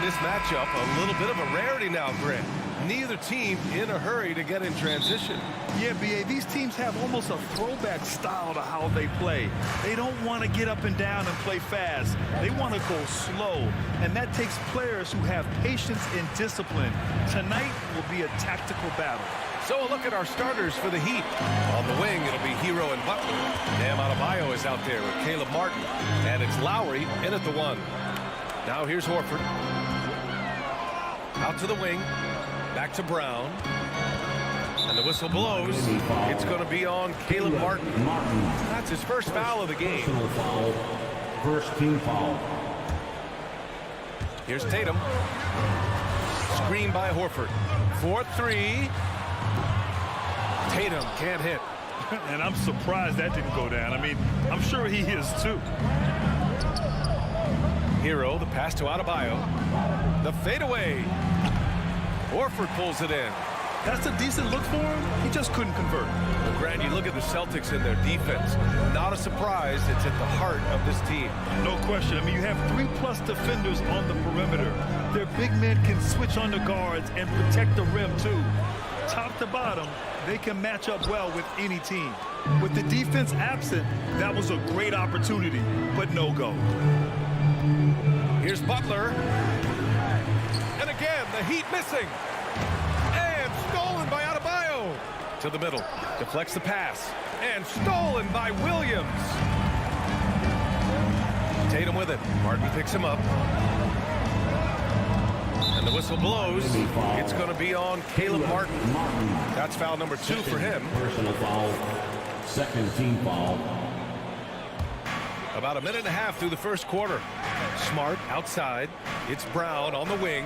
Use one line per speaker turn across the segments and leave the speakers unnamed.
this matchup a little bit of a rarity now, Grant. Neither team in a hurry to get in transition.
Yeah, B.A., these teams have almost a throwback style to how they play. They don't want to get up and down and play fast. They want to go slow, and that takes players who have patience and discipline. Tonight will be a tactical battle.
So a look at our starters for the Heat. On the wing, it'll be Hero and Butler. Bam Adebayo is out there with Caleb Martin. And it's Lowry in at the 1. Now here's Horford. Out to the wing. Back to Brown. And the whistle blows. It's going to be on Caleb Martin. That's his first foul of the game.
First team foul.
Here's Tatum. Screen by Horford. 4-3. Tatum can't hit.
And I'm surprised that didn't go down. I mean, I'm sure he is too.
Hero, the pass to Adebayo. The fadeaway. Horford pulls it in.
That's a decent look for him. He just couldn't convert.
Well, Grant, you look at the Celtics and their defense. Not a surprise. It's at the heart of this team.
No question. I mean, you have 3+ defenders on the perimeter. Their big men can switch on the guards and protect the rim, too. Top to bottom, they can match up well with any team. With the defense absent, that was a great opportunity, but no go.
Here's Butler. And again, the Heat missing. And stolen by Adebayo. To the middle. Deflects the pass. And stolen by Williams. Tatum with it. Martin picks him up. And the whistle blows. It's going to be on Caleb Martin. That's foul number 2 for him.
Personal foul. Second team foul.
About a minute and a half through the first quarter. Smart outside. It's Brown on the wing.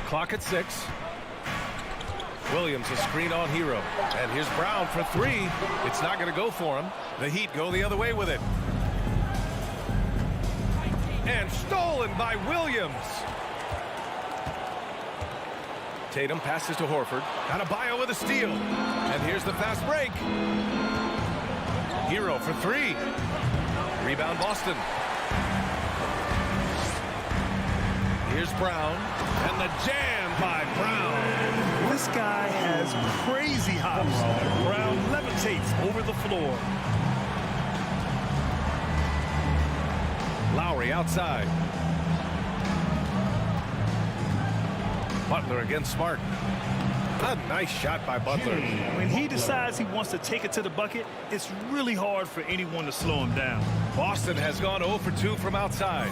Clock at 6. Williams a screen on Hero. And here's Brown for 3. It's not going to go for him. The Heat go the other way with it. And stolen by Williams. Tatum passes to Horford. Adebayo with a steal. And here's the fast break. Hero for 3. Rebound Boston. Here's Brown. And the jam by Brown.
This guy has crazy hops. Brown levitates over the floor.
Lowry outside. Butler against Smart. A nice shot by Butler.
When he decides he wants to take it to the bucket, it's really hard for anyone to slow him down.
Boston has gone 0 for 2 from outside.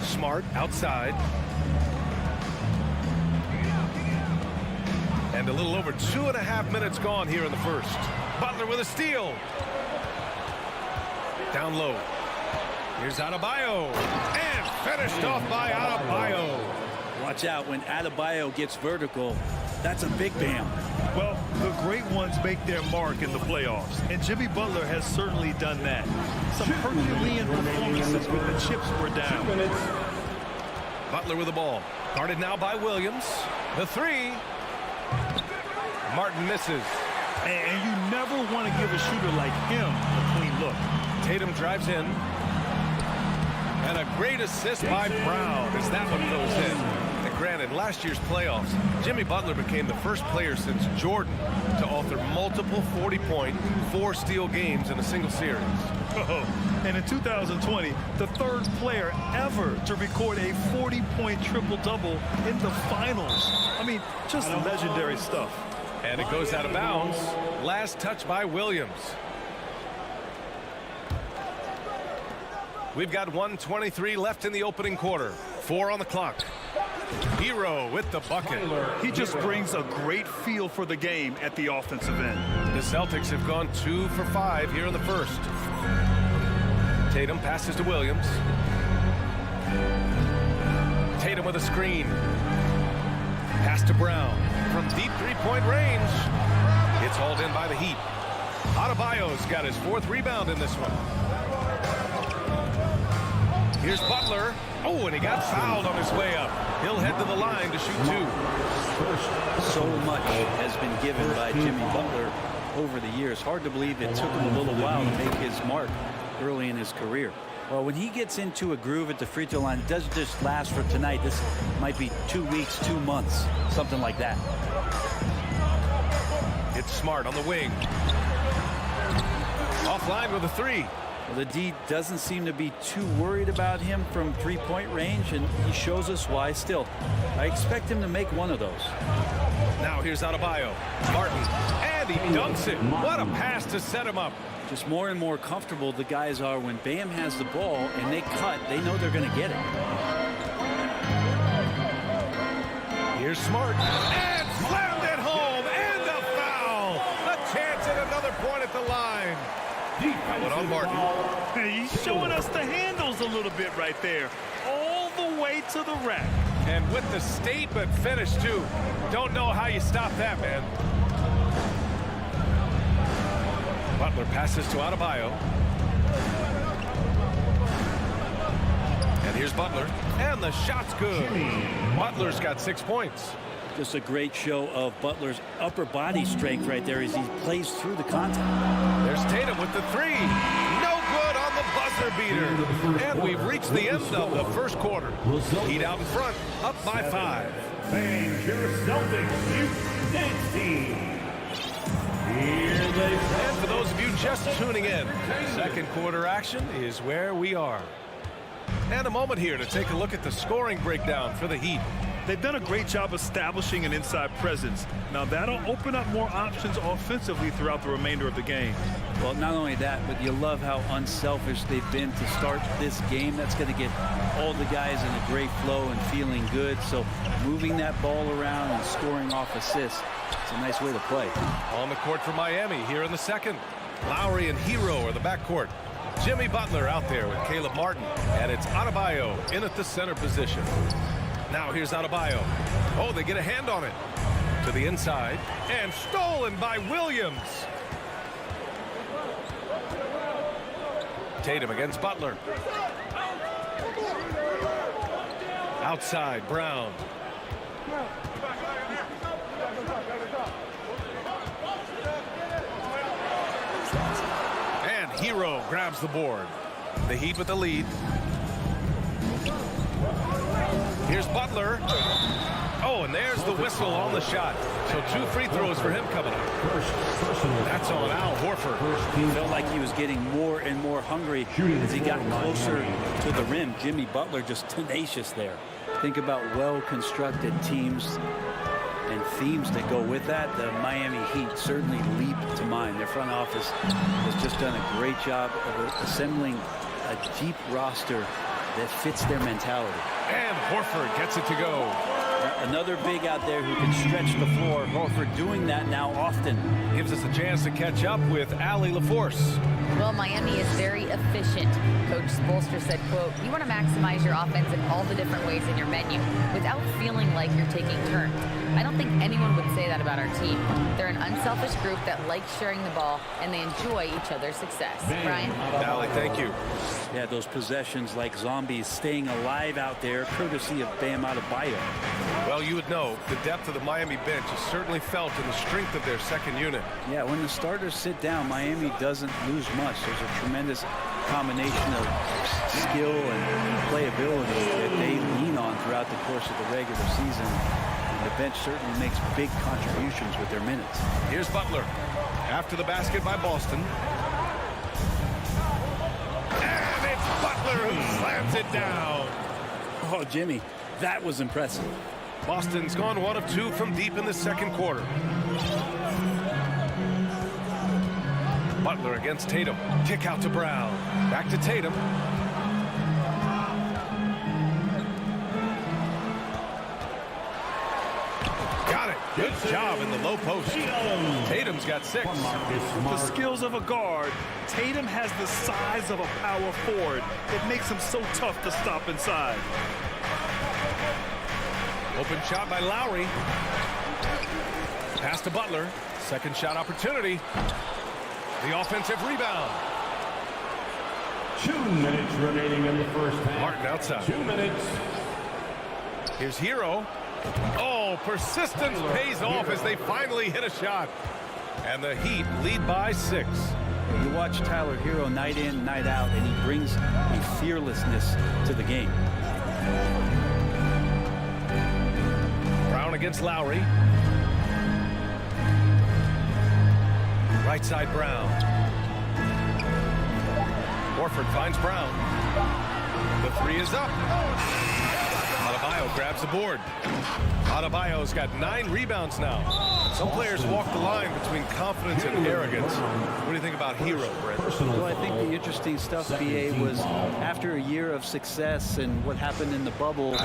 Smart outside. And a little over 2.5 minutes gone here in the first. Butler with a steal. Down low. Here's Adebayo. And finished off by Adebayo.
Watch out when Adebayo gets vertical. That's a big bam.
Well, the great ones make their mark in the playoffs, and Jimmy Butler has certainly done that. Some Herculean performances when the chips were down.
Butler with the ball. Guarded now by Williams. The 3. Martin misses.
And you never want to give a shooter like him a clean look.
Tatum drives in. And a great assist by Brown as that one goes in. And granted, last year's playoffs, Jimmy Butler became the first player since Jordan to author multiple 40-point, 4-steal games in a single series.
And in 2020, the third player ever to record a 40-point triple-double in the finals. I mean, just legendary stuff.
And it goes out of bounds. Last touch by Williams. We've got 1:23 left in the opening quarter. 4 on the clock. Hero with the bucket.
He just brings a great feel for the game at the offensive end.
The Celtics have gone 2 for 5 here in the first. Tatum passes to Williams. Tatum with a screen. Pass to Brown from deep three-point range. It's hauled in by the Heat. Adebayo's got his 4th rebound in this one. Here's Butler. Oh, and he got fouled on his way up. He'll head to the line to shoot 2.
So much has been given by Jimmy Butler over the years. Hard to believe it took him a little while to make his mark early in his career. Well, when he gets into a groove at the free throw line, it doesn't just last for tonight. This might be 2 weeks, 2 months, something like that.
It's Smart on the wing. Offline with a three.
Well, the D doesn't seem to be too worried about him from three-point range, and he shows us why still. I expect him to make one of those.
Now here's Adebayo. Martin. And he dunks it. What a pass to set him up.
Just more and more comfortable the guys are when Bam has the ball and they cut. They know they're going to get it.
Here's Smart. And slammed it home. And a foul. A chance at another point at the line. That went on Martin.
He's showing us the handles a little bit right there. All the way to the rack.
And with the statement finish, too. Don't know how you stop that, man. Butler passes to Adebayo. And here's Butler. And the shot's good. Butler's got 6 points.
Just a great show of Butler's upper body strength right there as he plays through the contact.
There's Tatum with the three. No good on the buzzer beater. And we've reached the end of the first quarter. Heat out in front, up by 5.
And your Celtics, you next team. Here they come.
And for those of you just tuning in, second quarter action is where we are. And a moment here to take a look at the scoring breakdown for the Heat.
They've done a great job establishing an inside presence. Now that'll open up more options offensively throughout the remainder of the game.
Well, not only that, but you love how unselfish they've been to start this game. That's going to get all the guys in a great flow and feeling good. So moving that ball around and scoring off assists, it's a nice way to play.
On the court for Miami here in the second. Lowry and Hero are the backcourt. Jimmy Butler out there with Caleb Martin. And it's Adebayo in at the center position. Now here's Adebayo. Oh, they get a hand on it. To the inside. And stolen by Williams. Tatum against Butler. Outside, Brown. And Hero grabs the board. The Heat with the lead. Here's Butler. Oh, and there's the whistle on the shot. So 2 free throws for him coming up. That's on Al Horford.
He felt like he was getting more and more hungry as he got closer to the rim. Jimmy Butler just tenacious there. Think about well-constructed teams and themes that go with that. The Miami Heat certainly leap to mind. Their front office has just done a great job of assembling a deep roster that fits their mentality.
And Horford gets it to go.
Another big out there who can stretch the floor. Horford doing that now often.
Gives us a chance to catch up with Allie LaForce.
Well, Miami is very efficient. Coach Spoelstra said, quote, "You want to maximize your offense in all the different ways in your menu without feeling like you're taking turns." I don't think anyone would say that about our team. They're an unselfish group that likes sharing the ball, and they enjoy each other's success. Brian?
Allie, thank you.
Yeah, those possessions like zombies staying alive out there, courtesy of Bam Adebayo.
Well, you would know the depth of the Miami bench is certainly felt in the strength of their second unit.
Yeah, when the starters sit down, Miami doesn't lose much. There's a tremendous combination of skill and playability that they lean on throughout the course of the regular season. And the bench certainly makes big contributions with their minutes.
Here's Butler. After the basket by Boston. And it's Butler who slams it down.
Oh, Jimmy, that was impressive.
Boston's gone 1 of 2 from deep in the second quarter. Butler against Tatum. Kick out to Brown. Back to Tatum. Got it. Good job in the low post. Tatum's got 6.
The skills of a guard, Tatum has the size of a power forward that makes him so tough to stop inside.
Open shot by Lowry. Pass to Butler. Second shot opportunity. The offensive rebound.
2 minutes remaining in the first half.
Martin outside.
2 minutes.
Here's Hero. Oh, persistence pays off as they finally hit a shot. And the Heat lead by 6.
You watch Tyler Hero night in, night out, and he brings a fearlessness to the game.
Brown against Lowry. Right side Brown. Horford finds Brown. The three is up. Adebayo grabs the board. Adebayo's got 9 rebounds now. Some players walk the line between confidence and arrogance. What do you think about Hero, Brent?
Well, I think the interesting stuff, BA, was after a year of success and what happened in the bubble,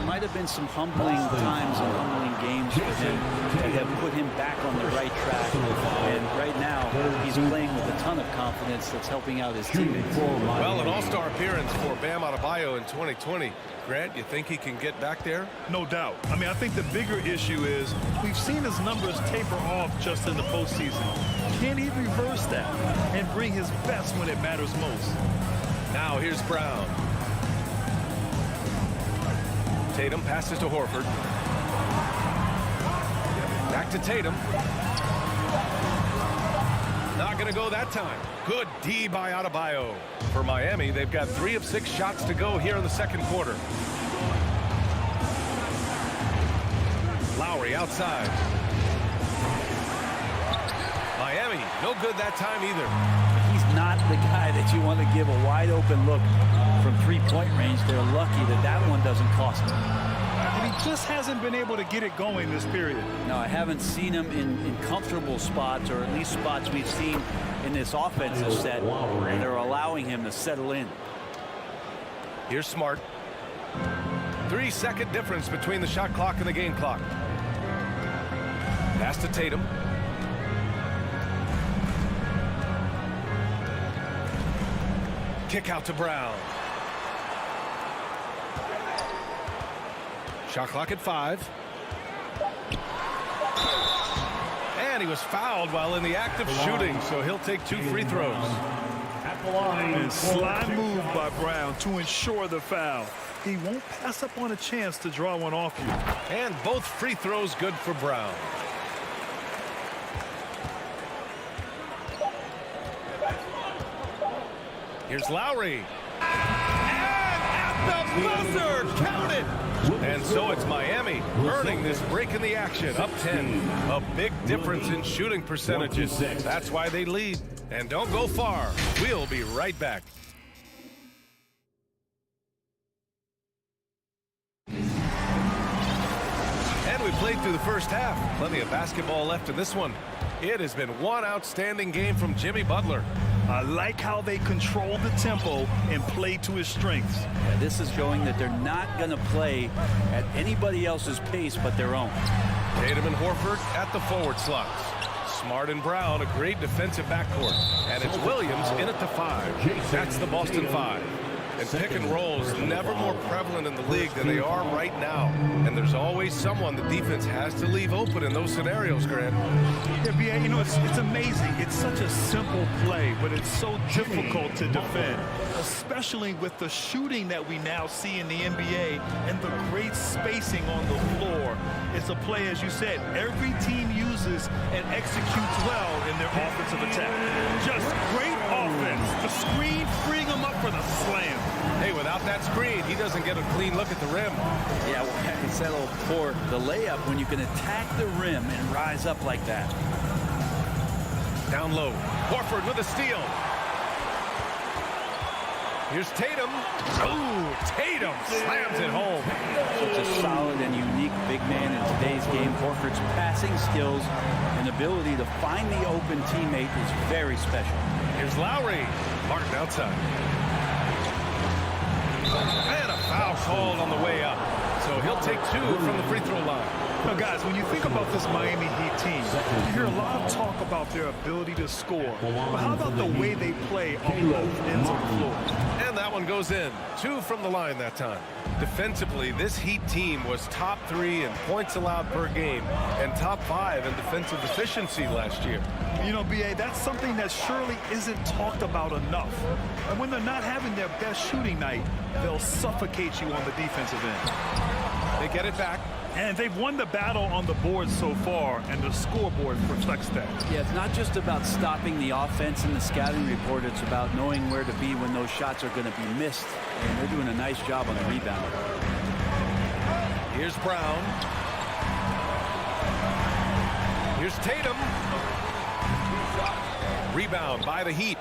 might have been some humbling times and humbling games for him that have put him back on the right track. And right now, he's playing with a ton of confidence that's helping out his teammates.
Well, an all-star appearance for Bam Adebayo in 2020. Grant, you think he can get back there?
No doubt. I mean, I think the bigger issue is we've seen his numbers taper off just in the postseason. Can he reverse that and bring his best when it matters most?
Now here's Brown. Tatum passes to Horford. Back to Tatum. Not going to go that time. Good D by Adebayo. For Miami, they've got 3 of 6 shots to go here in the second quarter. Lowry outside. Miami, no good that time either.
He's not the guy that you want to give a wide open look from three-point range. They're lucky that that one doesn't cost them.
And he just hasn't been able to get it going this period.
No, I haven't seen him in comfortable spots, or at least spots we've seen in this offensive set that are allowing him to settle in.
Here's Smart. 3-second difference between the shot clock and the game clock. Pass to Tatum. Kick out to Brown. Shot clock at 5. And he was fouled while in the act of shooting, so he'll take 2 free throws.
At the line.
And sly move by Brown to ensure the foul. He won't pass up on a chance to draw one off you.
And both free throws good for Brown. Here's Lowry. And at the buzzer, count it. And so it's Miami earning this break in the action, up 10. A big difference in shooting percentages. That's why they lead. And don't go far. We'll be right back. And we played through the first half. Plenty of basketball left in this one. It has been one outstanding game from Jimmy Butler.
I like how they control the tempo and play to his strengths.
Yeah, this is showing that they're not going to play at anybody else's pace but their own.
Tatum and Horford at the forward slots. Smart and Brown, a great defensive backcourt. And it's Williams in at the 5. That's the Boston 5. And pick and rolls never more prevalent in the league than they are right now. And there's always someone the defense has to leave open in those scenarios, Grant.
Yeah, BA, you know, it's amazing. It's such a simple play, but it's so difficult to defend, especially with the shooting that we now see in the NBA and the great spacing on the floor. It's a play, as you said, every team uses and executes well in their offensive attack. Just great offense. The screen freeing them up for the slam.
Hey, without that screen, he doesn't get a clean look at the rim.
Yeah, well, it's settled for the layup when you can attack the rim and rise up like that.
Down low. Horford with a steal. Here's Tatum. Ooh, Tatum slams it home.
Such a solid and unique big man in today's game. Horford's passing skills and ability to find the open teammate is very special.
Here's Lowry. Martin outside. And a foul called on the way up. So he'll take 2 from the free throw line.
Now, guys, when you think about this Miami Heat team, you hear a lot of talk about their ability to score. But how about the way they play on both ends of the floor?
And that one goes in. 2 from the line that time. Defensively, this Heat team was top 3 in points allowed per game and top 5 in defensive efficiency last year.
You know, BA, that's something that surely isn't talked about enough. And when they're not having their best shooting night, they'll suffocate you on the defensive end.
They get it back.
And they've won the battle on the board so far, and the scoreboard reflects that.
Yeah, it's not just about stopping the offense in the scouting report. It's about knowing where to be when those shots are going to be missed. And they're doing a nice job on the rebound.
Here's Brown. Here's Tatum. Rebound by the Heat.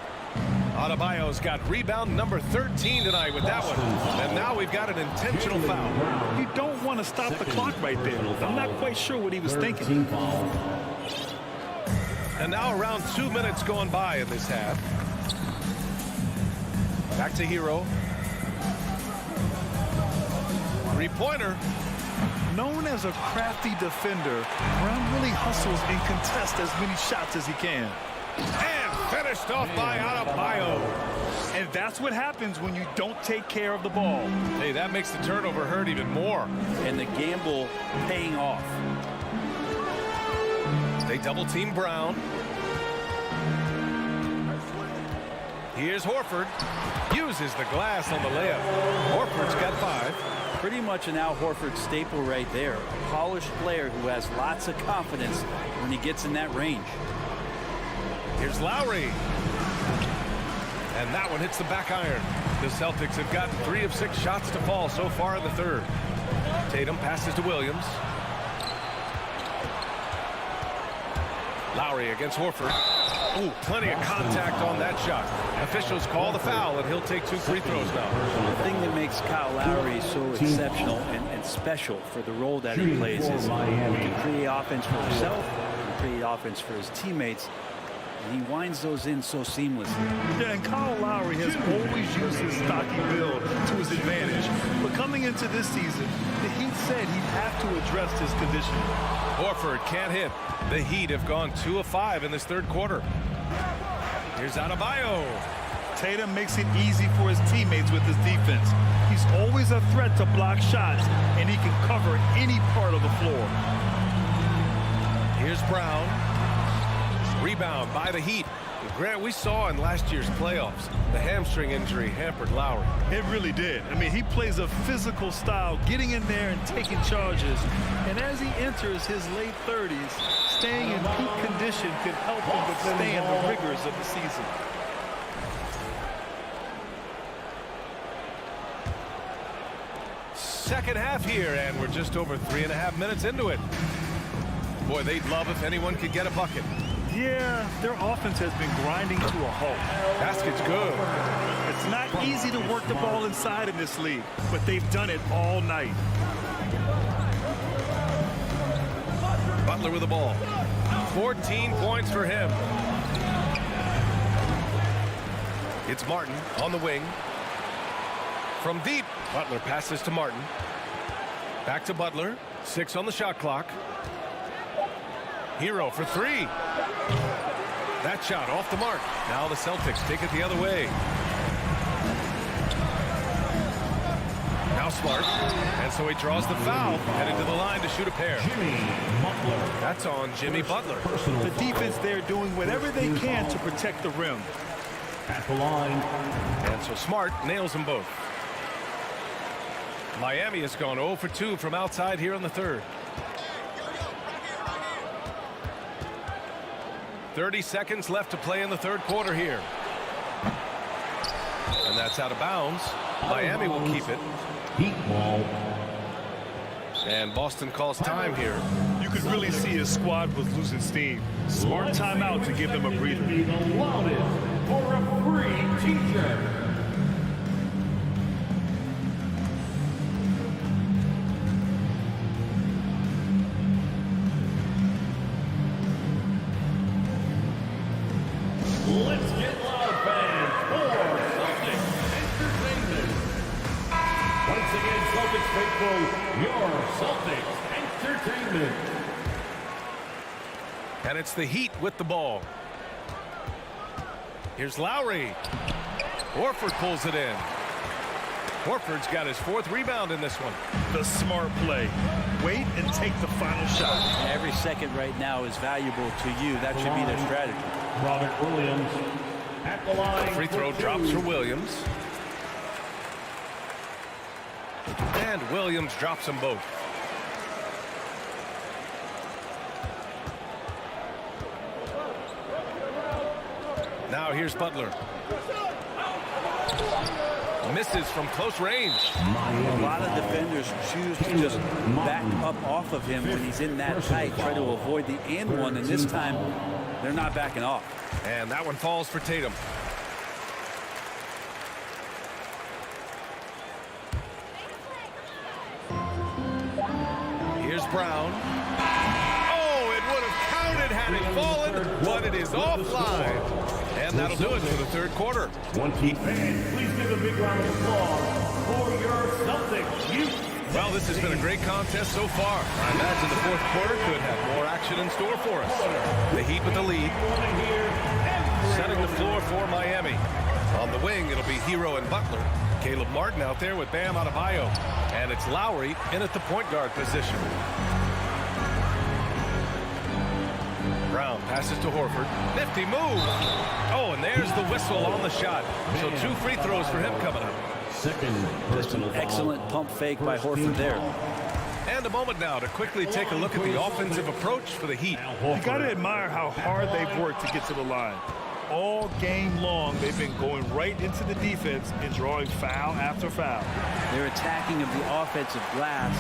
Adebayo's got rebound number 13 tonight with that one. And now we've got an intentional foul.
You don't want to stop the clock right there. I'm not quite sure what he was thinking.
And now around 2 minutes going by in this half. Back to Hero. Three-pointer.
Known as a crafty defender, Brown really hustles and contests as many shots as he can.
And finished off by Adebayo.
And that's what happens when you don't take care of the ball.
Hey, that makes the turnover hurt even more.
And the gamble paying off.
They double-team Brown. Here's Horford. Uses the glass on the layup. Horford's got 5.
Pretty much an Al Horford staple right there. A polished player who has lots of confidence when he gets in that range.
Here's Lowry. And that one hits the back iron. The Celtics have gotten 3 of 6 shots to fall so far in the third. Tatum passes to Williams. Lowry against Horford. Ooh, plenty of contact on that shot. Officials call the foul, and he'll take 2 free throws now.
The thing that makes Kyle Lowry so exceptional and special for the role that he plays is he can create offense for himself, he can create offense for his teammates, and he winds those in so seamlessly.
Yeah, and Kyle Lowry has always used his stocky build to his advantage. But coming into this season, the Heat said he'd have to address his conditioning.
Horford can't hit. The Heat have gone 2 of 5 in this third quarter. Here's Adebayo.
Tatum makes it easy for his teammates with his defense. He's always a threat to block shots, and he can cover any part of the floor.
Here's Brown. Rebound by the Heat. Grant, we saw in last year's playoffs, the hamstring injury hampered Lowry.
It really did. I mean, he plays a physical style, getting in there and taking charges. And as he enters his late 30s, staying in peak condition could help him withstand the rigors of the season.
Second half here, and we're just over 3.5 minutes into it. Boy, they'd love if anyone could get a bucket.
Yeah, their offense has been grinding to a halt.
Basket's good.
It's not easy to work the ball inside in this league, but they've done it all night.
Butler with the ball. 14 points for him. It's Martin on the wing. From deep, Butler passes to Martin. Back to Butler. 6 on the shot clock. Hero for 3. That shot off the mark. Now the Celtics take it the other way. Now Smart. And so he draws the foul. Headed to the line to shoot a pair. That's on Jimmy Butler.
The defense there doing whatever they can to protect the rim.
At the line.
And so Smart nails them both. Miami has gone 0 for 2 from outside here in the third. 30 seconds left to play in the third quarter here. And that's out of bounds. Miami will keep it.
Heat ball.
And Boston calls time here.
You could really see his squad was losing steam. Smart timeout to give them a breather.
Be the loudest for a free t-shirt. Let's get loud, fans, for Celtics Entertainment. Once again, Celtics faithful, your Celtics Entertainment.
And it's the Heat with the ball. Here's Lowry. Horford pulls it in. Horford's got his 4th rebound in this one.
The smart play. Wait and take the final shot.
Every second right now is valuable to you. That should be their strategy.
Robert Williams at the line.
Free throw drops for Williams. And Williams drops them both. Now here's Butler. Misses from close range.
A lot of defenders choose to just back up off of him when he's in that tight, try to avoid the and one, and this time they're not backing off.
And that one falls for Tatum. Here's Brown. Oh, it would have counted had it fallen, but it is offline. And that'll do it for the third quarter.
Fans, please give a big round of applause for your Celtics.
Well, this has been a great contest so far. I imagine the fourth quarter could have more action in store for us. The Heat with the lead. Setting the floor for Miami. On the wing, it'll be Hero and Butler. Caleb Martin out there with Bam Adebayo. And it's Lowry in at the point guard position. Brown passes to Horford. Nifty move. Oh, and there's the whistle on the shot. So 2 free throws for him coming up.
Just an excellent pump fake by Horford there.
And a moment now to quickly take a look at the offensive approach for the Heat.
You got to admire how hard they've worked to get to the line. All game long, they've been going right into the defense and drawing foul after foul.
Their attacking of the offensive glass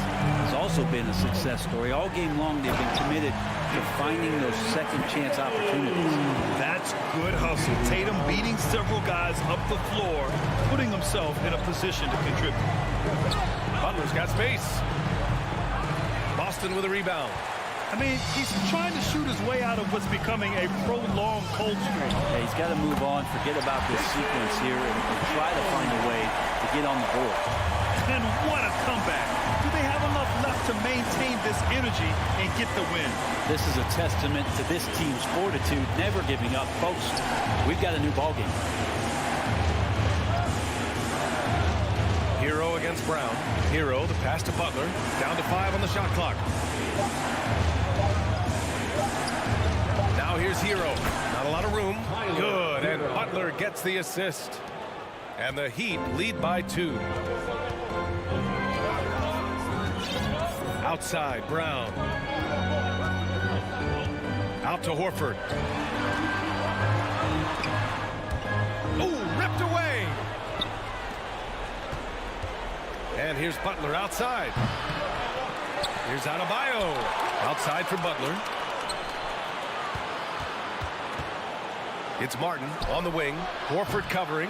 has also been a success story. All game long, they've been committed to finding those second chance opportunities.
That's good hustle. Tatum beating several guys up the floor, putting himself in a position to contribute.
Butler's got space. Boston with a rebound.
I mean, he's trying to shoot his way out of what's becoming a prolonged cold streak.
Yeah, he's got to move on, forget about this sequence here, and try to find a way to get on the board.
And what a comeback. Do they have enough left to maintain this energy and get the win?
This is a testament to this team's fortitude, never giving up. Folks, we've got a new ballgame.
Hero against Brown. Hero, the pass to Butler. Down to 5 on the shot clock. Now here's Hero. Not a lot of room. Good. And Butler gets the assist. And the Heat lead by 2. Outside, Brown. Out to Horford. Ooh, ripped away. And here's Butler outside. Here's Adebayo. Outside for Butler. It's Martin on the wing. Horford covering.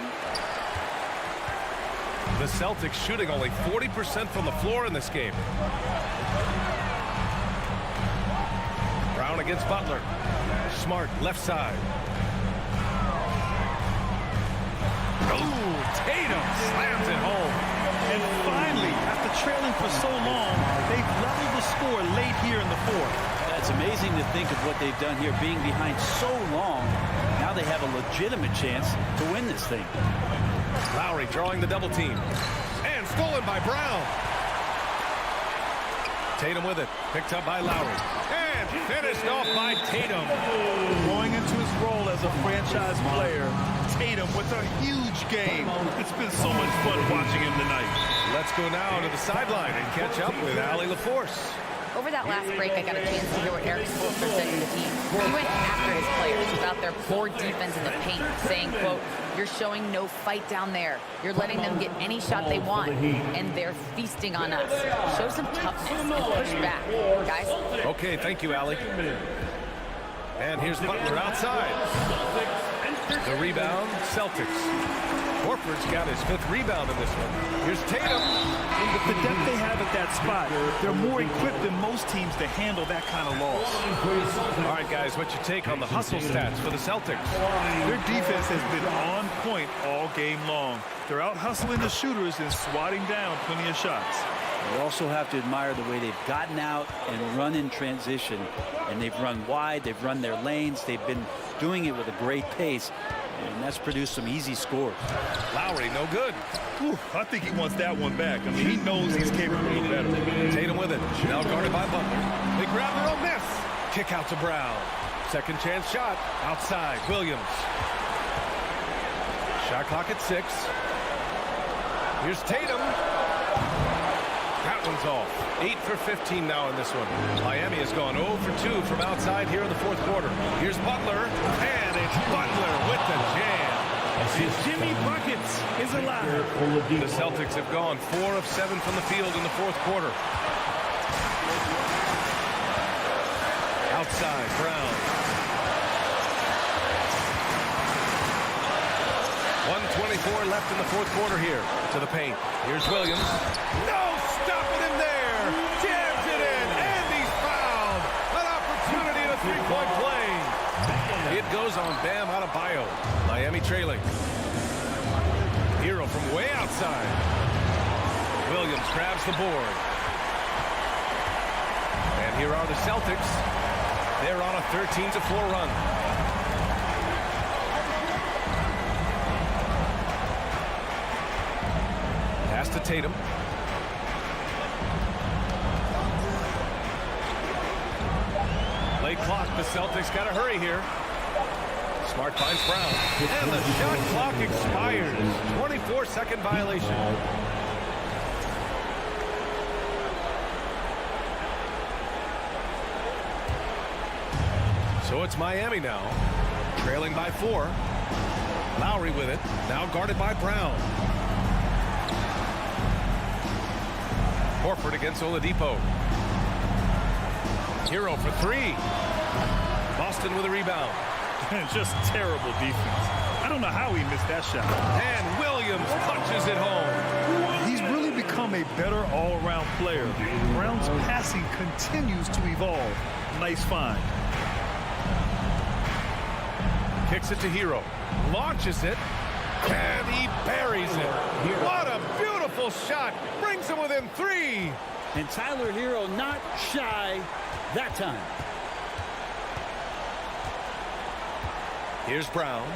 The Celtics shooting only 40% from the floor in this game. Brown against Butler. Smart left side. Ooh, Tatum slams it home.
And finally, after trailing for so long, they've leveled the score late here in the fourth.
It's amazing to think of what they've done here, being behind so long. Now they have a legitimate chance to win this thing.
Lowry drawing the double team. And stolen by Brown. Tatum with it. Picked up by Lowry. And finished off by Tatum.
Growing into his role as a franchise player, Tatum with a huge game. It's been so much fun watching him tonight.
Let's go now to the sideline and catch up with Allie LaForce.
Over that last break, I got a chance to hear what Eric Spoelstra said to the team. He went after his players about their poor defense in the paint, saying, quote, "You're showing no fight down there. You're letting them get any shot they want, and they're feasting on us. Show some toughness and push back, guys."
Okay, thank you, Allie. And here's Butler outside. The rebound, Celtics. Horford's got his 5th rebound in this one. Here's Tatum.
With the depth they have at that spot, they're more equipped than most teams to handle that kind of loss.
All right, guys, what's your take on the hustle stats for the Celtics?
Their defense has been on point all game long. They're out hustling the shooters and swatting down plenty of shots.
You also have to admire the way they've gotten out and run in transition. And they've run wide, they've run their lanes, they've been doing it with a great pace. And that's produced some easy scores.
Lowry, no good.
Ooh, I think he wants that one back. I mean, he knows he's capable of better.
Tatum with it. Now guarded by Butler. They grab their own miss. Kick out to Brown. Second chance shot. Outside. Williams. Shot clock at 6. Here's Tatum. That that one's off. 8 for 15 now in this one. Miami has gone 0 for 2 from outside here in the fourth quarter. Here's Butler, and it's Butler with the jam.
Jimmy Buckets is alive.
The Celtics have gone 4 of 7 from the field in the fourth quarter. Outside, Brown. 1:24 left in the fourth quarter here. To the paint. Here's Williams. No stopping him there. Jams it in, and he's fouled. An opportunity and a three-point play. It goes on Bam Adebayo. Miami trailing. Hero from way outside. Williams grabs the board. And here are the Celtics. They're on a 13-4 run. Pass to Tatum. Late clock. The Celtics got to hurry here. Smart finds Brown. And the shot clock expires. 24-second violation. So it's Miami now, trailing by 4. Lowry with it, now guarded by Brown. Horford against Oladipo. Hero for 3. Boston with a rebound.
Just terrible defense. I don't know how he missed that shot.
And Williams punches it home.
He's really become a better all-around player. Brown's passing continues to evolve. Nice find.
Kicks it to Hero. Launches it. And he buries it. What a beautiful shot. Brings him within 3.
And Tyler Hero not shy that time.
Here's Brown.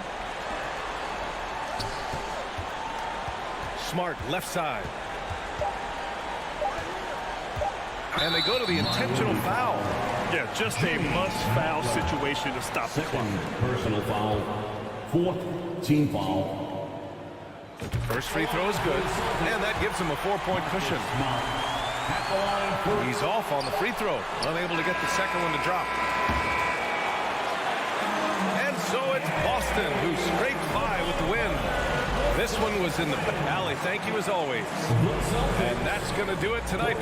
Smart left side. And they go to the intentional foul.
Yeah, just a must-foul situation to stop the clock.
Personal foul. 4th team foul.
First free throw is good, and that gives him a 4-point cushion. He's off on the free throw, unable to get the second one to drop. And so it's Boston who scraped by with the win. This one was in the alley. Thank you as always. And that's going to do it tonight.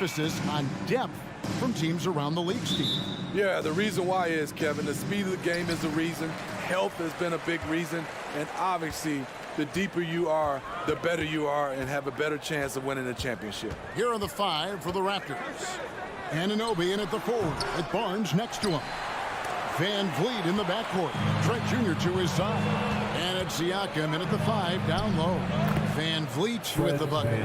emphasis on depth from teams around the league, Steve.
Yeah, the reason why is, Kevin, the speed of the game is the reason. Health has been a big reason. And obviously, the deeper you are, the better you are and have a better chance of winning the championship.
Here are the 5 for the Raptors. Anunoby in at the 4 with Barnes next to him. Van Vliet in the backcourt. Trent Jr. to his side. And it's Siakam in at the 5 down low. Van Vliet with the bucket.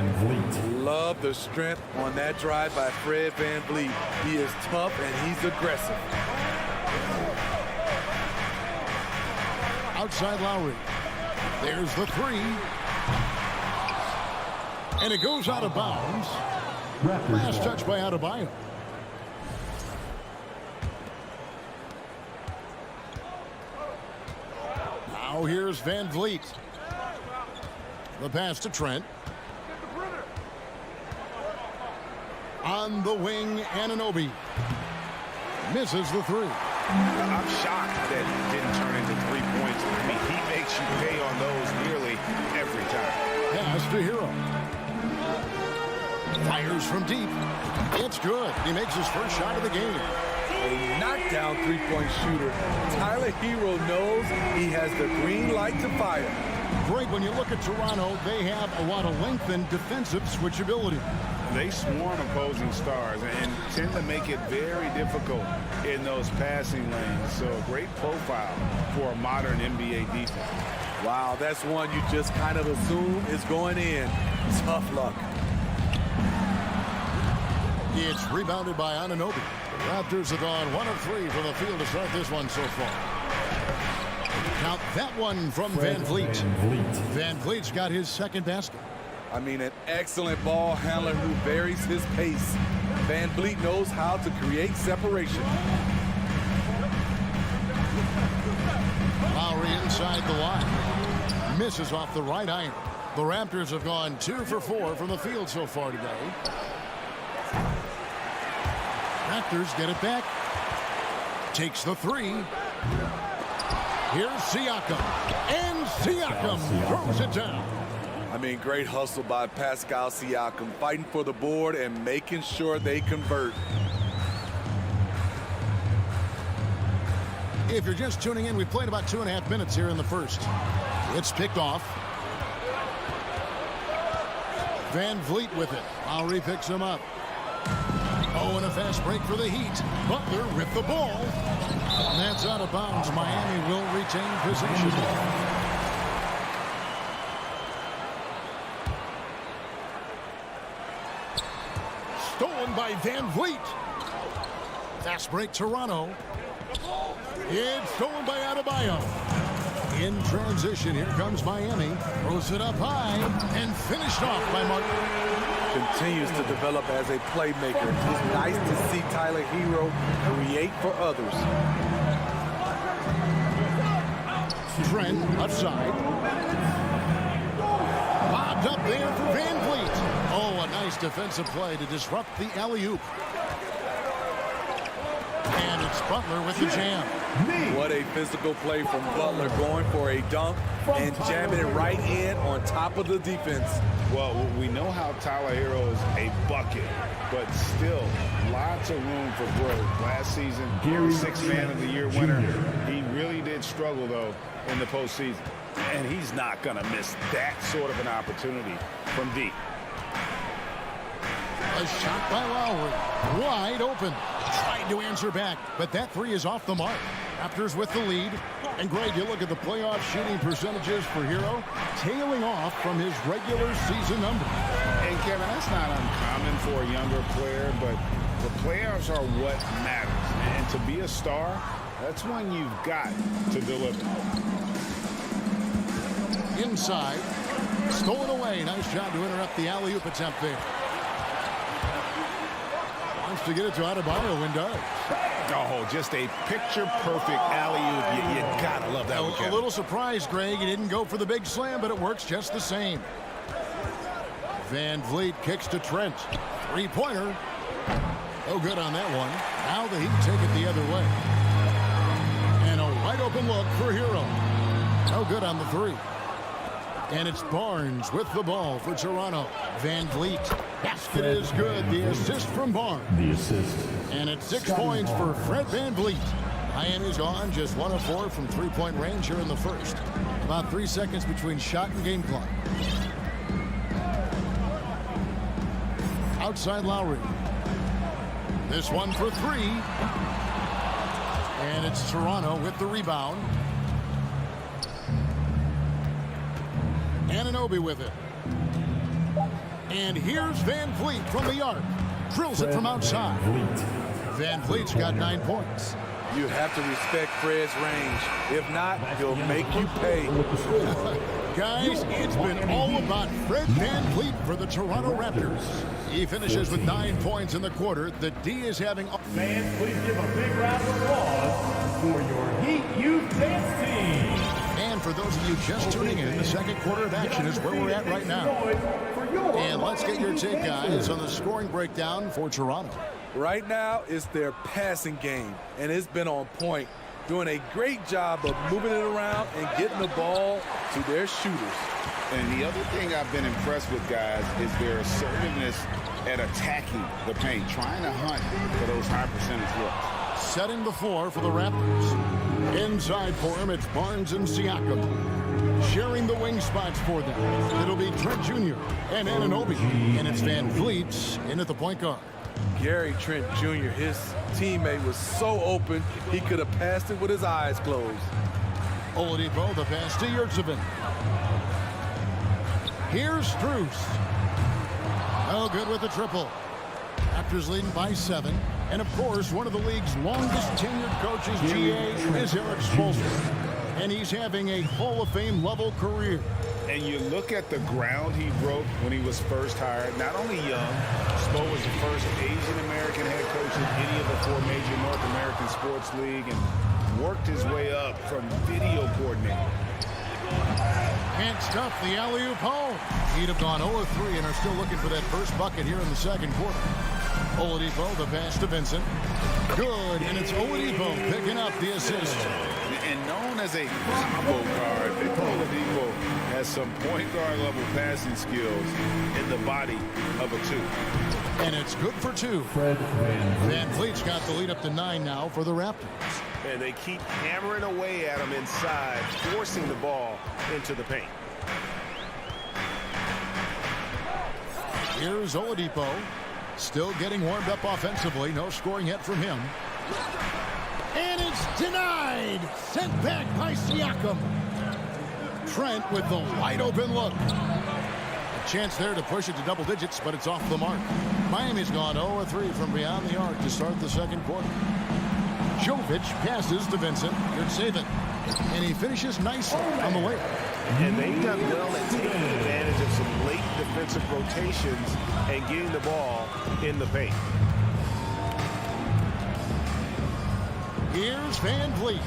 Love the strength on that drive by Fred Van Vliet. He is tough and he's aggressive.
Outside Lowry. There's the 3. And it goes out of bounds. Last touch by Adebayo. Now here's Van Vliet. The pass to Trent. On the wing, Anunoby. Misses the 3.
I'm shocked that it didn't turn into 3 points. I mean, he makes you pay on those nearly every time.
Pass to Hero. Fires from deep. It's good. He makes his first shot of the game.
A knockdown three-point shooter. Tyler Hero knows he has the green light to fire.
Great, when you look at Toronto, they have a lot of length and defensive switchability.
They swarm opposing stars and tend to make it very difficult in those passing lanes. So a great profile for a modern NBA defense.
Wow, that's one you just kind of assume is going in. Tough luck.
It's rebounded by Anunoby. The Raptors have gone 1 of 3 from the field to start this one so far. Now that one from Van Vliet. Van Vliet's got his second basket.
I mean, an excellent ball handler who varies his pace. Van Vliet knows how to create separation.
Lowry inside the line. Misses off the right iron. The Raptors have gone 2 for 4 from the field so far today. Raptors get it back. Takes the 3. Here's Siakam. And Siakam throws it down.
I mean, great hustle by Pascal Siakam, fighting for the board and making sure they convert.
If you're just tuning in, we've played about 2.5 minutes here in the first. It's picked off. Van Vliet with it. Lowry picks him up. Oh, and a fast break for the Heat. Butler with the ball. And that's out of bounds. Miami will retain possession. Stolen by Van Vliet. Fast break Toronto. It's stolen by Adebayo. In transition, here comes Miami. Throws it up high and finished off by Martin.
Continues to develop as a playmaker. It's nice to see Tyler Hero create for others.
Trent outside. Lobbed up there for Van Vliet. Oh, a nice defensive play to disrupt the alley-oop. And it's Butler with the jam.
What a physical play from Butler, going for a dunk and jamming it right in on top of the defense.
Well, we know how Tyler Hero is a bucket, but still lots of room for growth. Last season, 6th Man of the Year winner. He really did struggle, though, in the postseason. And he's not going to miss that sort of an opportunity from deep.
A shot by Lowry. Wide open. Tried to answer back, but that 3 is off the mark. Raptors with the lead. And Greg, you look at the playoff shooting percentages for Hero, tailing off from his regular season number.
And Kevin, that's not uncommon for a younger player, but the playoffs are what matters. And to be a star, that's when you've got to deliver.
Inside. Stolen away. Nice job to interrupt the alley-oop attempt there. Wants to get it to Adebayo and does.
Oh, just a picture-perfect alley-oop. You gotta love that one, Kevin.
A little surprised, Greg. He didn't go for the big slam, but it works just the same. Van Vliet kicks to Trent. 3-pointer. No good on that one. Now the Heat take it the other way. And a wide open look for Hero. No good on the 3. And it's Barnes with the ball for Toronto. Van Vliet. Basket is good. The assist from Barnes.
The assist.
And it's 6 points for Fred Van Vliet. Miami's gone just 1 of 4 from three-point range here in the first. About 3 seconds between shot and game clock. Outside Lowry. This one for 3. And it's Toronto with the rebound. Anunoby with it. And here's Van Vliet from the arc. Drills it from outside. Van Vliet's got 9 points.
You have to respect Fred's range. If not, he'll make you pay.
Guys, it's been all about Fred Van Vliet for the Toronto Raptors. He finishes with 9 points in the quarter. The D is having...
Fans, please give a big round of applause for your Heat Youth Dance Team.
And for those of you just tuning in, the second quarter of action is where we're at right now. And let's get your take, guys, on the scoring breakdown for Toronto.
Right now, it's their passing game, and it's been on point, doing a great job of moving it around and getting the ball to their shooters.
And the other thing I've been impressed with, guys, is their assertiveness at attacking the paint, trying to hunt for those high percentage looks.
Setting the floor for the Raptors. Inside for him, it's Barnes and Siakam. Sharing the wing spots for them. It'll be Trent Jr. and Anunoby. And it's Van Vliet in at the point guard.
Gary Trent Jr., his teammate was so open, he could have passed it with his eyes closed.
Oladipo, the pass to Yurtseven. Here's Strus. Oh, good with the triple. Raptors leading by 7. And, of course, one of the league's longest tenured coaches, GA, is Eric Spoelstra. And he's having a Hall of Fame level career.
And you look at the ground he broke when he was first hired. Not only young, Spo was the first Asian-American head coach in any of the 4 major North American sports league and worked his way up from video coordinator.
Can't stuff the alley-oop home. He'd have gone 0-3 and are still looking for that first bucket here in the second quarter. Oladipo, the pass to Vincent. Good, and it's Oladipo picking up the assist.
And known as a combo guard, Oladipo has some point guard level passing skills in the body of a 2.
And it's good for 2. Van Vliet's got the lead up to 9 now for the Raptors.
And they keep hammering away at him inside, forcing the ball into the paint.
Here's Oladipo. Still getting warmed up offensively. No scoring yet from him. And it's denied. Sent back by Siakam. Trent with the wide open look. A chance there to push it to double digits, but it's off the mark. Miami's gone 0-3 from beyond the arc to start the second quarter. Jovic passes to Vincent. Yurtseven. And he finishes nicely on the layup.
And they've done well at taking advantage of some late defensive rotations and getting the ball in the paint.
Here's Van Vliet.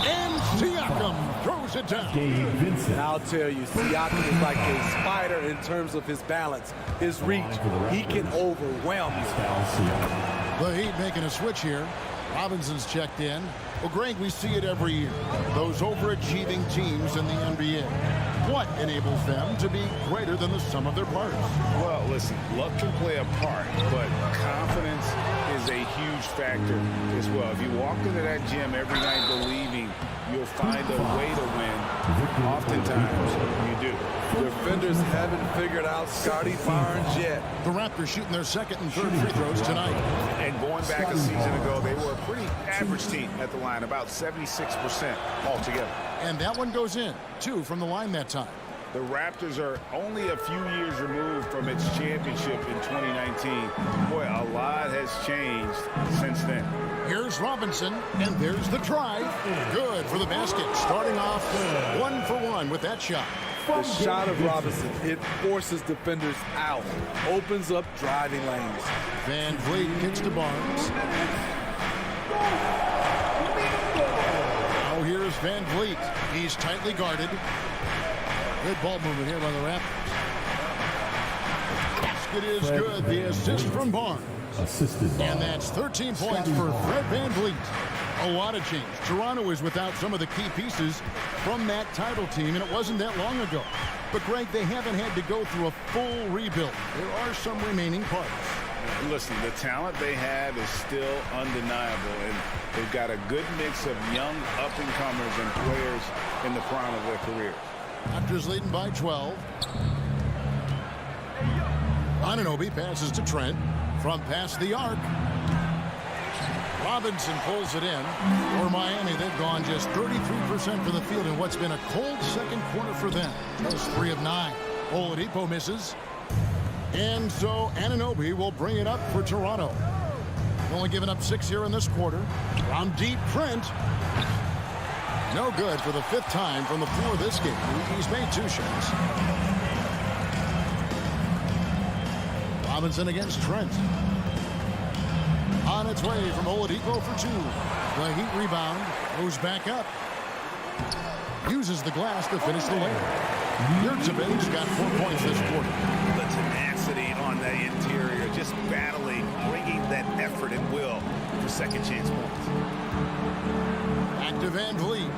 And Siakam throws it down.
And I'll tell you, Siakam is like a spider in terms of his balance, his reach. He can overwhelm you.
The Heat making a switch here. Robinson's checked in. Well, Greg, we see it every year. Those overachieving teams in the NBA. What enables them to be greater than the sum of their parts?
Well, listen, luck can play a part, but confidence is a huge factor as well. If you walk into that gym every night believing you'll find a way to win, oftentimes you do.
Defenders haven't figured out Scotty Barnes yet.
The Raptors shooting their second and third free throws tonight.
And going back a season ago, they were a pretty average team at the line, about 76% altogether.
And that one goes in. 2 from the line that time.
The Raptors are only a few years removed from its championship in 2019. Boy, a lot has changed since then.
Here's Robinson, and there's the try. Good for the basket. Starting off 1 for 1 with that shot.
The shot of Robinson, it forces defenders out, opens up driving lanes.
Van Vliet kicks to Barnes. Oh, here's Van Vliet. He's tightly guarded. Good ball movement here by the Raptors. Basket is good. The assist from Barnes.
Assisted by
And that's 13 points for Fred Van Vliet. A lot of change. Toronto is without some of the key pieces from that title team, and it wasn't that long ago. But, Greg, they haven't had to go through a full rebuild. There are some remaining parts.
Listen, the talent they have is still undeniable, and they've got a good mix of young up-and-comers and players in the prime of their careers.
Raptors leading by 12. Anunoby passes to Trent from past the arc. Robinson pulls it in. For Miami, they've gone just 33% from the field in what's been a cold second quarter for them. Those 3 of 9. Oladipo misses. And so Anunoby will bring it up for Toronto. Only giving up 6 here in this quarter. From deep, Trent. No good for the 5th time from the floor this game. He's made 2 shots. Robinson against Trent. On its way from Oladipo for 2. The Heat rebound. Goes back up. Uses the glass to finish the lane. Yurtsevic's got 4 points this quarter.
The tenacity on the interior, just battling, bringing that effort and will for second chance points.
Back to Van Vliet.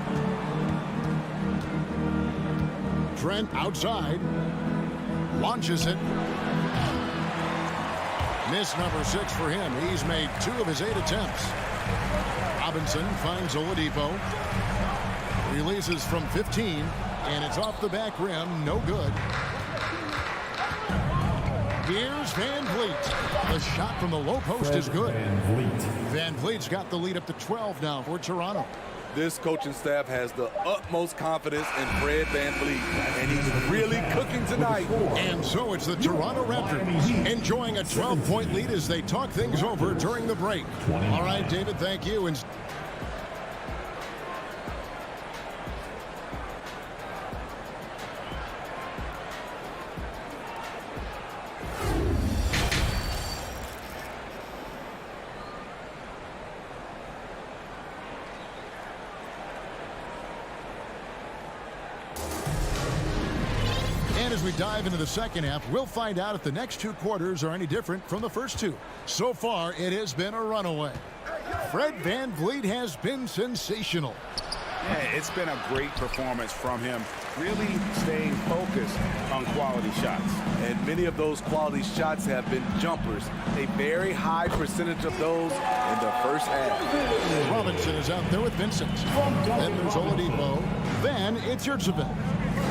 Trent outside. Launches it. Miss number 6 for him. He's made 2 of his 8 attempts. Robinson finds Oladipo. Releases from 15, and it's off the back rim. No good. Here's Van Vliet. The shot from the low post is good. Van Vliet's got the lead up to 12 now for Toronto.
This coaching staff has the utmost confidence in Fred VanVleet, and he's really cooking tonight.
And so it's the Toronto Raptors enjoying a 12-point lead as they talk things over during the break. All right, David, thank you. And as we dive into the second half, we'll find out if the next 2 quarters are any different from the first 2. So far, it has been a runaway. Fred VanVleet has been sensational.
Yeah, it's been a great performance from him, really staying focused on quality shots.
And many of those quality shots have been jumpers. A very high percentage of those in the first half.
Robinson is out there with Vincent. Then there's Oladipo. Then it's Yurtseven.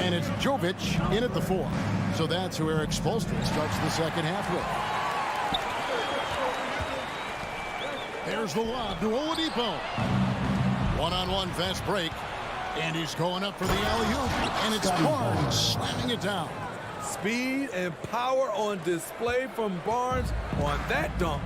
And it's Jovic in at the 4. So that's who Eric Spoelstra starts the second half with. There's the lob to Oladipo. One-on-one fast break. And he's going up for the alley-oop. And it's Barnes slamming it down.
Speed and power on display from Barnes on that dunk.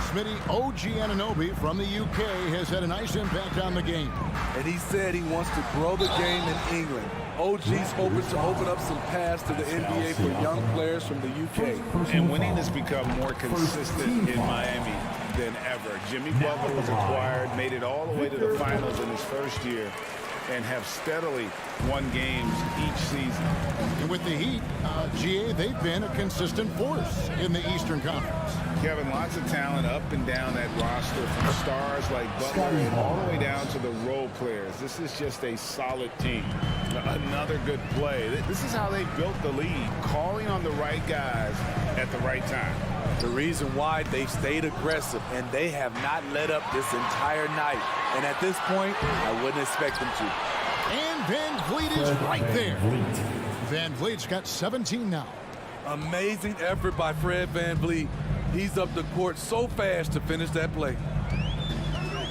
Smitty, OG Anunoby from the UK has had a nice impact on the game.
And he said he wants to grow the game in England. OG's hoping to open up some paths to the NBA for young players from the UK.
And winning has become more consistent in Miami than ever. Jimmy Butler was acquired, made it all the way to the finals in his first year, and have steadily won games each season.
And with the Heat, GA, they've been a consistent force in the Eastern Conference.
Kevin, lots of talent up and down that roster, from stars like Butler and all the way down to the role players. This is just a solid team. Another good play. This is how they built the lead, calling on the right guys at the right time.
The reason why they've stayed aggressive, and they have not let up this entire night. And at this point, I wouldn't expect them to.
And VanVleet is right there. VanVleet's got 17 now.
Amazing effort by Fred VanVleet. He's up the court so fast to finish that play.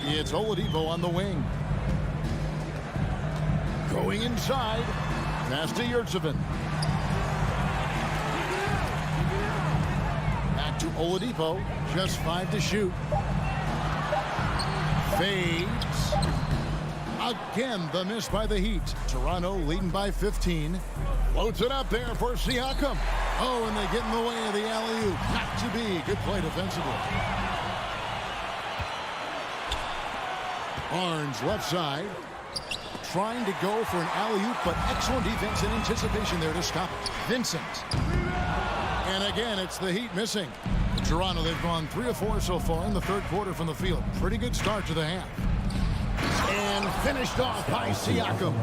It's Oladipo on the wing. Going inside. Pass to Yurtseven. Back to Oladipo. Just 5 to shoot. Fades. Again, the miss by the Heat. Toronto leading by 15. Floats it up there for Siakam. Oh, and they get in the way of the alley-oop. Not to be. Good play defensively. Barnes left side. Trying to go for an alley-oop, but excellent defense and anticipation there to stop it. Vincent. And again, it's the Heat missing. Toronto, they've gone 3 of 4 so far in the third quarter from the field. Pretty good start to the half. And finished off by Siakam.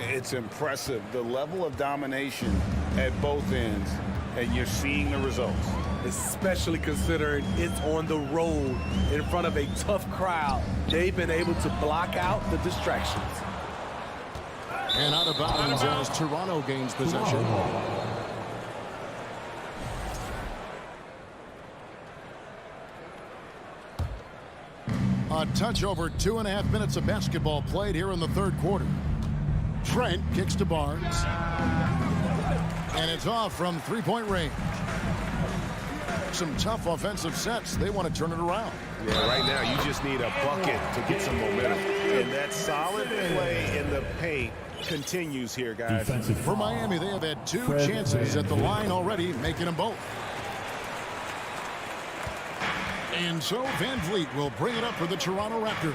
It's impressive, the level of domination at both ends, and you're seeing the results.
Especially considering it's on the road in front of a tough crowd. They've been able to block out the distractions.
And out of bounds as Toronto gains possession. A touch over 2.5 minutes of basketball played here in the third quarter. Trent kicks to Barnes. And it's off from three-point range. Some tough offensive sets. They want to turn it around.
Yeah, right now you just need a bucket to get some momentum. And that solid play in the paint continues here, guys.
For Miami, they have had 2 chances at the line already, making them both. And so Van Vliet will bring it up for the Toronto Raptors.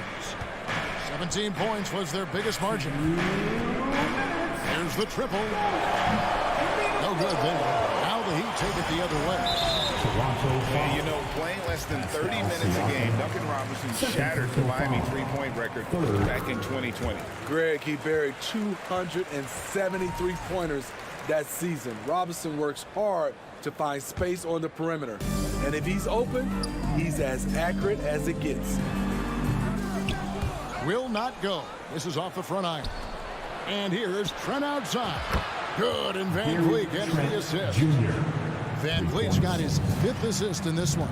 17 points was their biggest margin. Here's the triple. No good there. Now the Heat take it the other way.
And you know, playing less than 30 minutes a game, Duncan Robinson shattered the Miami three-point record back in 2020.
Greg, he buried 273 pointers that season. Robinson works hard to find space on the perimeter. And if he's open, he's as accurate as it gets.
Will not go. This is off the front iron. And here's Trent outside. Good, and Van Vliet gets the assist. Van Vliet's got his 5th assist in this one.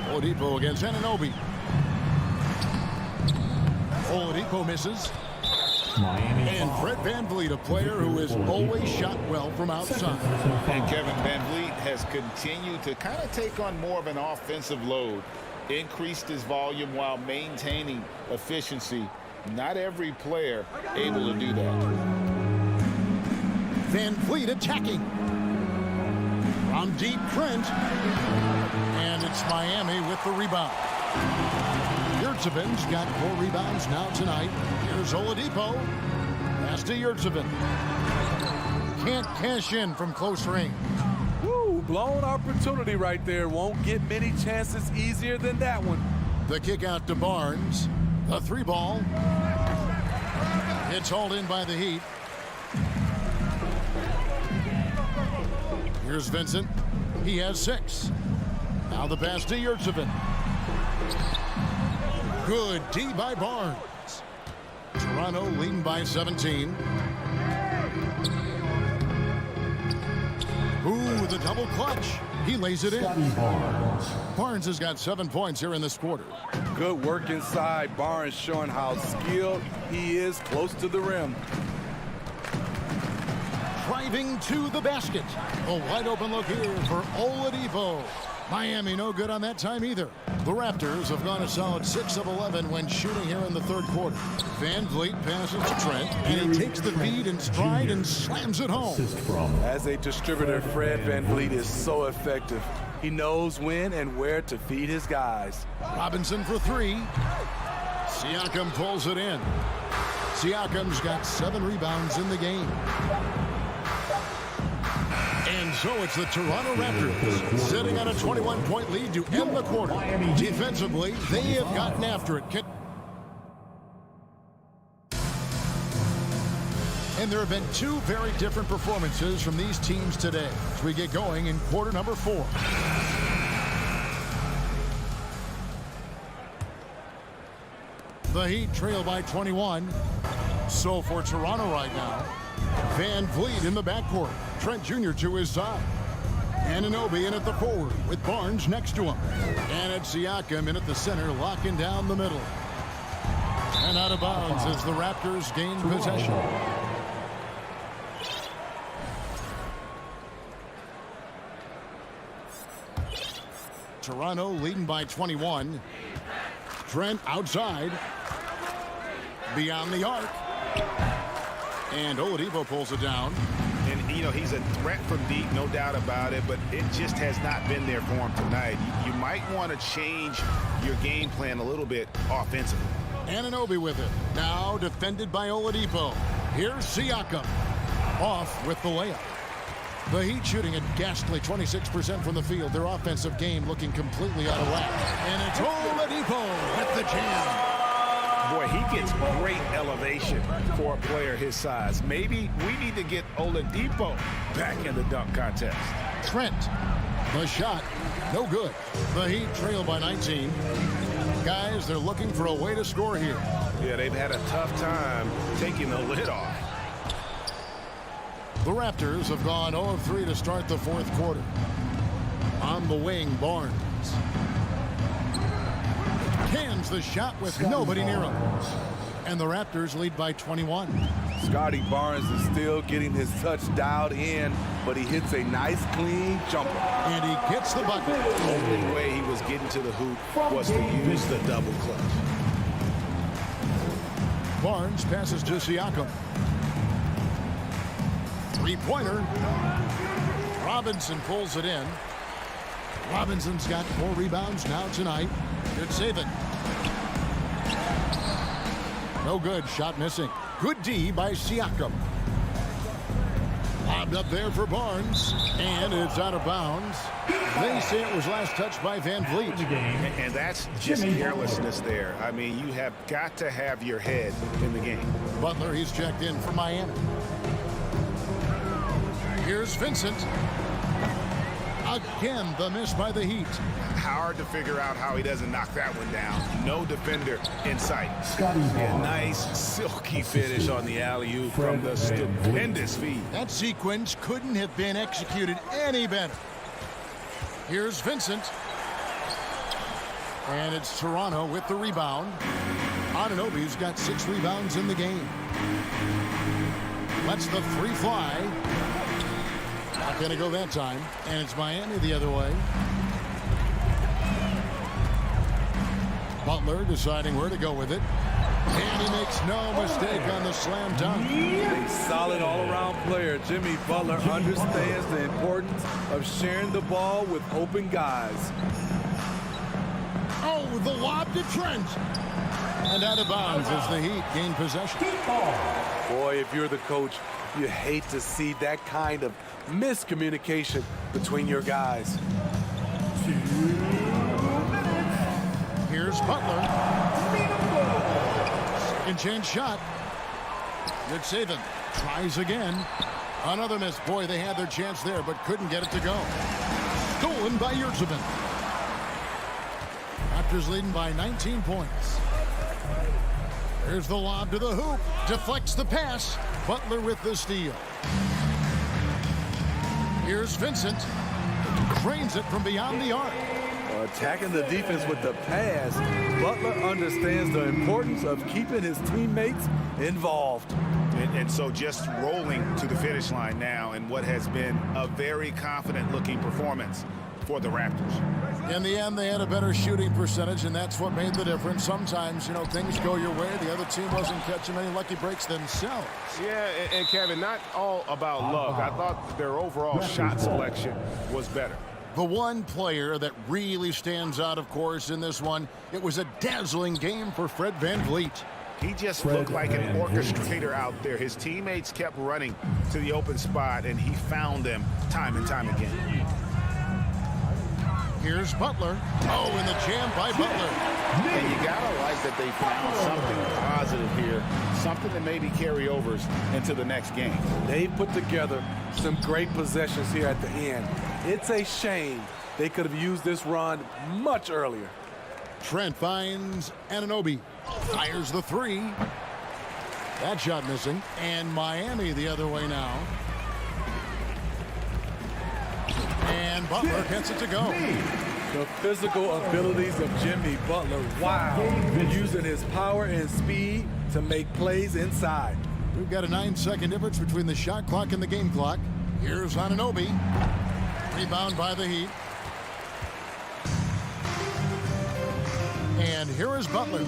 Oladipo against Anunoby. Oladipo misses. And Fred Van Vliet, a player who has always shot well from outside.
And Kevin Van Vliet has continued to kind of take on more of an offensive load, increased his volume while maintaining efficiency. Not every player able to do that.
Van Vliet attacking. From deep, Trent. And it's Miami with the rebound. Yurtsevic's got 4 rebounds now tonight. Here's Oladipo. Pass to Yurtsevich. Can't cash in from close range.
Woo, blown opportunity right there. Won't get many chances easier than that one.
The kick out to Barnes. The 3-ball. It's hauled in by the Heat. Here's Vincent. He has 6. Now the pass to Yurtsevich. Good D by Barnes. Toronto leading by 17. Ooh, the double clutch. He lays it in. Barnes has got 7 points here in this quarter.
Good work inside. Barnes showing how skilled he is close to the rim.
Driving to the basket. A wide open look here for Oladipo. Miami no good on that time either. The Raptors have gone a solid 6 of 11 when shooting here in the third quarter. Van Vliet passes to Trent, and he takes the feed in stride and slams it home.
As a distributor, Fred Van Vliet is so effective. He knows when and where to feed his guys.
Robinson for 3. Siakam pulls it in. Siakam's got 7 rebounds in the game. And so it's the Toronto Raptors sitting on a 21-point lead to end the quarter. Defensively, they have gotten after it. And there have been 2 very different performances from these teams today as we get going in quarter number 4. The Heat trail by 21. So for Toronto right now, Van Vliet in the backcourt. Trent Jr. to his side. Anunoby in at the forward with Barnes next to him. And it's Siakam in at the center, locking down the middle. And out of bounds as the Raptors gain possession. Toronto leading by 21. Trent outside. Beyond the arc. And Oladipo pulls it down.
And, you know, he's a threat from deep, no doubt about it, but it just has not been there for him tonight. You might want to change your game plan a little bit offensively.
Anunoby with it. Now defended by Oladipo. Here's Siakam. Off with the layup. The Heat shooting a ghastly 26% from the field. Their offensive game looking completely out of whack. And it's Oladipo with the jam.
Boy, he gets great elevation for a player his size. Maybe we need to get Oladipo back in the dunk contest.
Trent, the shot, no good. The Heat trail by 19. Guys, they're looking for a way to score here.
Yeah, they've had a tough time taking the lid off.
The Raptors have gone 0 of 3 to start the fourth quarter. On the wing, Barnes. Cans the shot with nobody near him. And the Raptors lead by 21.
Scotty Barnes is still getting his touch dialed in, but he hits a nice clean jumper.
And he gets the bucket.
The only way he was getting to the hoop was to use the double clutch.
Barnes passes to Siakam. Three-pointer. Robinson pulls it in. Robinson's got 4 rebounds now tonight. Good save it. No good. Shot missing. Good D by Siakam. Lobbed up there for Barnes. And it's out of bounds. They say it was last touched by Van Vliet.
And that's just carelessness there. I mean, you have got to have your head in the game.
Butler, he's checked in for Miami. Here's Vincent. Again, the miss by the Heat.
Hard to figure out how he doesn't knock that one down. No defender in sight. A nice silky finish on the alley-oop from the stupendous feed.
That sequence couldn't have been executed any better. Here's Vincent. And it's Toronto with the rebound. Anunoby's got 6 rebounds in the game. Lets the 3 fly. Not going to go that time. And it's Miami the other way. Butler deciding where to go with it. And he makes no mistake on the slam dunk.
A solid all-around player. Jimmy Butler understands the importance of sharing the ball with open guys.
Oh, the lob to Trent. And out of bounds as the Heat gain possession.
Boy, if you're the coach, you hate to see that kind of miscommunication between your guys.
Here's Butler. Second chance shot. Good saving. Tries again. Another miss. Boy, they had their chance there, but couldn't get it to go. Stolen by Yurtseven. Raptors leading by 19 points. Here's the lob to the hoop. Deflects the pass. Butler with the steal. Here's Vincent. Cranes it from beyond the arc.
Attacking the defense with the pass. Butler understands the importance of keeping his teammates involved.
And so just rolling to the finish line now in what has been a very confident-looking performance for the Raptors.
In the end, they had a better shooting percentage, and that's what made the difference. Sometimes, you know, things go your way. The other team wasn't catching many lucky breaks themselves.
Yeah, and Kevin, not all about luck. I thought their overall shot selection was better.
The one player that really stands out, of course, in this one, it was a dazzling game for Fred Van Vliet.
He just looked like an orchestrator out there. His teammates kept running to the open spot, and he found them time and time again.
Here's Butler. Oh, and the jam by Butler.
And you gotta like that they found something positive here, something that maybe carry overs into the next game.
They put together some great possessions here at the end. It's a shame they could have used this run much earlier.
Trent finds Anunoby. Fires the 3. That shot missing. And Miami the other way now. And Butler gets it to go.
The physical abilities of Jimmy Butler. Wow. Using his power and speed to make plays inside.
We've got a 9-second difference between the shot clock and the game clock. Here's Anunoby. Rebound by the Heat. And here is Butler.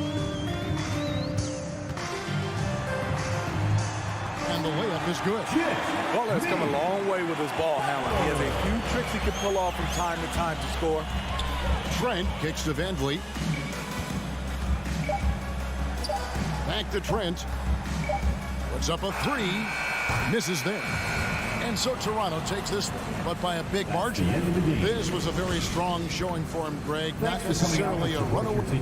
And the layup is good.
Butler has come a long way with his ball handling. He has a few tricks he can pull off from time to time to score.
Trent kicks to Van Vliet. Back to Trent. Puts up a 3. Misses there. And so Toronto takes this one, but by a big margin. This was a very strong showing for him, Greg. Not necessarily a runaway.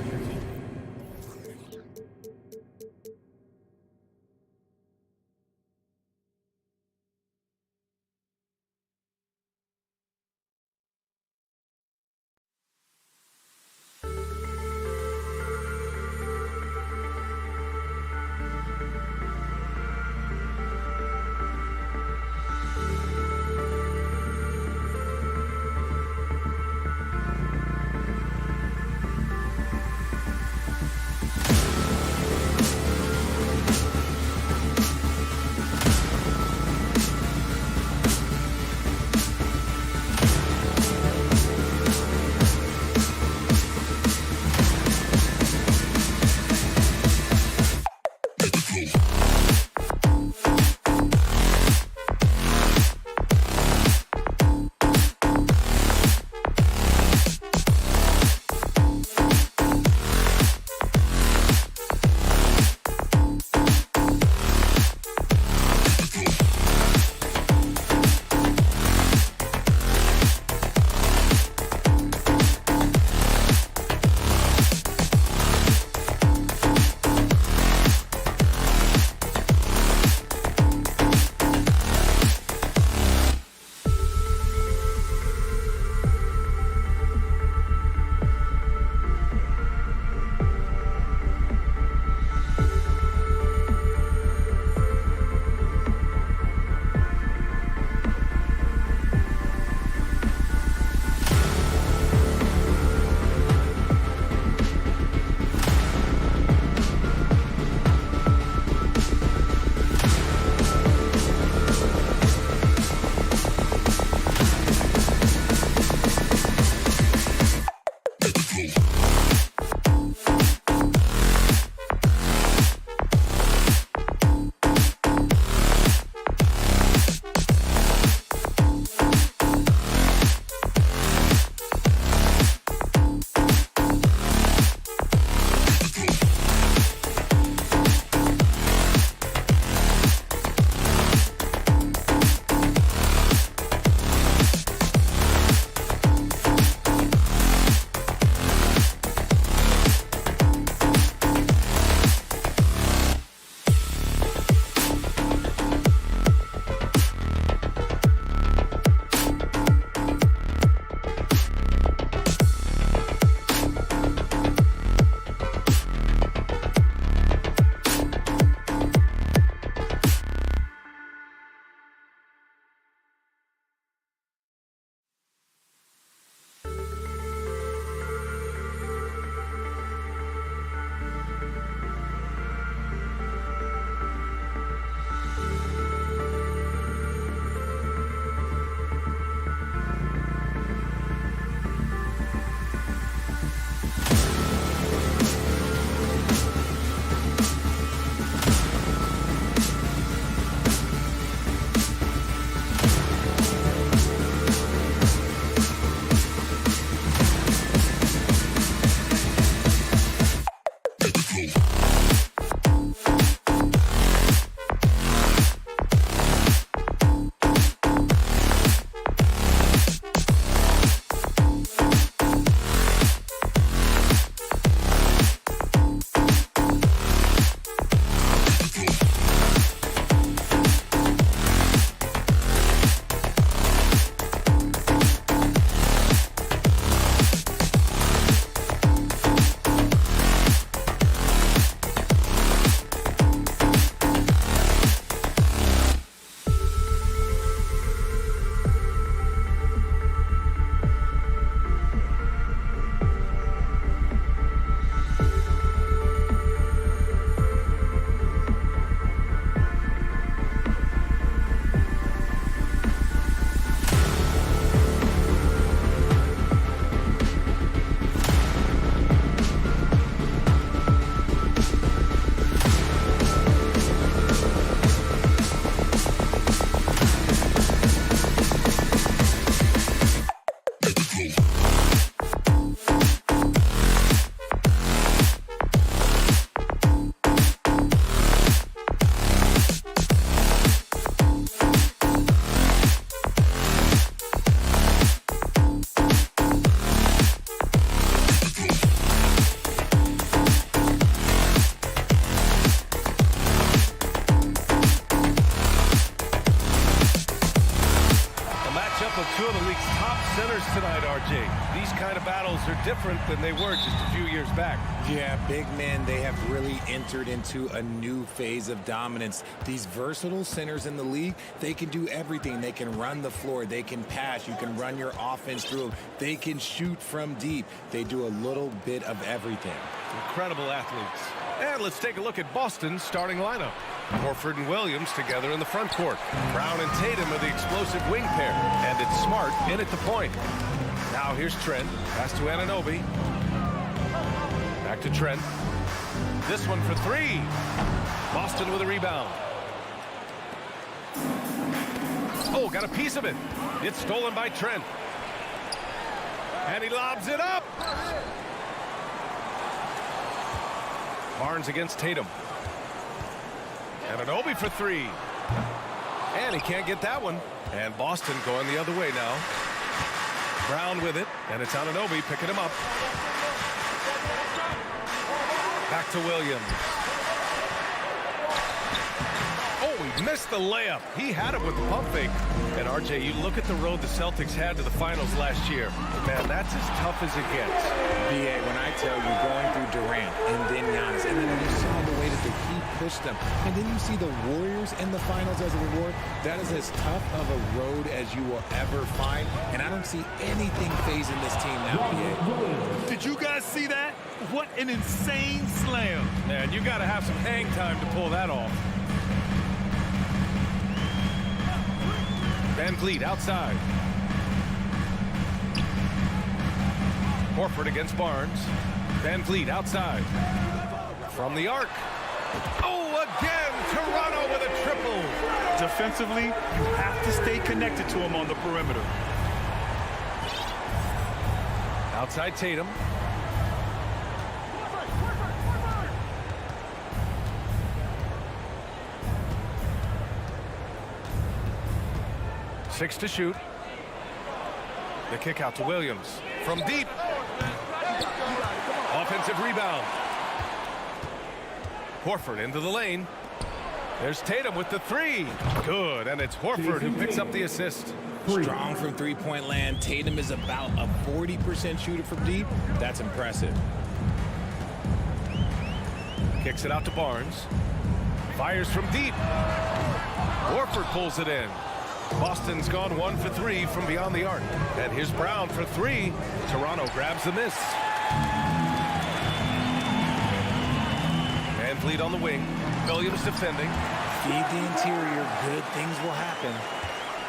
RJ. These kind of battles are different than they were just a few years back.
Yeah, big men, they have really entered into a new phase of dominance. These versatile centers in the league, they can do everything. They can run the floor. They can pass. You can run your offense through them. They can shoot from deep. They do a little bit of everything.
Incredible athletes. And let's take a look at Boston's starting lineup. Horford and Williams together in the front court. Brown and Tatum are the explosive wing pair. And it's Smart in at the point. Now here's Trent. Pass to Anunoby. Back to Trent. This one for three. Boston with a rebound. Oh, got a piece of it. It's stolen by Trent. And he lobs it up. Barnes against Tatum. Anunoby for three. And he can't get that one. And Boston going the other way now. Brown with it. And it's Anunoby picking him up. Back to Williams. Oh, he missed the layup. He had it with the pump fake. And RJ, you look at the road the Celtics had to the finals last year. Man, that's as tough as it gets.
BA, when I tell you going through Durant and then Giannis, and then you saw the way that the Heat pushed them, and then you see the Warriors in the finals as a reward, that is as tough of a road as you will ever find, and I don't see anything phasing this team now, BA.
Did you guys see that? What an insane slam.
Man, you got to have some hang time to pull that off. Van Vliet outside. Horford against Barnes. Van Vliet outside. From the arc. Oh, again, Toronto with a triple.
Defensively, you have to stay connected to him on the perimeter.
Outside Tatum. Six to shoot. The kick out to Williams. From deep. Offensive rebound. Horford into the lane. There's Tatum with the three. Good, and it's Horford who picks up the assist.
Strong from three-point land. Tatum is about a 40% shooter from deep. That's impressive.
Kicks it out to Barnes. Fires from deep. Horford pulls it in. Boston's gone 1 for 3 from beyond the arc. And here's Brown for three. Toronto grabs the miss. Van Vliet on the wing. Williams defending.
Feed the interior. Good things will happen.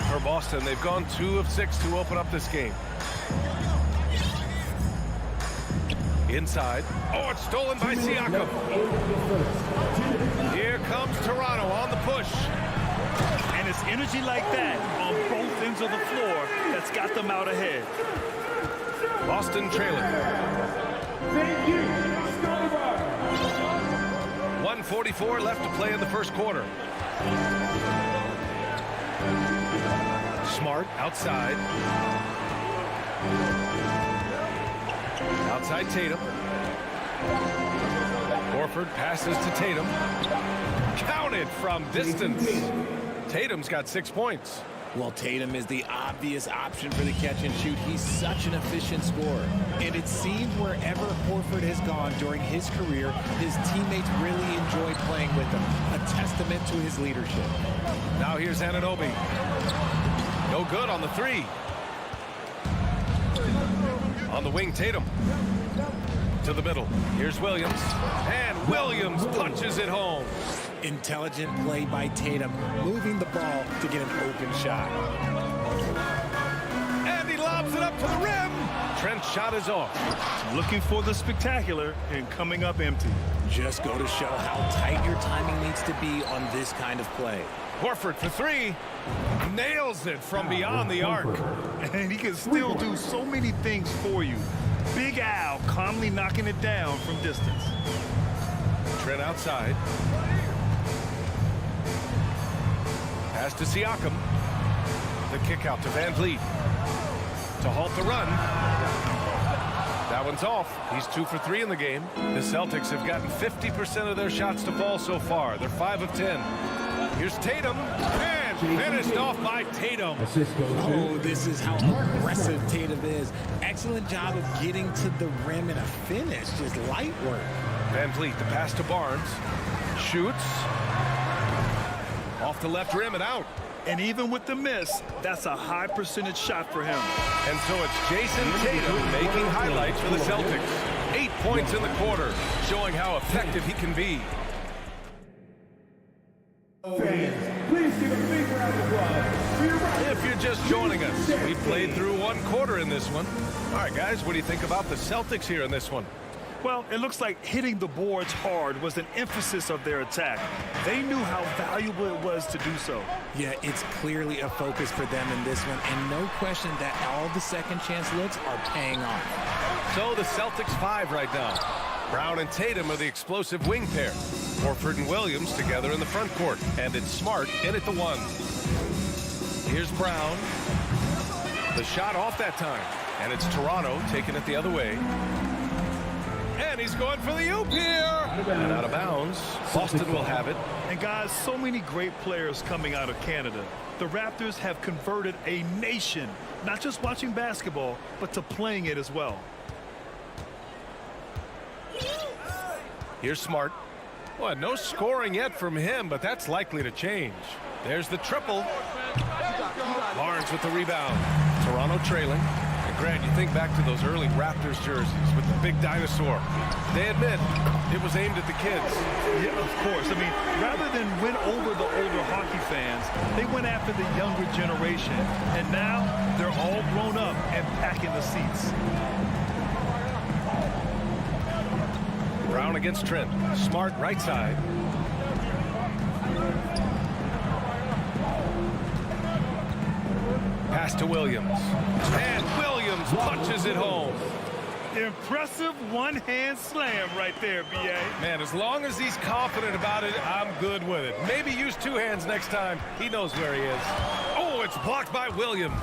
For Boston, they've gone 2 of 6 to open up this game. Inside. Oh, it's stolen by Siakam. Here comes Toronto on the push.
And it's energy like that on both ends of the floor that's got them out ahead.
Boston trailing. 1:44 left to play in the first quarter. Smart outside. Outside Tatum. Horford passes to Tatum. Counted from distance. Tatum's got 6 points.
Well, Tatum is the obvious option for the catch and shoot. He's such an efficient scorer. And it seems wherever Horford has gone during his career, his teammates really enjoy playing with him. A testament to his leadership.
Now here's Anunoby. No good on the three. On the wing, Tatum. To the middle. Here's Williams. And Williams punches it home.
Intelligent play by Tatum, moving the ball to get an open shot.
And he lobs it up to the rim. Trent's shot is off.
Looking for the spectacular and coming up empty.
Just go to show how tight your timing needs to be on this kind of play.
Horford for three. Nails it from beyond the arc.
And he can still do so many things for you. Big Al calmly knocking it down from distance.
Trent outside. Pass to Siakam. The kick out to Van Vliet. To halt the run. That one's off. He's 2 for 3 in the game. The Celtics have gotten 50% of their shots to fall so far. They're 5 of 10. Here's Tatum. And Finished off by Tatum.
Oh, this is how aggressive Tatum is. Excellent job of getting to the rim in a finish. Just light work.
Van Vliet, the pass to Barnes. Shoots. Off the left rim and out.
And even with the miss, that's a high percentage shot for him.
And so it's Jason Tatum making highlights for the Celtics. 8 points in the quarter, showing how effective he can be.
Please give a big round of applause for your
If you're just joining us, we played through 1 quarter in this one. All right, guys, what do you think about the Celtics here in this one?
Well, it looks like hitting the boards hard was an emphasis of their attack. They knew how valuable it was to do so.
Yeah, it's clearly a focus for them in this one, and no question that all the second chance looks are paying off.
So the Celtics 5 right now. Brown and Tatum are the explosive wing pair. Horford and Williams together in the front court. And it's Smart in at the 1. Here's Brown. The shot off that time. And it's Toronto taking it the other way. And he's going for the oop here. And out of bounds. Boston will have it.
And guys, so many great players coming out of Canada. The Raptors have converted a nation, not just watching basketball, but to playing it as well.
Here's Smart. Well, no scoring yet from him, but that's likely to change. There's the triple. Barnes with the rebound. Toronto trailing. And Grant, you think back to those early Raptors jerseys with the big dinosaur. They admit it was aimed at the kids.
Yeah, of course. I mean, rather than win over the older hockey fans, they went after the younger generation. And now they're all grown up and packing the seats.
Brown against Trent. Smart right side. Pass to Williams. And Williams punches it home.
Impressive one-hand slam right there, B.A.
Man, as long as he's confident about it, I'm good with it. Maybe use 2 hands next time. He knows where he is. Oh, it's blocked by Williams.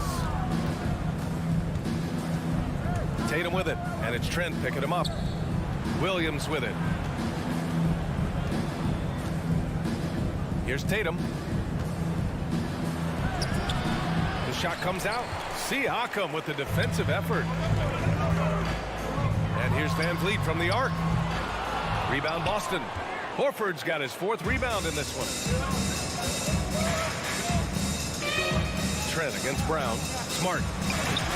Tatum with it. And it's Trent picking him up. Williams with it. Here's Tatum. The shot comes out. Siakam with the defensive effort. And here's Van Vliet from the arc. Rebound Boston. Horford's got his 4th rebound in this one. Trent against Brown. Smart.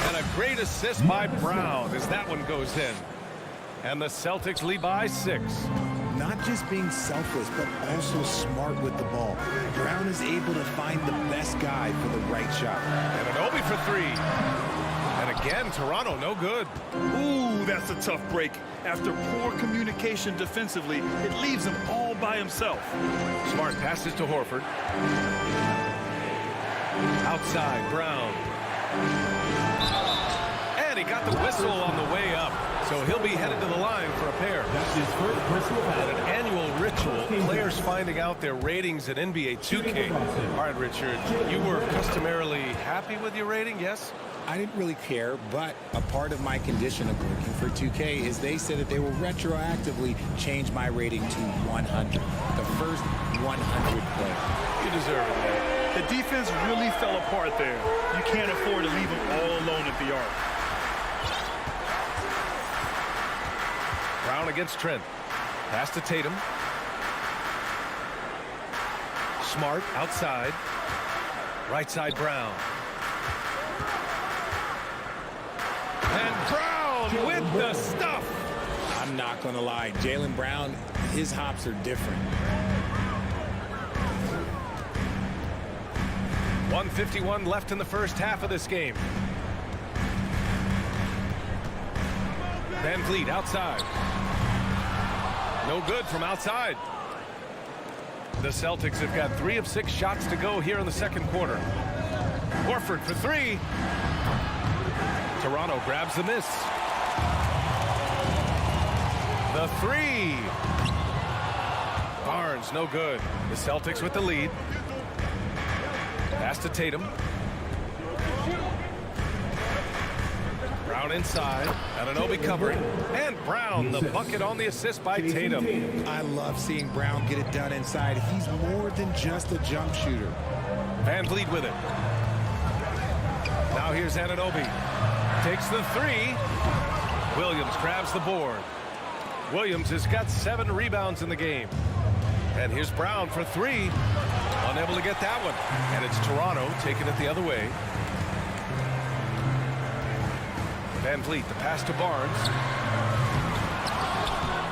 And a great assist by Brown as that one goes in. And the Celtics lead by 6.
Not just being selfless, but also smart with the ball. Brown is able to find the best guy for the right shot.
And an Obi for 3. And again, Toronto no good.
Ooh, that's a tough break. After poor communication defensively, it leaves him all by himself.
Smart passes to Horford. Outside, Brown. And he got the whistle on the way up. So he'll be headed to the line for a pair.
That's his first personal foul.
An annual ritual, players finding out their ratings at NBA 2K. All right, Richard, you were customarily happy with your rating, yes?
I didn't really care, but a part of my condition of working for 2K is they said that they will retroactively change my rating to 100. The first 100 player.
You deserve it, man.
The defense really fell apart there. You can't afford to leave them all alone at the arc.
Brown against Trent. Pass to Tatum. Smart outside. Right side Brown. And Brown with the stuff.
I'm not going to lie. Jaylen Brown, his hops are different.
1:51 left in the first half of this game. Van Vliet outside. No good from outside. The Celtics have got 3 of 6 shots to go here in the second quarter. Horford for 3. Toronto grabs the miss. The 3. Barnes, no good. The Celtics with the lead. Pass to Tatum. Brown inside. Anunoby covering. And Brown, the bucket on the assist by Tatum.
I love seeing Brown get it done inside. He's more than just a jump shooter.
Van Vliet with it. Now here's Anunoby. Takes the three. Williams grabs the board. Williams has got 7 rebounds in the game. And here's Brown for 3. Unable to get that one. And it's Toronto taking it the other way. Van Vliet, the pass to Barnes.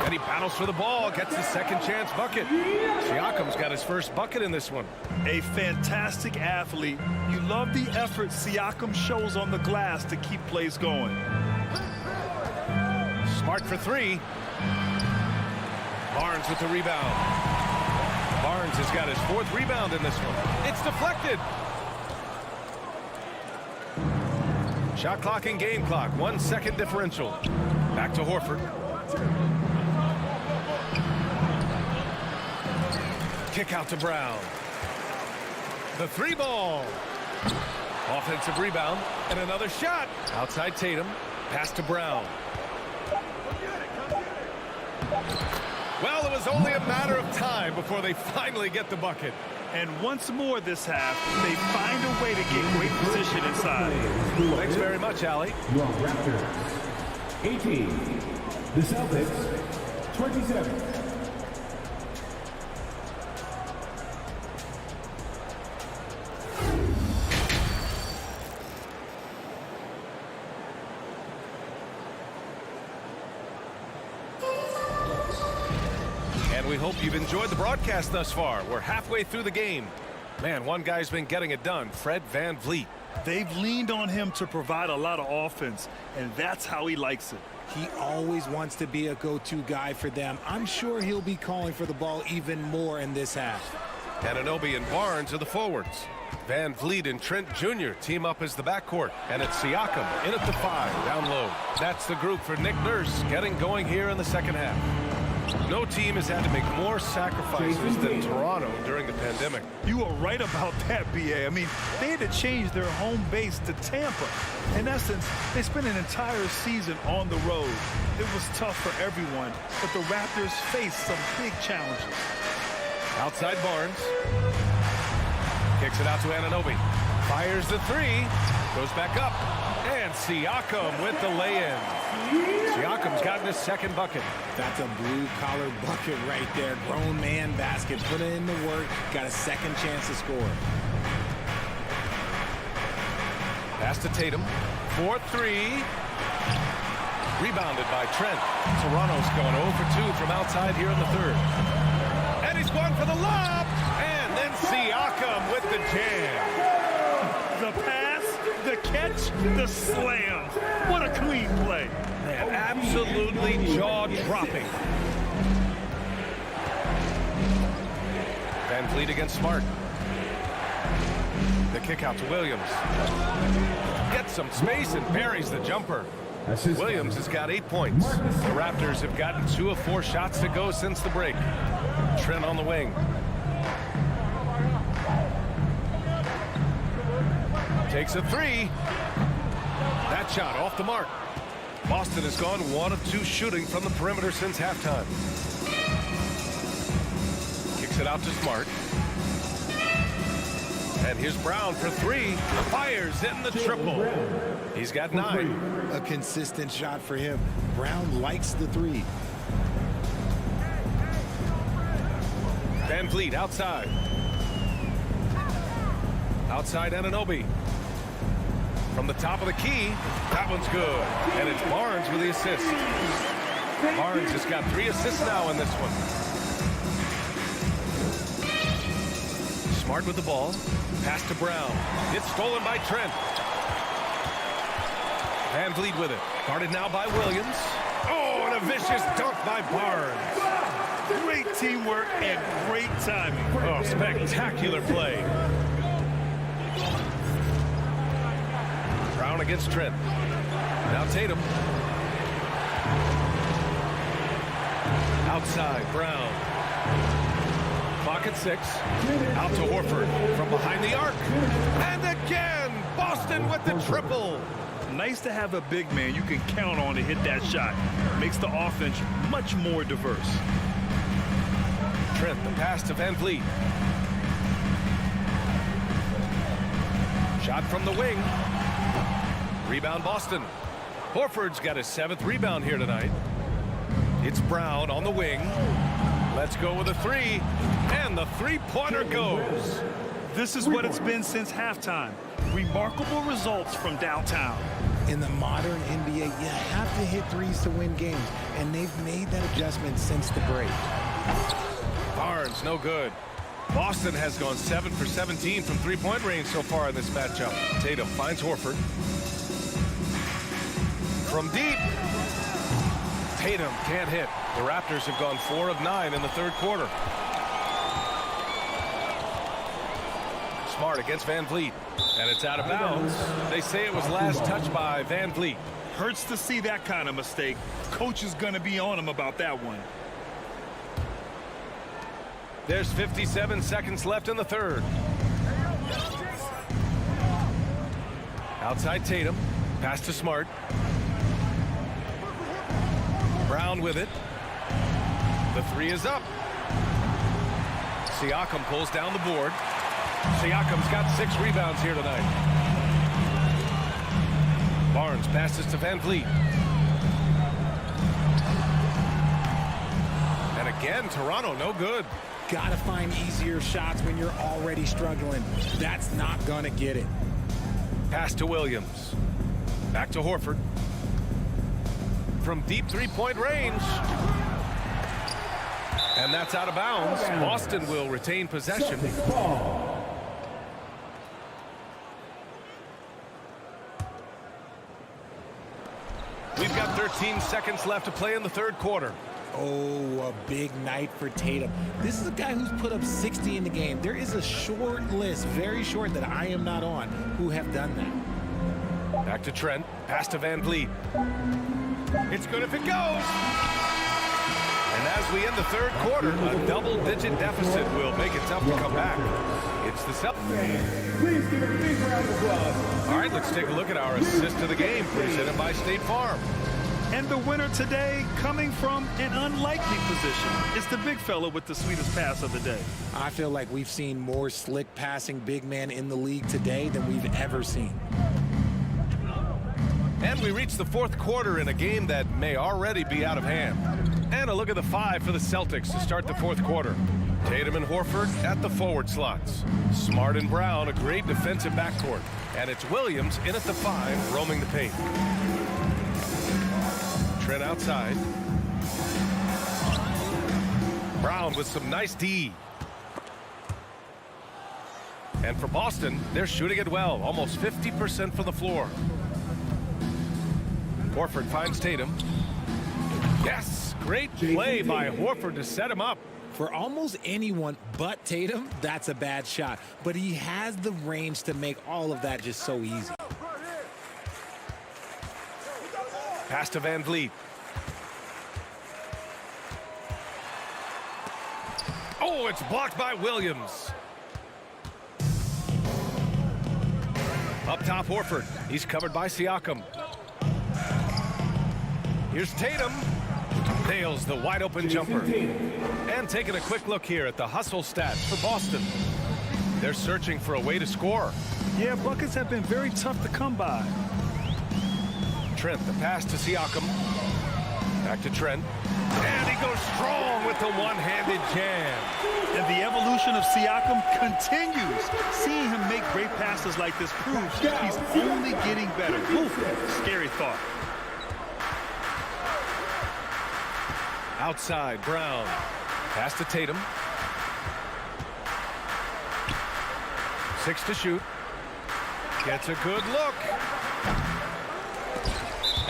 And he battles for the ball, gets his second chance bucket. Siakam's got his first bucket in this one.
A fantastic athlete. You love the effort Siakam shows on the glass to keep plays going.
Smart for 3. Barnes with the rebound. Barnes has got his 4th rebound in this one. It's deflected. Shot clock and game clock. 1 second differential. Back to Horford. Kick out to Brown. The 3 ball. Offensive rebound and another shot. Outside Tatum. Pass to Brown. Well, it was only a matter of time before they finally get the bucket.
And once more this half, they find a way to get great position inside.
Thanks very much, Allie.
Your Raptors. 18. The Celtics. 27.
We hope you've enjoyed the broadcast thus far. We're halfway through the game. Man, one guy's been getting it done, Fred Van Vliet.
They've leaned on him to provide a lot of offense, and that's how he likes it.
He always wants to be a go-to guy for them. I'm sure he'll be calling for the ball even more in this half.
Anunoby and Barnes are the forwards. Van Vliet and Trent Jr. team up as the backcourt. And it's Siakam in at the 5, down low. That's the group for Nick Nurse getting going here in the second half. No team has had to make more sacrifices than Toronto during the pandemic.
You are right about that, B.A. I mean, they had to change their home base to Tampa. In essence, they spent an entire season on the road. It was tough for everyone, but the Raptors faced some big challenges.
Outside Barnes. Kicks it out to Anunoby. Fires the 3. Goes back up. And Siakam with the lay-in. Siakam's gotten his second bucket.
That's a blue-collar bucket right there. Grown man basket. Put in the work. Got a second chance to score.
Pass to Tatum. 4-3. Rebounded by Trent. Toronto's going 0 for 2 from outside here in the third. And he's going for the lob. And then Siakam with the jam.
The pass, the catch, the slam. What a clean play.
Man, absolutely jaw-dropping. Van Vliet against Smart. The kick out to Williams. Gets some space and buries the jumper. Williams has got 8 points. The Raptors have gotten 2 of 4 shots to go since the break. Trent on the wing. Takes a 3. That shot off the mark. Boston has gone 1 of 2 shooting from the perimeter since halftime. Kicks it out to Smart. And here's Brown for 3. Fires in the triple. He's got 9.
A consistent shot for him. Brown likes the 3.
Van Vliet outside. Outside Anunoby. From the top of the key, that one's good. And it's Barnes with the assist. Barnes has got 3 assists now in this one. Smart with the ball. Pass to Brown. It's stolen by Trent. Van Vliet with it. Guarded now by Williams. Oh, and a vicious dunk by Barnes.
Great teamwork and great timing.
Oh, spectacular play. Brown against Trent. Now Tatum. Outside, Brown. Clock at 6. Out to Horford from behind the arc. And again, Boston with the triple.
Nice to have a big man you can count on to hit that shot. Makes the offense much more diverse.
Trent, the pass to Van Vliet. Shot from the wing. Rebound Boston. Horford's got his 7th rebound here tonight. It's Brown on the wing. Let's go with a 3. And the three-pointer goes.
This is what it's been since halftime. Remarkable results from downtown.
In the modern NBA, you have to hit threes to win games, and they've made that adjustment since the break.
Barnes, no good. Boston has gone 7 for 17 from three-point range so far in this matchup. Tatum finds Horford. From deep. Tatum can't hit. The Raptors have gone 4 of 9 in the third quarter. Smart against Van Vliet. And it's out of bounds. They say it was last touched by Van Vliet.
Hurts to see that kind of mistake. Coach is going to be on him about that one.
There's 57 seconds left in the third. Outside Tatum. Pass to Smart. Brown with it. The 3 is up. Siakam pulls down the board. Siakam's got 6 rebounds here tonight. Barnes passes to Van Vliet. And again, Toronto no good.
Gotta find easier shots when you're already struggling. That's not gonna get it.
Pass to Williams. Back to Horford. From deep three-point range. And that's out of bounds. Boston will retain possession. We've got 13 seconds left to play in the third quarter.
Oh, a big night for Tatum. This is a guy who's put up 60 in the game. There is a short list, very short, that I am not on, who have done that.
Back to Trent. Pass to Van Vliet. It's good if it goes. And as we end the third quarter, a double-digit deficit will make it tough to come back. It's the Celtics.
Please give a big round of applause.
All right, let's take a look at our assist of the game presented by State Farm.
And the winner today coming from an unlikely position. It's the big fella with the sweetest pass of the day.
I feel like we've seen more slick passing big men in the league today than we've ever seen.
And we reach the fourth quarter in a game that may already be out of hand. And a look at the 5 for the Celtics to start the fourth quarter. Tatum and Horford at the forward slots. Smart and Brown, a great defensive backcourt. And it's Williams in at the 5, roaming the paint. Trent outside. Brown with some nice D. And for Boston, they're shooting it well, almost 50% from the floor. Horford finds Tatum. Yes, great play by Horford to set him up.
For almost anyone but Tatum, that's a bad shot. But he has the range to make all of that just so easy.
Pass to Van Vliet. Oh, it's blocked by Williams. Up top, Horford. He's covered by Siakam. Here's Tatum. Nails the wide-open jumper. And taking a quick look here at the hustle stats for Boston. They're searching for a way to score.
Yeah, buckets have been very tough to come by.
Trent, the pass to Siakam. Back to Trent. And he goes strong with the one-handed jam.
And the evolution of Siakam continues. Seeing him make great passes like this proves he's only getting better. Oof, scary thought.
Outside, Brown. Pass to Tatum. 6 to shoot. Gets a good look.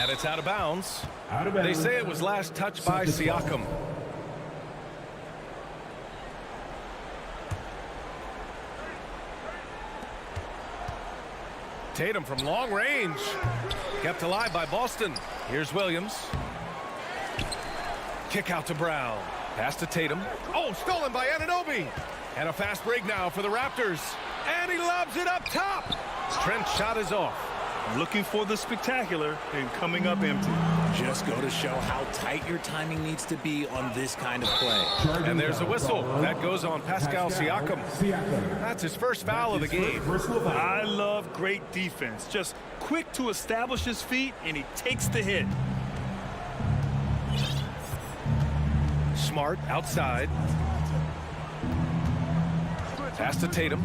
And it's out of bounds. They say it was last touched by Siakam. Tatum from long range. Kept alive by Boston. Here's Williams. Kick out to Brown. Pass to Tatum. Oh, stolen by Anunoby. And a fast break now for the Raptors. And he lobs it up top. Trent's shot is off.
Looking for the spectacular and coming up empty.
just go to show how tight your timing needs to be on this kind of play.
And there's a whistle. That goes on Pascal Siakam. That's his first foul of the game.
I love great defense. Just quick to establish his feet, and he takes the hit.
Smart outside. Pass to Tatum.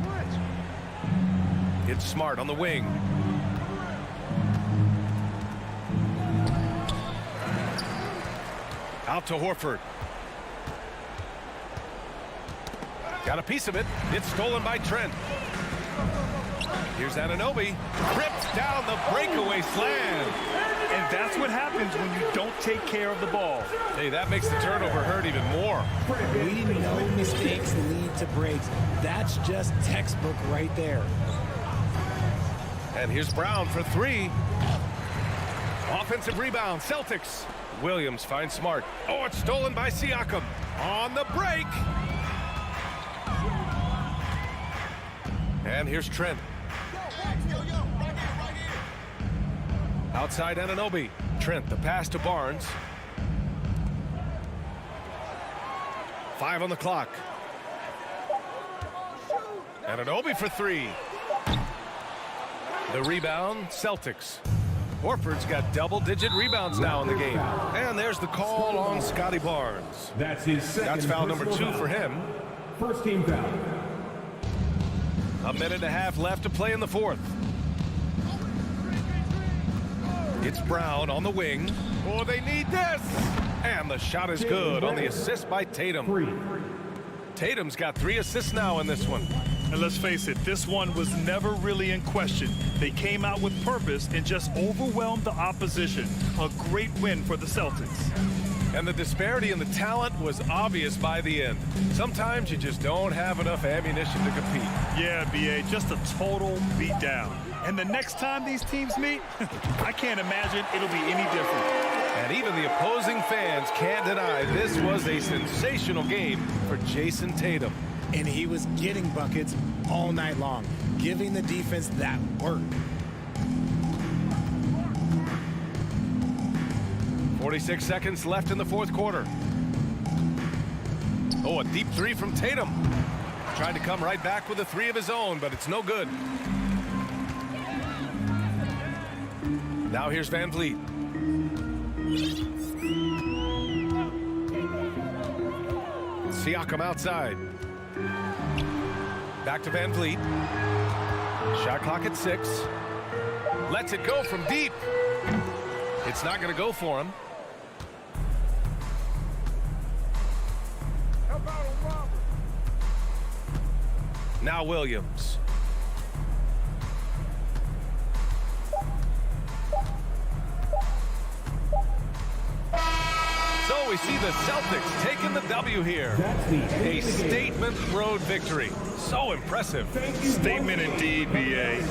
It's Smart on the wing. Out to Horford. Got a piece of it. It's stolen by Trent. Here's Anunoby. Ripped down the breakaway slam.
And that's what happens when you don't take care of the ball.
Hey, that makes the turnover hurt even more.
We know mistakes lead to breaks. That's just textbook right there.
And here's Brown for three. Offensive rebound, Celtics. Williams finds Smart. Oh, it's stolen by Siakam. On the break. And here's Trent. Outside Anunoby. Trent, the pass to Barnes. 5 on the clock. Anunoby for three. The rebound, Celtics. Horford's got double-digit rebounds now in the game. And there's the call on Scotty Barnes.
That's his second.
That's foul number 2 for him.
First team foul.
A minute and a half left to play in the fourth. It's Brown on the wing. Oh, they need this. And the shot is good on the assist by Tatum. Tatum's got 3 assists now in this one.
And let's face it, this one was never really in question. They came out with purpose and just overwhelmed the opposition. A great win for the Celtics.
And the disparity in the talent was obvious by the end. Sometimes you just don't have enough ammunition to compete.
Yeah, B.A., just a total beatdown. And the next time these teams meet, I can't imagine it'll be any different.
And even the opposing fans can't deny this was a sensational game for Jason Tatum.
And he was getting buckets all night long, giving the defense that work.
46 seconds left in the fourth quarter. Oh, a deep 3 from Tatum. Trying to come right back with a 3 of his own, but it's no good. Now here's Van Vliet. Siakam outside. Back to Van Vliet. Shot clock at 6. Lets it go from deep. It's not going to go for him. Now Williams. So we see the Celtics taking the W here. A statement road victory. So impressive.
Statement indeed, B.A.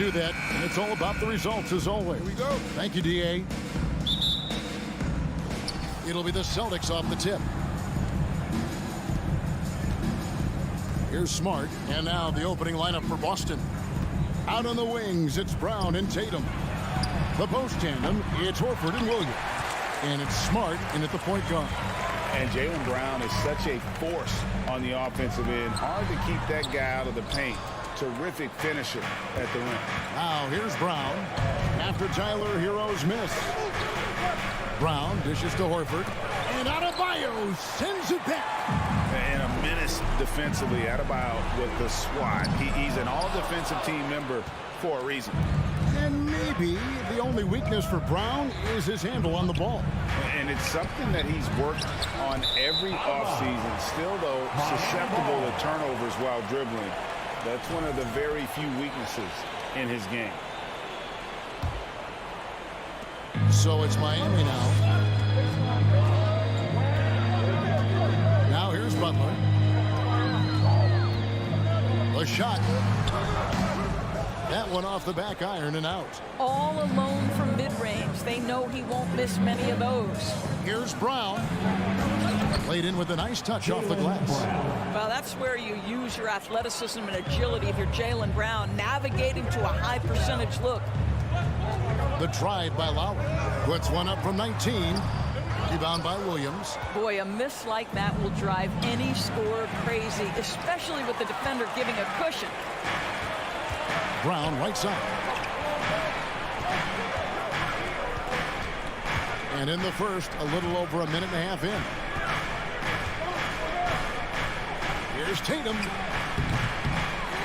do that, and it's all about the results as always. Here we go. Thank you, D.A. It'll be the Celtics off the tip. Here's Smart, and now the opening lineup for Boston. Out on the wings, it's Brown and Tatum. The post tandem, it's Horford and Williams. And it's Smart in at the point guard.
And Jaylen Brown is such a force on the offensive end. Hard to keep that guy out of the paint. Terrific finisher at the rim.
Now here's Brown after Tyler Hero's miss. Brown dishes to Horford. And Adebayo sends it back.
And a menace defensively. Adebayo with the swat. He's an all-defensive team member for a reason.
And maybe the only weakness for Brown is his handle on the ball.
And it's something that he's worked on every offseason. Still, though, susceptible to turnovers while dribbling. That's one of the very few weaknesses in his game.
So it's Miami now. Now here's Butler. The shot. That one off the back iron and out.
All alone from mid-range. They know he won't miss many of those.
Here's Brown. Played in with a nice touch off the glass.
Well, that's where you use your athleticism and agility if you're Jaylen Brown, navigating to a high percentage look.
The drive by Lowry. Puts one up from 19. Rebound by Williams.
Boy, a miss like that will drive any scorer crazy, especially with the defender giving a cushion.
Brown right side. And in the first, a little over a minute and a half in. Here's Tatum.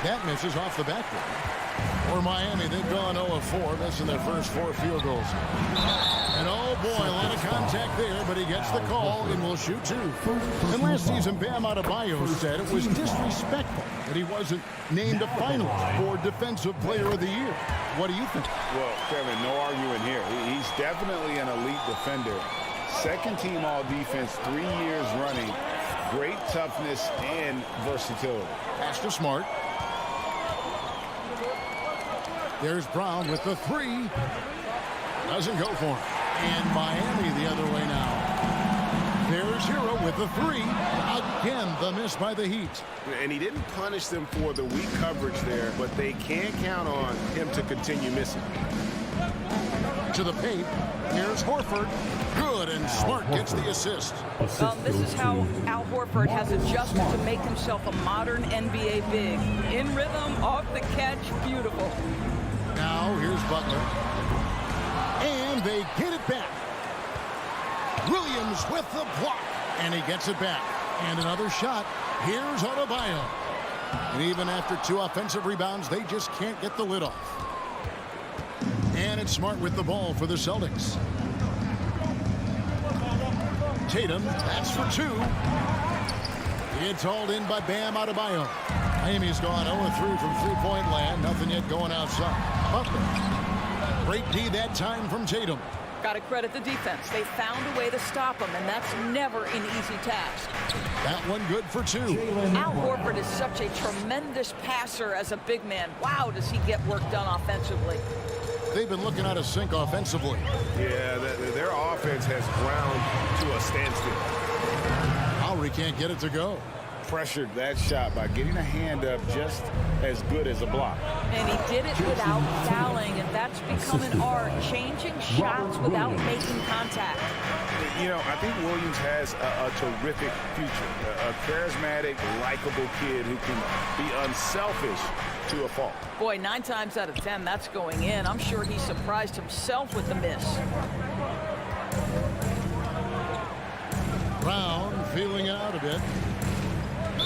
That misses off the backboard. For Miami, they've gone 0 of 4, missing their first 4 field goals. And oh boy, a lot of contact there, but he gets the call and will shoot 2. And last season, Bam Adebayo said it was disrespectful that he wasn't named a finalist for Defensive Player of the Year. What do you think?
Well, Kevin, no arguing here. He's definitely an elite defender. Second team all defense 3 years running. Great toughness and versatility.
Pass to Smart. There's Brown with the 3. Doesn't go for him. And Miami the other way now. There's Hero with the 3. Again, the miss by the Heat.
And he didn't punish them for the weak coverage there, but they can't count on him to continue missing.
To the paint. Here's Horford. Good, and Smart gets the assist.
Well, this is how Al Horford has adjusted to make himself a modern NBA big. In rhythm, off the catch, beautiful.
Now here's Butler. And they get it back. Williams with the block. And he gets it back. And another shot. Here's Adebayo. And even after 2 offensive rebounds, they just can't get the lid off. And it's Smart with the ball for the Celtics. Tatum, that's for 2. It's hauled in by Bam Adebayo. Miami's gone 0-3 from three-point land. Nothing yet going outside. Butler. Great D that time from Tatum.
Got to credit the defense. They found a way to stop him, and that's never an easy task.
That one good for 2.
Al Horford is such a tremendous passer as a big man. Wow, does he get work done offensively.
They've been looking out of sync offensively.
Yeah, their offense has ground to a standstill.
Lowry can't get it to go.
Pressured that shot by getting a hand up just as good as a block.
And he did it without fouling, and that's become an art, changing shots without making contact.
You know, I think Williams has a terrific future. A charismatic, likable kid who can be unselfish to a fault.
Boy, 9 times out of 10, that's going in. I'm sure he surprised himself with the miss.
Brown feeling it out a bit.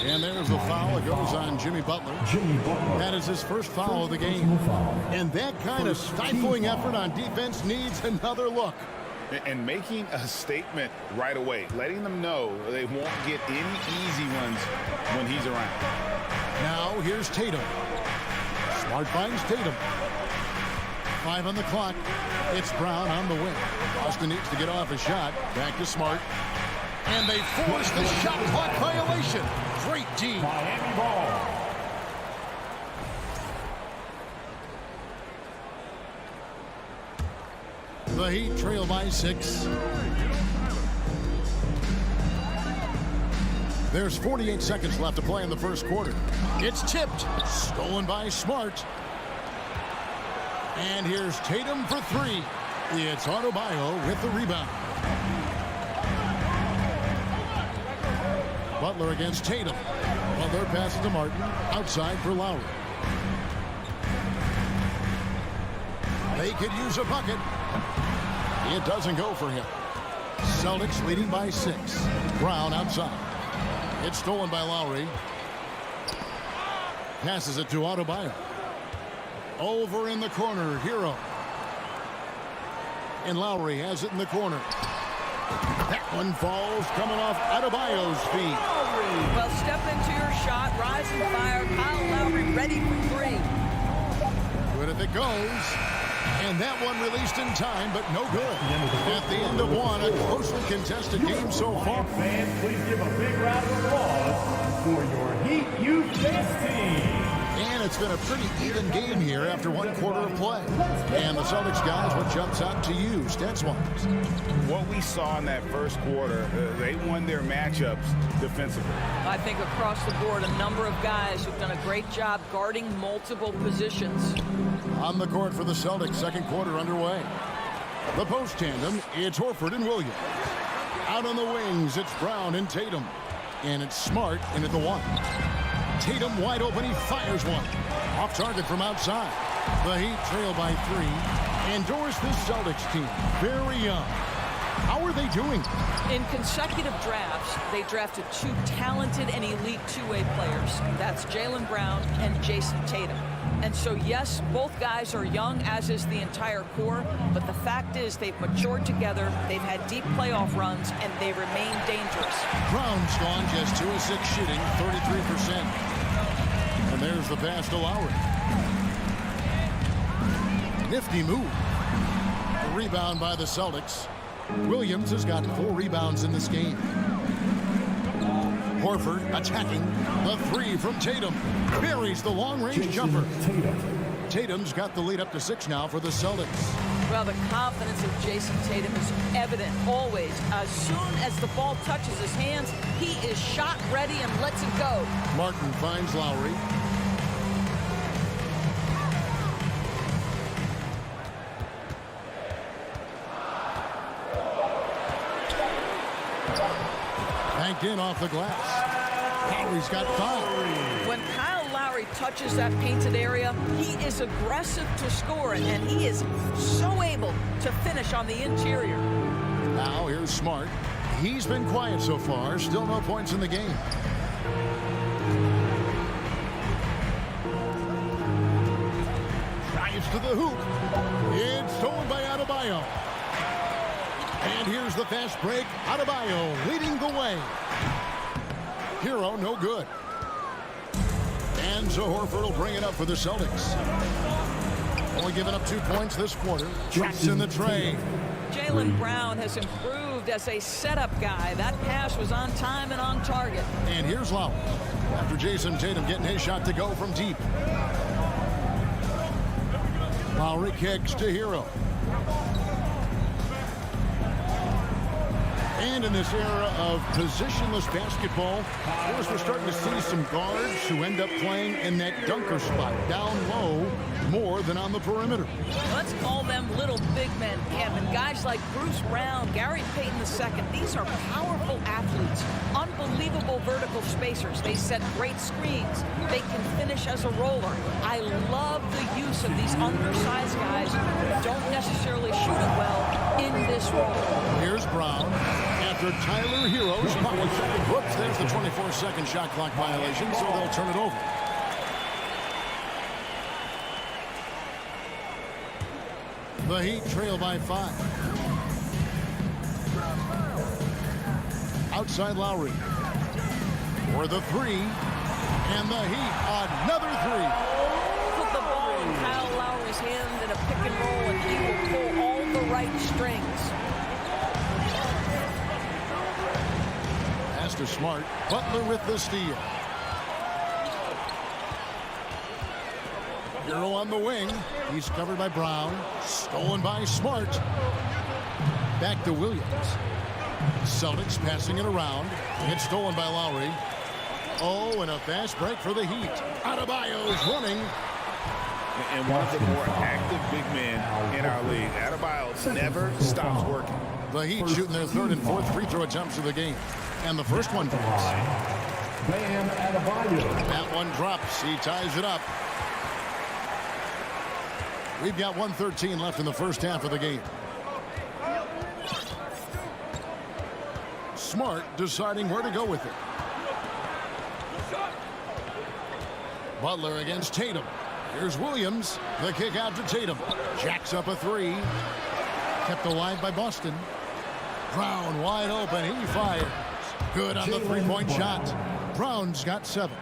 And there's the foul. It goes on Jimmy Butler. That is his first foul of the game. And that kind of stifling effort on defense needs another look.
And making a statement right away, letting them know they won't get any easy ones when he's around.
Now here's Tatum. Smart finds Tatum. 5 on the clock. It's Brown on the wing. Boston needs to get off a shot. Back to Smart. And they force the shot clock violation. Great D.
Miami ball.
The Heat trail by 6. There's 48 seconds left to play in the first quarter. It's tipped. Stolen by Smart. And here's Tatum for 3. It's Adebayo with the rebound. Butler against Tatum. Butler passes to Martin. Outside for Lowry. They could use a bucket. It doesn't go for him. Celtics leading by 6. Brown outside. It's stolen by Lowry. Passes it to Adebayo. Over in the corner, Hero. And Lowry has it in the corner. That one falls coming off Adebayo's feet.
Well, step into your shot, rise and fire. Kyle Lowry ready for 3.
Good if it goes. And that one released in time, but no good. At the end of one, a closely contested game so far.
Fans, please give a big round of applause for your Heat Youth Best Team.
And it's been a pretty even game here after one quarter of play. And the Celtics guys, what jumps out to you, stats-wise?
What we saw in that first quarter, they won their matchups defensively.
I think across the board, a number of guys who've done a great job guarding multiple positions.
On the court for the Celtics, second quarter underway. The post tandem, it's Horford and Williams. Out on the wings, it's Brown and Tatum. And it's Smart in at the 1. Tatum wide open, he fires one. Off target from outside. The Heat trail by 3. Endorse this Celtics team. Very young. How are they doing?
In consecutive drafts, they drafted 2 talented and elite two-way players. That's Jaylen Brown and Jason Tatum. And so, yes, both guys are young, as is the entire core. But the fact is they've matured together, they've had deep playoff runs, and they remain dangerous.
Brown's gone just 2 of 6 shooting, 33%. And there's the pass to Lowry. Nifty move. The rebound by the Celtics. Williams has got 4 rebounds in this game. Horford attacking. The 3 from Tatum. Buries the long-range jumper. Tatum's got the lead up to 6 now for the Celtics.
Well, the confidence of Jason Tatum is evident always. As soon as the ball touches his hands, he is shot ready and lets it go.
Martin finds Lowry. Banked in off the glass. Lowry's got 5.
When Kyle Lowry touches that painted area, he is aggressive to score, and he is so able to finish on the interior.
Now here's Smart. He's been quiet so far. Still no points in the game. Drives to the hoop. It's stolen by Adebayo. And here's the fast break. Adebayo leading the way. Hero no good. And so Horford will bring it up for the Celtics. Only giving up 2 points this quarter. Traps in the tray.
Jaylen Brown has improved as a setup guy. That pass was on time and on target.
And here's Lowry. After Jason Tatum getting his shot to go from deep. Lowry kicks to Hero. And in this era of positionless basketball, of course, we're starting to see some guards who end up playing in that dunker spot, down low, more than on the perimeter.
Let's call them little big men, Kevin. Guys like Bruce Brown, Gary Payton II. These are powerful athletes, unbelievable vertical spacers. They set great screens. They can finish as a roller. I love the use of these undersized guys who don't necessarily shoot it well in this role.
Here's Brown. After Tyler Hero's bucket. Whoops, there's the 24-second shot clock violation, so they'll turn it over. The Heat trail by 5. Outside Lowry. For the 3. And the Heat, another 3.
Put the ball in Kyle Lowry's hand in a pick and roll, and he will pull all the right strings.
Pass to Smart. Butler with the steal. Hero on the wing. He's covered by Brown. Stolen by Smart. Back to Williams. Celtics passing it around. It's stolen by Lowry. Oh, and a fast break for the Heat. Adebayo's running.
And one of the more active big men in our league. Adebayo never stops working.
The Heat shooting their third and fourth free throw attempts of the game. And the first one drops. That one drops. He ties it up. We've got 1:13 left in the first half of the game. Smart deciding where to go with it. Butler against Tatum. Here's Williams. The kick out to Tatum. Jacks up a three. Kept alive by Boston. Brown wide open. He fires. Good on the three-point shot. Brown's got 7.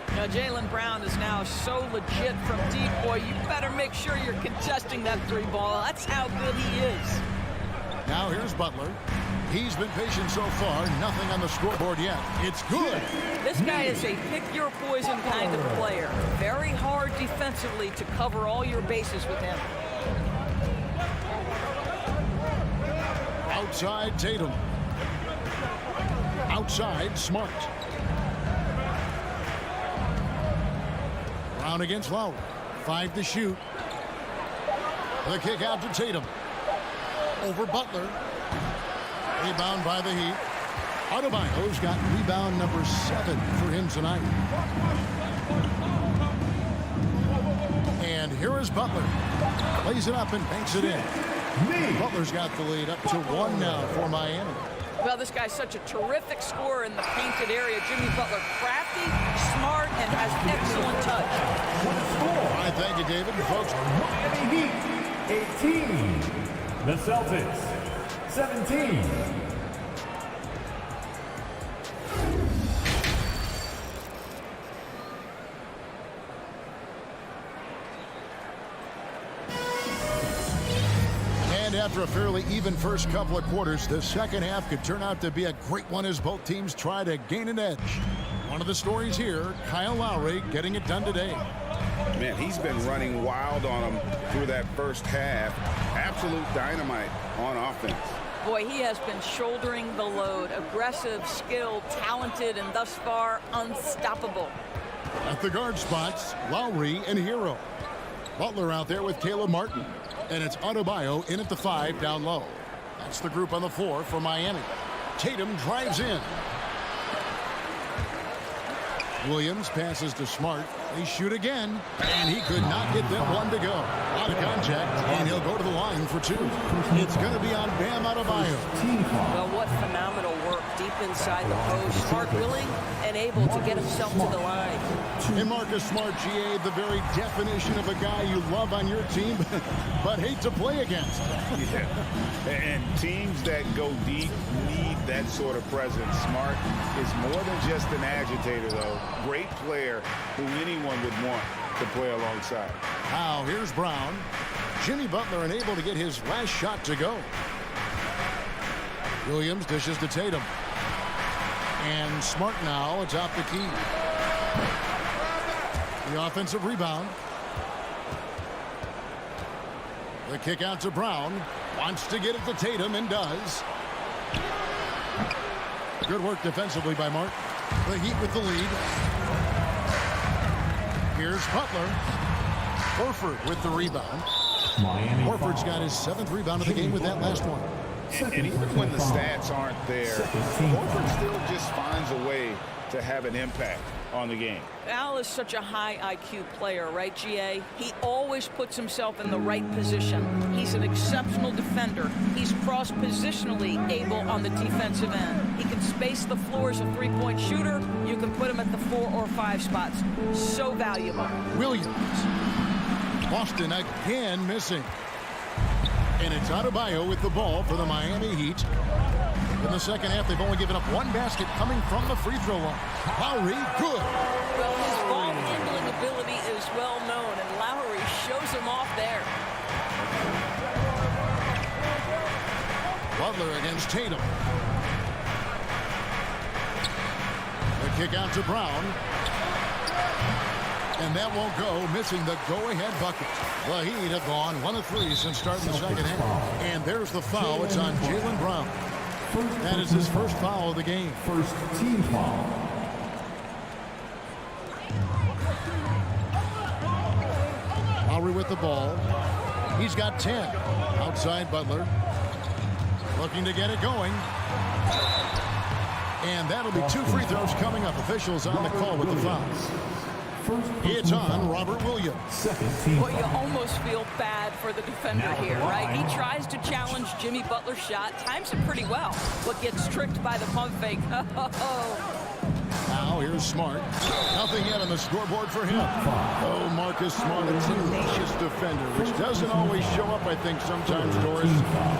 Now, Jaylen Brown is now so legit from deep, boy. You better make sure you're contesting that three ball. That's how good he is.
Now here's Butler. He's been patient so far. Nothing on the scoreboard yet. It's good.
This guy is a pick-your-poison kind of player. Very hard defensively to cover all your bases with him.
Outside Tatum. Outside Smart. Brown against Lowry. 5 to shoot. The kick out to Tatum. Over Butler. Rebound by the Heat. Adebayo's got rebound number 7 for him tonight. And here is Butler. Lays it up and banks it in. Butler's got the lead up to 1 now for Miami.
Well, this guy's such a terrific scorer in the painted area. Jimmy Butler, crafty, smart, and has excellent touch.
All right, thank you, David. Folks,
Miami Heat 18. The Celtics 17.
and after a fairly even first couple of quarters, the second half could turn out to be a great one as both teams try to gain an edge. One of the stories here, Kyle Lowry getting it done today.
Man, he's been running wild on him through that first half. Absolute dynamite on offense.
Boy, he has been shouldering the load. Aggressive, skilled, talented, and thus far unstoppable.
At the guard spots, Lowry and Hero. Butler out there with Caleb Martin. And it's Adebayo in at the 5 down low. That's the group on the floor for Miami. Tatum drives in. Williams passes to Smart. They shoot again, and he could not get that one to go. Out of contact, and he'll go to the line for 2. It's going to be on Bam Adebayo.
Well, what phenomenal work deep inside the post. Smart, willing, and able to get himself to the line.
And Marcus Smart, GA, the very definition of a guy you love on your team, but hate to play against.
Yeah. And teams that go deep need that sort of presence. Smart is more than just an agitator, though. Great player who anyone would want to play alongside.
Now here's Brown. Jimmy Butler unable to get his last shot to go. Williams dishes to Tatum. And Smart now atop the key. The offensive rebound. The kick out to Brown. Wants to get it to Tatum and does. Good work defensively by Martin. The Heat with the lead. Here's Butler. Horford with the rebound. Horford's got his 7th rebound of the game with that last one.
And even when the stats aren't there, Horford still just finds a way to have an impact on the game.
Al is such a high IQ player, right, GA? He always puts himself in the right position. He's an exceptional defender. He's cross-positionally able on the defensive end. He can space the floor as a three-point shooter. You can put him at the 4 or 5 spots. So valuable.
Williams. Boston again missing. And it's Adebayo with the ball for the Miami Heat. In the second half, they've only given up 1 basket coming from the free throw line. Lowry, good.
Well, his ball handling ability is well known, and Lowry shows him off there.
Butler against Tatum. The kick out to Brown. And that won't go, missing the go-ahead bucket. The Heat have gone 1 of 3 since starting the second half. And there's the foul. It's on Jaylen Brown. That is his first foul of the game.
First team foul.
Lowry with the ball. He's got 10. Outside Butler. Looking to get it going. And that'll be 2 free throws coming up. Officials on the call with the fouls. It's on Robert Williams.
Second team.
Well, you almost feel bad for the defender here, right? He tries to challenge Jimmy Butler's shot, times it pretty well, but gets tricked by the pump fake.
Now here's Smart. Nothing yet on the scoreboard for him. Oh, Marcus Smart, a tenacious defender, which doesn't always show up, I think, sometimes, Doris,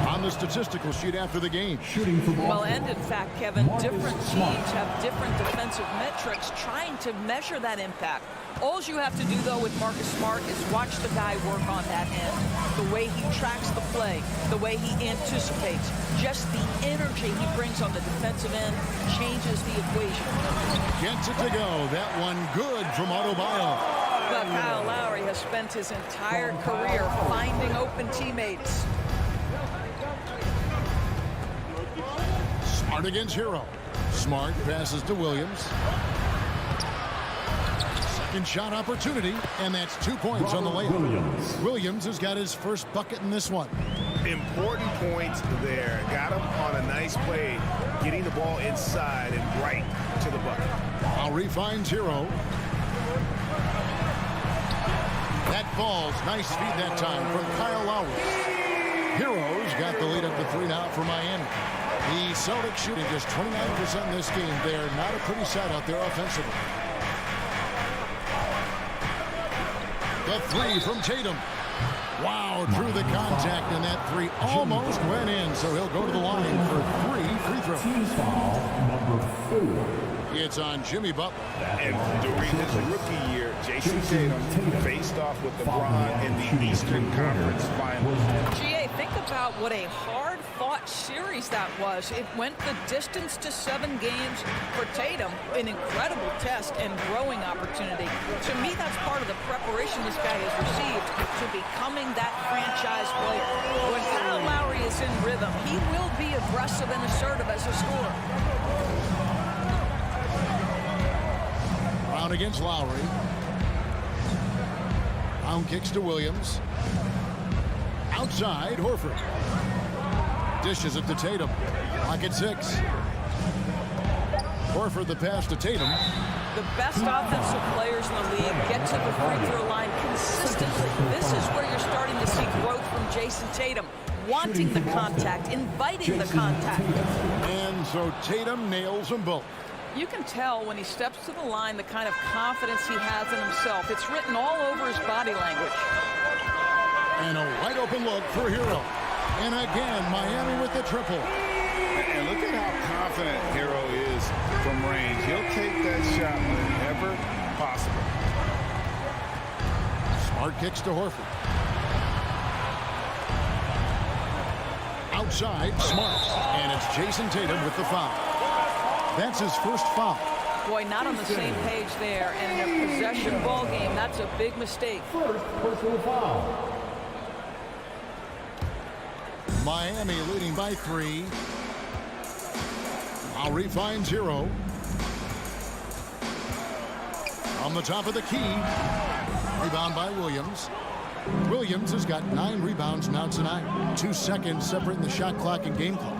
on the statistical sheet after the game.
Shooting for ball.
Well, and in fact, Kevin, different teams have different defensive metrics trying to measure that impact. All you have to do, though, with Marcus Smart is watch the guy work on that end. The way he tracks the play, the way he anticipates, just the energy he brings on the defensive end changes the equation.
Gets it to go. That one good from Adebayo.
But Kyle Lowry has spent his entire career finding open teammates.
Smart against Hero. Smart passes to Williams. Second shot opportunity, and that's 2 points on the layup. Williams has got his first bucket in this one.
Important points there. Got him on a nice play, getting the ball inside and right to the bucket.
Lowry finds Hero. That falls. Nice speed that time from Kyle Lowry. Hero's got the lead up to 3 now for Miami. The Celtics shooting just 29% in this game. They're not a pretty sight out there offensively. The 3 from Tatum. Wow, drew the contact, and that 3 almost went in, so he'll go to the line for 3 free throws.
Team foul number 4.
It's on Jimmy Butler.
And during his rookie year, Jason Tatum faced off with LeBron in the Eastern Conference Finals.
GA, think about what a hard-fought series that was. It went the distance to 7 games for Tatum, an incredible test and growing opportunity. To me, that's part of the preparation this guy has received to becoming that franchise player. When Kyle Lowry is in rhythm, he will be aggressive and assertive as a scorer.
Brown against Lowry. Brown kicks to Williams. Outside, Horford. Dishes it to Tatum. Lock at 6. Horford the pass to Tatum.
The best offensive players in the league get to the free throw line consistently. This is where you're starting to see growth from Jason Tatum. Wanting the contact, inviting the contact.
And so Tatum nails them both.
You can tell when he steps to the line the kind of confidence he has in himself. It's written all over his body language.
And a wide open look for Hero. And again, Miami with the triple.
And look at how confident Hero is from range. He'll take that shot whenever possible.
Smart kicks to Horford. Outside, Smart. And it's Jason Tatum with the foul. That's his first foul.
Boy, not on the same page there. And in a possession ball game, that's a big mistake.
First personal foul.
Miami leading by 3. Lowry finds Hero. On the top of the key. Rebound by Williams. Williams has got 9 rebounds now tonight. 2 seconds separating the shot clock and game clock.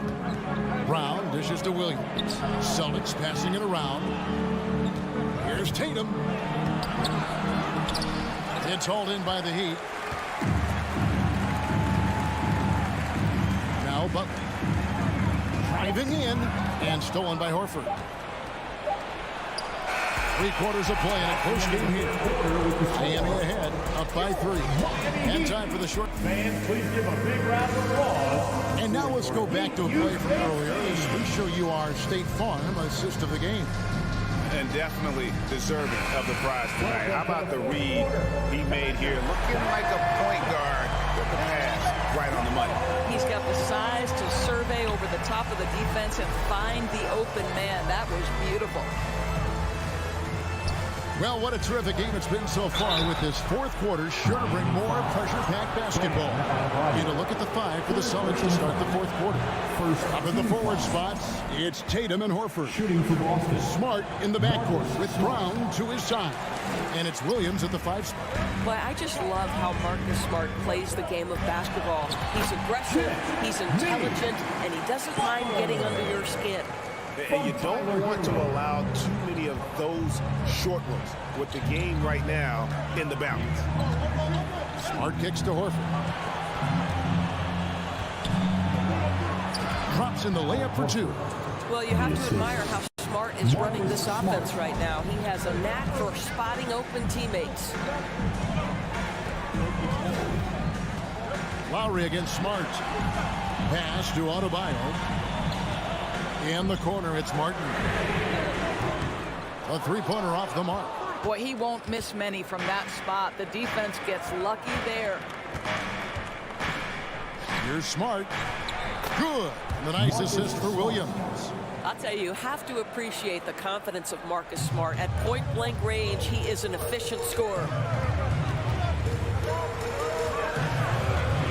Brown dishes to Williams. Celtics passing it around. Here's Tatum. It's hauled in by the Heat. Now Butler. Driving in and stolen by Horford. 3 quarters of play in a close game here. Miami ahead, up by 3. And time for the short.
Fans, please give a big round of applause.
And now let's go back to a play from earlier as we show you our State Farm assist of the game.
And definitely deserving of the prize tonight. How about the read he made here? Looking like a point guard with the pass right on the money.
He's got the size to survey over the top of the defense and find the open man. That was beautiful.
Well, what a terrific game it's been so far, with this fourth quarter sure to bring more pressure-packed basketball. And a look at the five for the Celtics to start the fourth quarter. Up in the forward spots, it's Tatum and Horford.
Shooting for Boston.
Smart in the backcourt with Brown to his side. And it's Williams at the 5 spot.
Well, I just love how Marcus Smart plays the game of basketball. He's aggressive, he's intelligent, and he doesn't mind getting under your skin.
And you don't want to allow too many of those short ones with the game right now in the balance.
Smart kicks to Horford. Drops in the layup for 2.
Well, you have to admire how Smart is running this offense right now. He has a knack for spotting open teammates.
Lowry against Smart. Pass to Adebayo. In the corner, it's Martin. A three-pointer off the mark.
Boy, he won't miss many from that spot. The defense gets lucky there.
Here's Smart. Good. And the nice assist for Williams.
I'll tell you have to appreciate the confidence of Marcus Smart. At point-blank range, he is an efficient scorer.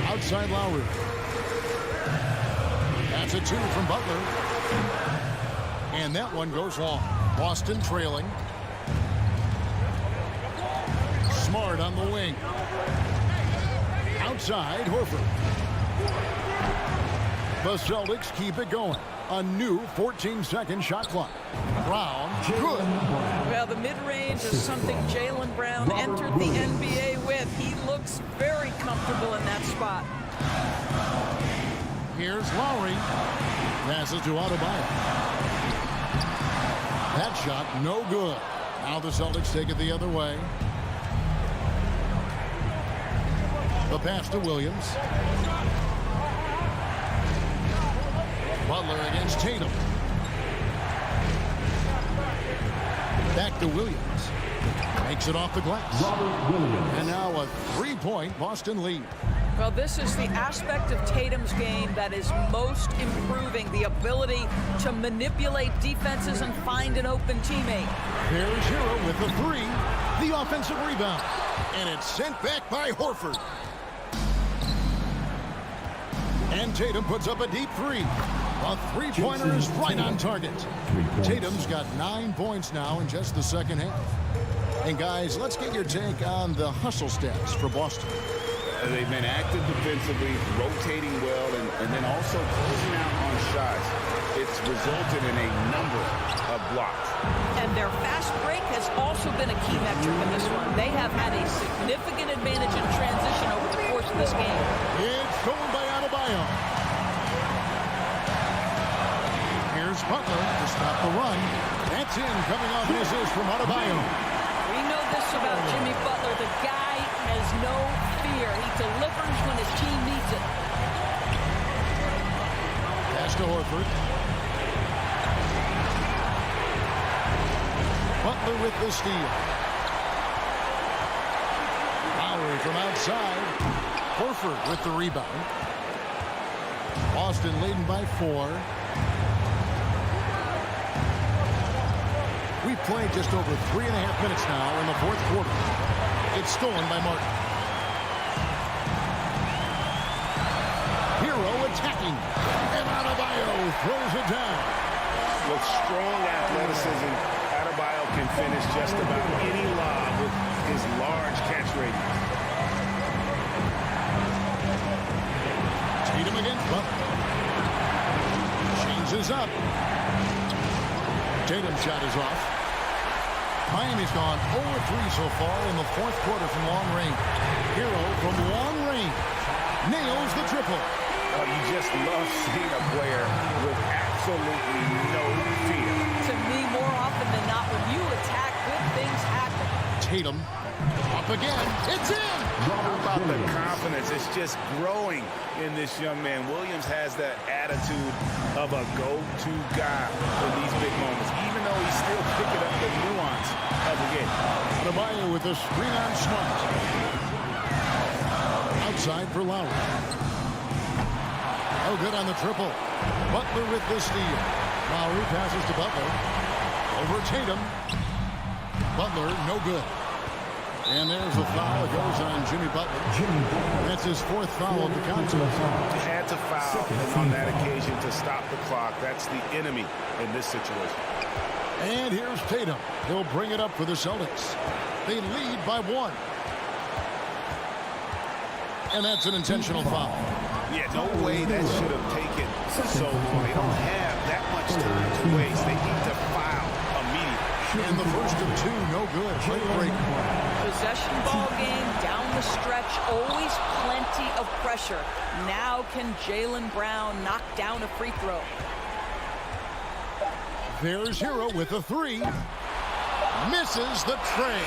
Outside Lowry. That's a 2 from Butler. And that one goes long. Boston trailing. Smart on the wing. Outside, Horford. The Celtics keep it going. A new 14-second shot clock. Brown, good.
Well, the mid-range is something Jaylen Brown entered the NBA with. He looks very comfortable in that spot.
Here's Lowry. Passes to Adebayo. That shot, no good. Now the Celtics take it the other way. The pass to Williams. Butler against Tatum. Back to Williams. Makes it off the glass. And now a 3-point Boston lead.
Well, this is the aspect of Tatum's game that is most improving, the ability to manipulate defenses and find an open teammate.
There's Hero with the 3, the offensive rebound. And it's sent back by Horford. And Tatum puts up a deep 3. A three-pointer is right on target. Tatum's got 9 points now in just the second half. And guys, let's get your take on the hustle stats for Boston.
They've been active defensively, rotating well, and then also closing out on shots. It's resulted in a number of blocks.
And their fast break has also been a key metric in this one. They have had a significant advantage in transition over the course of this game.
It's stolen by Adebayo. Here's Butler to stop the run. That's in, coming off an assist from Adebayo.
We know this about Jimmy Butler. The guy has no fear. He delivers when his team needs it.
Pass to Horford. Butler with the steal. Lowry from outside. Horford with the rebound. Boston leading by 4. We've played just over 3.5 minutes now in the fourth quarter. It's stolen by Martin. Hero attacking. And Adebayo throws it down.
With strong athleticism, Adebayo can finish just about any lob with his large catch radius.
Tatum against Butler. Changes up. Tatum's shot is off. Miami's gone 0-3 so far in the fourth quarter from long range. Hero from long range nails the triple.
Oh, you just love seeing a player with absolutely no fear.
To me, more often than not, when you attack, good things happen.
Tatum up again. It's in.
How about the confidence? It's just growing in this young man. Williams has that attitude of a go-to guy in these big moments, even though he's still picking up the nuance of the game.
Adebayo with a screen on Smart. Outside for Lowry. Oh, good on the triple. Butler with the steal. Lowry passes to Butler. Over Tatum. Butler, no good. And there's a foul. It goes on Jimmy Butler. That's his 4th foul of the contest.
Had to foul on that occasion to stop the clock. That's the enemy in this situation.
And here's Tatum. He'll bring it up for the Celtics. They lead by 1. And that's an intentional foul.
Yeah, no way that should have taken so long. They don't have that much time to waste. They need to foul immediately.
And the first of 2, no good. Break.
Possession ball game down the stretch. Always plenty of pressure. Now can Jaylen Brown knock down a free throw?
There's Hero with a 3. Misses the tray.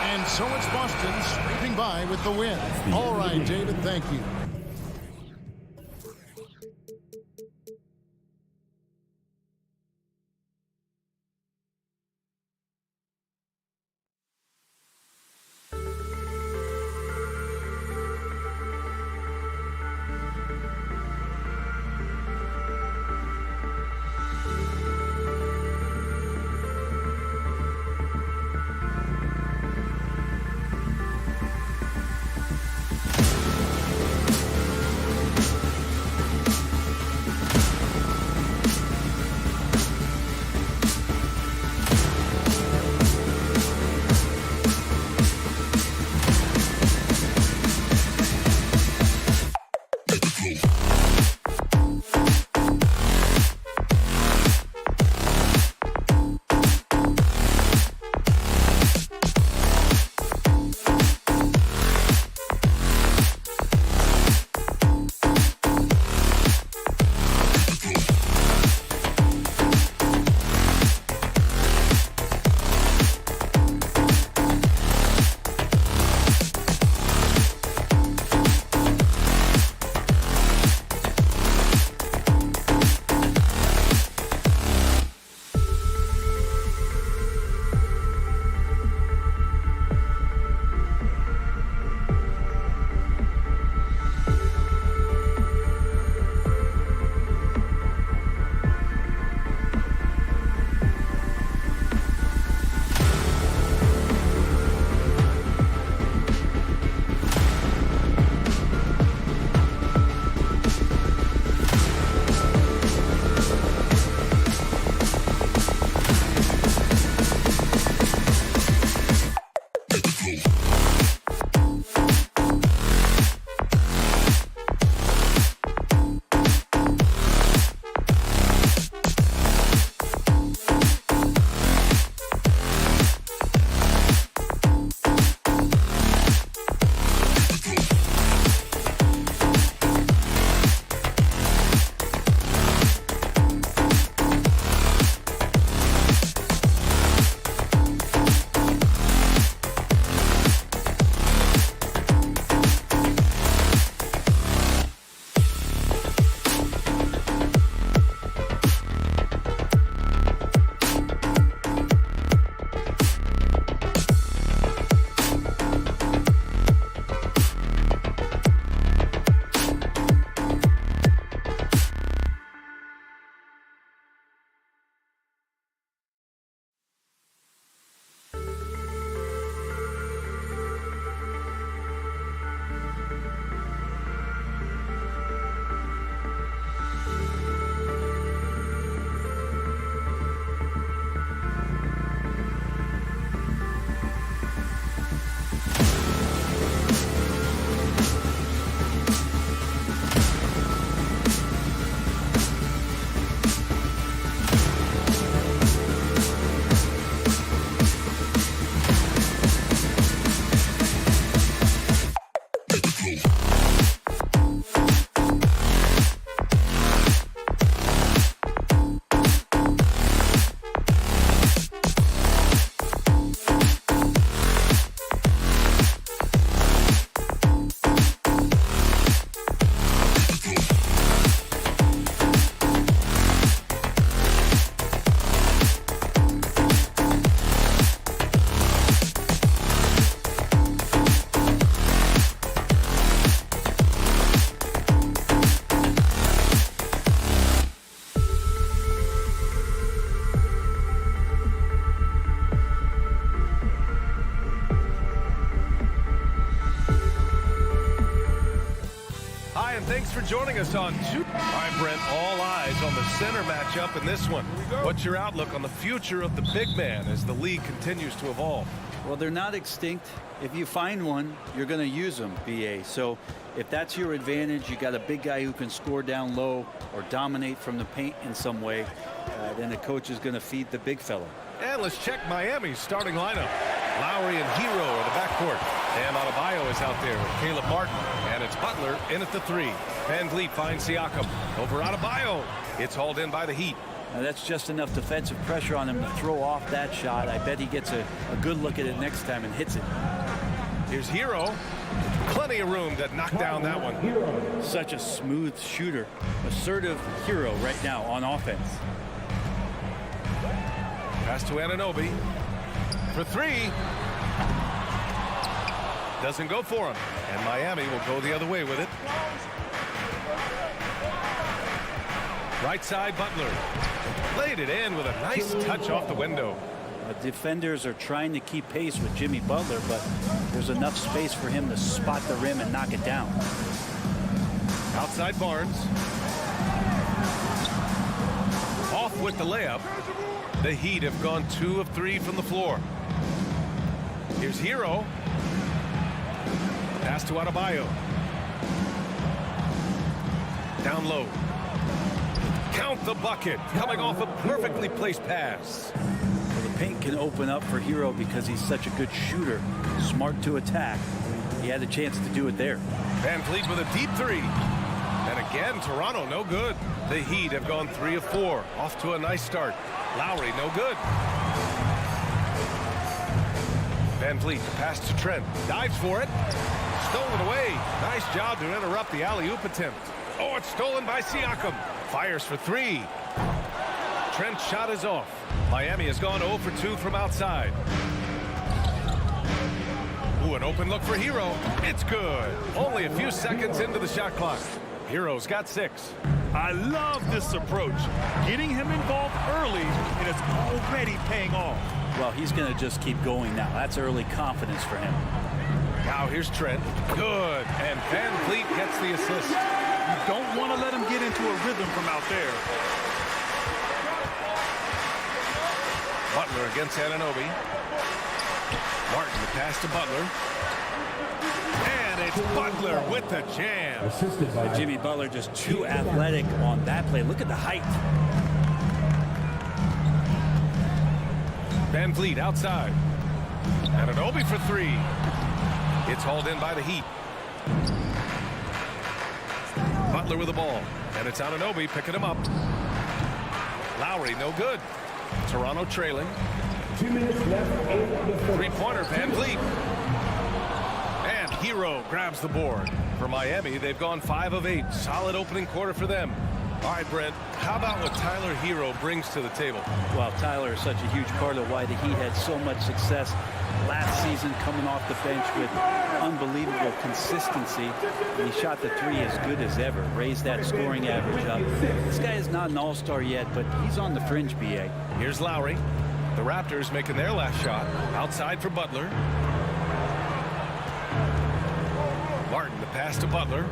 And so it's Boston scraping by with the win. All right, David, thank you.
joining us on two. All right, Brent, all eyes on the center matchup in this one. What's your outlook on the future of the big man as the league continues to evolve?
Well, they're not extinct. If you find one, you're going to use them, BA. So if that's your advantage, you got a big guy who can score down low or dominate from the paint in some way, then the coach is going to feed the big fella.
And let's check Miami's starting lineup. Lowry and Hero in the backcourt. And Adebayo is out there with Caleb Martin. And it's Butler in at the 3. Van Vliet finds Siakam over Adebayo. It's hauled in by the Heat.
Now that's just enough defensive pressure on him to throw off that shot. I bet he gets a good look at it next time and hits it.
Here's Hero. Plenty of room to knock down that one.
Such a smooth shooter. Assertive Hero right now on offense.
Pass to Anunoby for 3. Doesn't go for him. And Miami will go the other way with it. Right side, Butler. Laid it in with a nice touch off the window.
Defenders are trying to keep pace with Jimmy Butler, but there's enough space for him to spot the rim and knock it down.
Outside Barnes. Off with the layup. The Heat have gone 2 of 3 from the floor. Here's Hero. Pass to Adebayo. Down low. Count the bucket. Coming off a perfectly placed pass.
Well, the paint can open up for Hero because he's such a good shooter. Smart to attack. He had a chance to do it there.
Van Vliet with a deep 3. And again, Toronto no good. The Heat have gone 3 of 4. Off to a nice start. Lowry no good. Van Vliet pass to Trent. Dives for it. Stolen away. Nice job to interrupt the alley-oop attempt. Oh, it's stolen by Siakam. Fires for 3. Trent's shot is off. Miami has gone 0 for 2 from outside. Ooh, an open look for Hero. It's good. Only a few seconds into the shot clock. Hero's got 6.
I love this approach. Getting him involved early, and it's already paying off.
Well, he's going to just keep going now. That's early confidence for him.
Now here's Trent. Good. And Van Vliet gets the assist.
You don't want to let him get into a rhythm from out there.
Butler against Anunoby. Martin the pass to Butler. And it's Butler with the jam.
Jimmy Butler just too athletic on that play. Look at the height.
Van Vliet outside. Anunoby for 3. It's hauled in by the Heat. Butler with the ball. And it's Anunoby picking him up. Lowry no good. Toronto trailing.
2 minutes left.
Three-pointer, Van Vliet. And Hero grabs the board. For Miami, they've gone 5 of 8. Solid opening quarter for them. All right, Brent, how about what Tyler Hero brings to the table?
Well, Tyler is such a huge part of why the Heat had so much success last season, coming off the bench with unbelievable consistency. And he shot the 3 as good as ever, raised that scoring average up. This guy is not an all-star yet, but he's on the fringe, BA.
Here's Lowry. The Raptors making their last shot. Outside for Butler. Martin, the pass to Butler.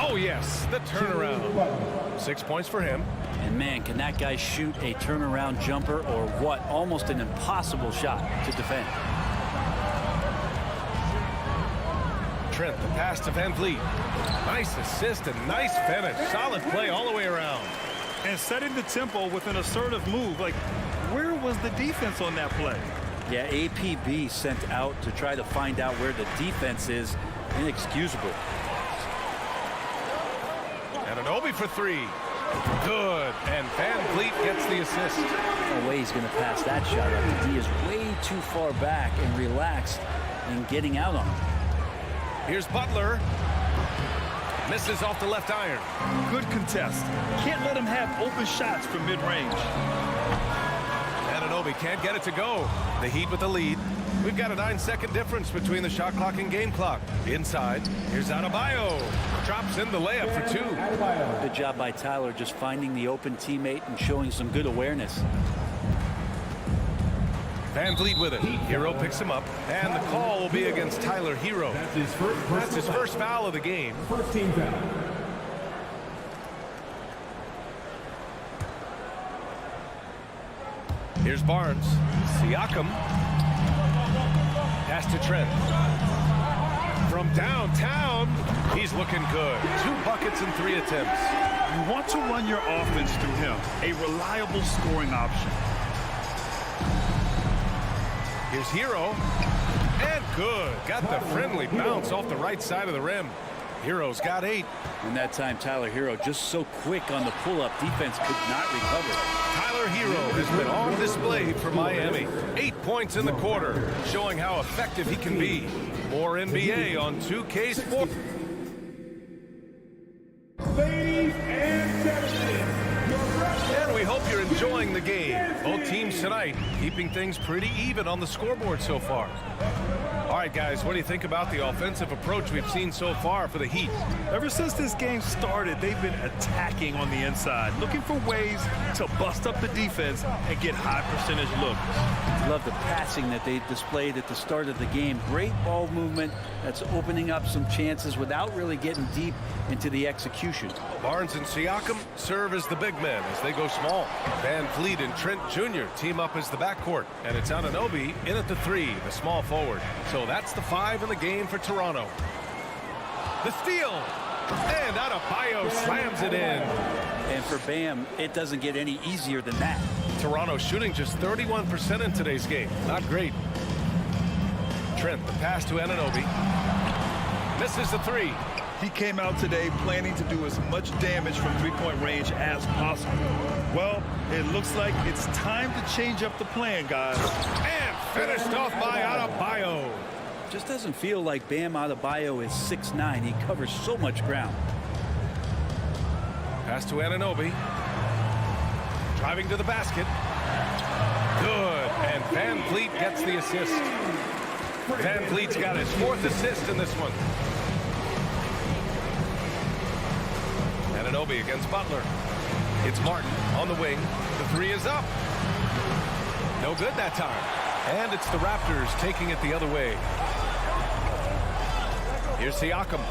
Oh, yes, the turnaround. 6 points for him.
And, man, can that guy shoot a turnaround jumper or what? Almost an impossible shot to defend.
Trent, the pass to Van Vliet. Nice assist and nice finish. Solid play all the way around.
And setting the tempo with an assertive move. Like, where was the defense on that play?
Yeah, APB sent out to try to find out where the defense is. Inexcusable.
Anunoby for 3. Good. And Van Vliet gets the assist.
No way he's going to pass that shot up. The D is way too far back and relaxed in getting out on him.
Here's Butler. Misses off the left iron.
Good contest. Can't let him have open shots from mid-range.
Anunoby can't get it to go. The Heat with the lead. We've got a 9-second difference between the shot clock and game clock. Inside, here's Adebayo. Drops in the layup for 2.
Good job by Tyler just finding the open teammate and showing some good awareness.
Van Vliet with it. Hero picks him up, and the call will be against Tyler Hero. That's his first foul of the game.
First team foul.
Here's Barnes. Siakam. Pass to Trent. From downtown, he's looking good. 2 buckets in 3 attempts.
You want to run your offense through him, a reliable scoring option.
Here's Hero. And good. Got the friendly bounce off the right side of the rim. Hero's got 8.
And that time, Tyler Hero just so quick on the pull-up. Defense could not recover.
Tyler Hero has been on display for Miami. 8 points in the quarter, showing how effective he can be. More NBA on 2K Sports.
Ladies and gentlemen,
And we hope you're enjoying the game. Both teams tonight keeping things pretty even on the scoreboard so far. All right, guys, what do you think about the offensive approach we've seen so far for the Heat?
Ever since this game started, they've been attacking on the inside, looking for ways to bust up the defense and get high percentage looks.
Love the passing that they displayed at the start of the game. Great ball movement that's opening up some chances without really getting deep into the execution.
Barnes and Siakam serve as the big men as they go small. Van Vliet and Trent Jr. team up as the backcourt. And it's Anunoby in at the 3, the small forward. So that's the 5 in the game for Toronto. The steal. And Adebayo slams it in.
And for Bam, it doesn't get any easier than that.
Toronto shooting just 31% in today's game. Not great. Trent, the pass to Anunoby. Misses the 3.
He came out today planning to do as much damage from three-point range as possible. Well, it looks like it's time to change up the plan, guys.
And finished off by Adebayo.
Just doesn't feel like Bam Adebayo is 6'9". He covers so much ground.
Pass to Anunoby. Driving to the basket. Good. And Van Vliet gets the assist. Van Vliet's got his 4th assist in this one. Anunoby against Butler. It's Martin on the wing. The 3 is up. No good that time. And it's the Raptors taking it the other way. Here's Siakam.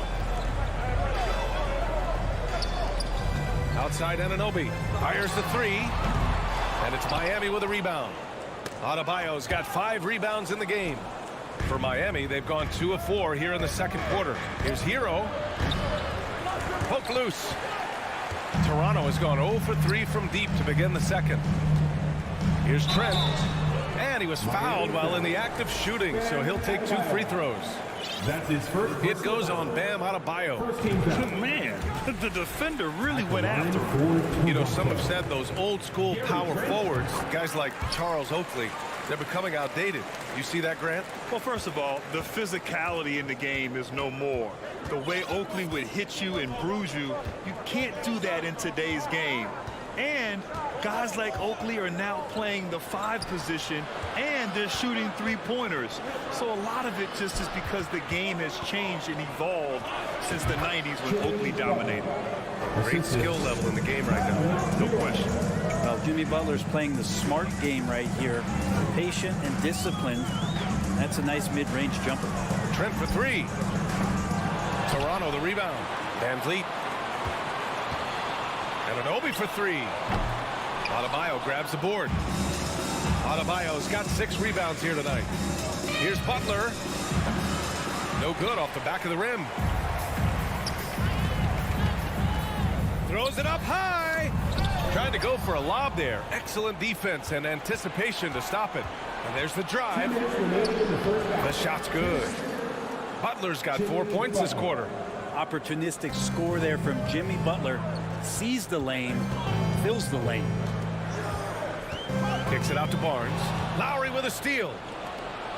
Outside Anunoby. Fires the 3. And it's Miami with a rebound. Adebayo's got 5 rebounds in the game. For Miami, they've gone 2 of 4 here in the second quarter. Here's Hero. Poke loose. Toronto has gone 0 for 3 from deep to begin the second. Here's Trent. And he was fouled while in the act of shooting, so he'll take 2 free throws.
that's his first.
It goes on Bam Adebayo.
First team foul.
Man, the defender really went after him.
You know, some have said those old school power forwards, guys like Charles Oakley, they're becoming outdated. You see that, Grant?
Well, first of all, the physicality in the game is no more. The way Oakley would hit you and bruise you, you can't do that in today's game. And guys like Oakley are now playing the 5 position, and they're shooting 3-pointers. So a lot of it just is because the game has changed and evolved since the 90s when Oakley dominated.
Great skill level in the game right now.
No question.
Well, Jimmy Butler's playing the smart game right here. Patient and disciplined. That's a nice mid-range jumper.
Trent for 3. Toronto the rebound. Van Vliet. Anunoby for 3. Adebayo grabs the board. Adebayo's got 6 rebounds here tonight. Here's Butler. No good off the back of the rim. Throws it up high. Trying to go for a lob there. Excellent defense and anticipation to stop it. And there's the drive. The shot's good. Butler's got 4 points this quarter.
Opportunistic score there from Jimmy Butler. Sees the lane, fills the lane.
Kicks it out to Barnes. Lowry with a steal.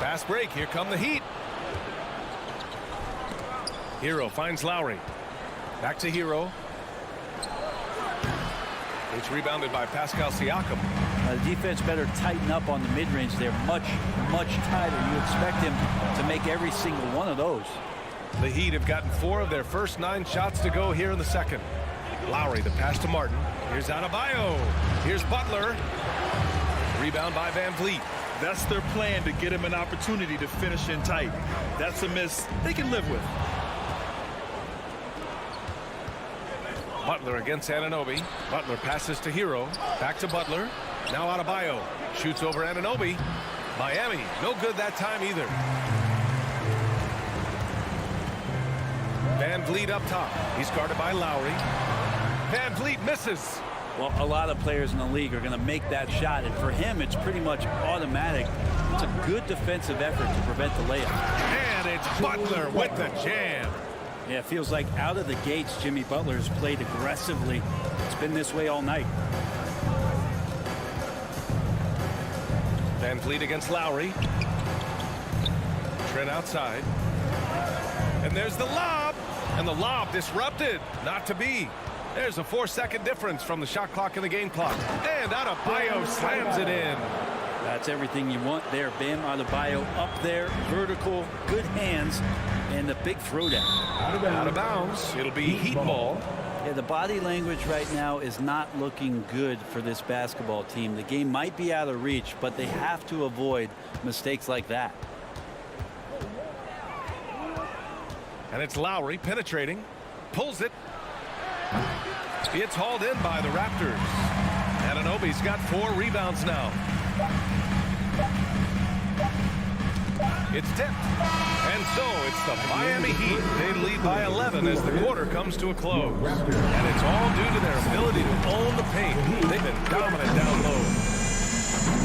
Fast break. Here come the Heat. Hero finds Lowry. Back to Hero. It's rebounded by Pascal Siakam.
The defense better tighten up on the mid-range. They're much, much tighter. You expect him to make every single one of those.
The Heat have gotten 4 of their first 9 shots to go here in the second. Lowry, the pass to Martin. Here's Adebayo. Here's Butler. Rebound by Van Vliet.
That's their plan, to get him an opportunity to finish in tight. That's a miss they can live with.
Butler against Anunoby. Butler passes to Hero. Back to Butler. Now Adebayo. Shoots over Anunoby. Miami, no good that time either. Van Vliet up top. He's guarded by Lowry. Van Vliet misses.
Well, a lot of players in the league are going to make that shot, and for him, it's pretty much automatic. It's a good defensive effort to prevent the layup.
And it's Butler with the jam.
Yeah, it feels like out of the gates, Jimmy Butler has played aggressively. It's been this way all night.
Van Vliet against Lowry. Trent outside. And there's the lob. And the lob disrupted. Not to be. There's a 4-second difference from the shot clock and the game clock. And Adebayo slams it in.
That's everything you want there. Bam Adebayo up there, vertical, good hands, and the big throwdown.
Out of bounds. It'll be Heat ball.
Yeah, the body language right now is not looking good for this basketball team. The game might be out of reach, but they have to avoid mistakes like that.
And it's Lowry penetrating. Pulls it. It's hauled in by the Raptors. Anunoby's got 4 rebounds now. It's tipped. And so it's the Miami Heat. They lead by 11 as the quarter comes to a close. And it's all due to their ability to own the paint. They've been dominant down low.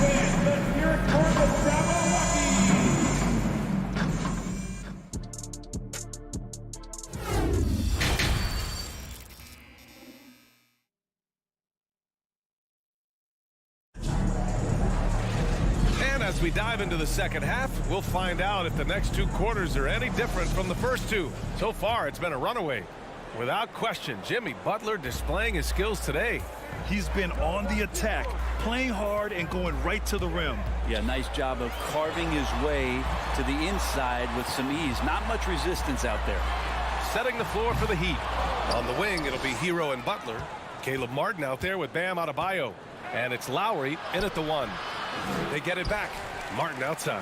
Let's hear it for the Jabberwockies.
As we dive into the second half, we'll find out if the next 2 quarters are any different from the first 2. So far, it's been a runaway. Without question, Jimmy Butler displaying his skills today.
He's been on the attack, playing hard and going right to the rim.
Yeah, nice job of carving his way to the inside with some ease. Not much resistance out there.
Setting the floor for the Heat. On the wing, it'll be Hero and Butler. Caleb Martin out there with Bam Adebayo. And it's Lowry in at the 1. They get it back. Martin outside.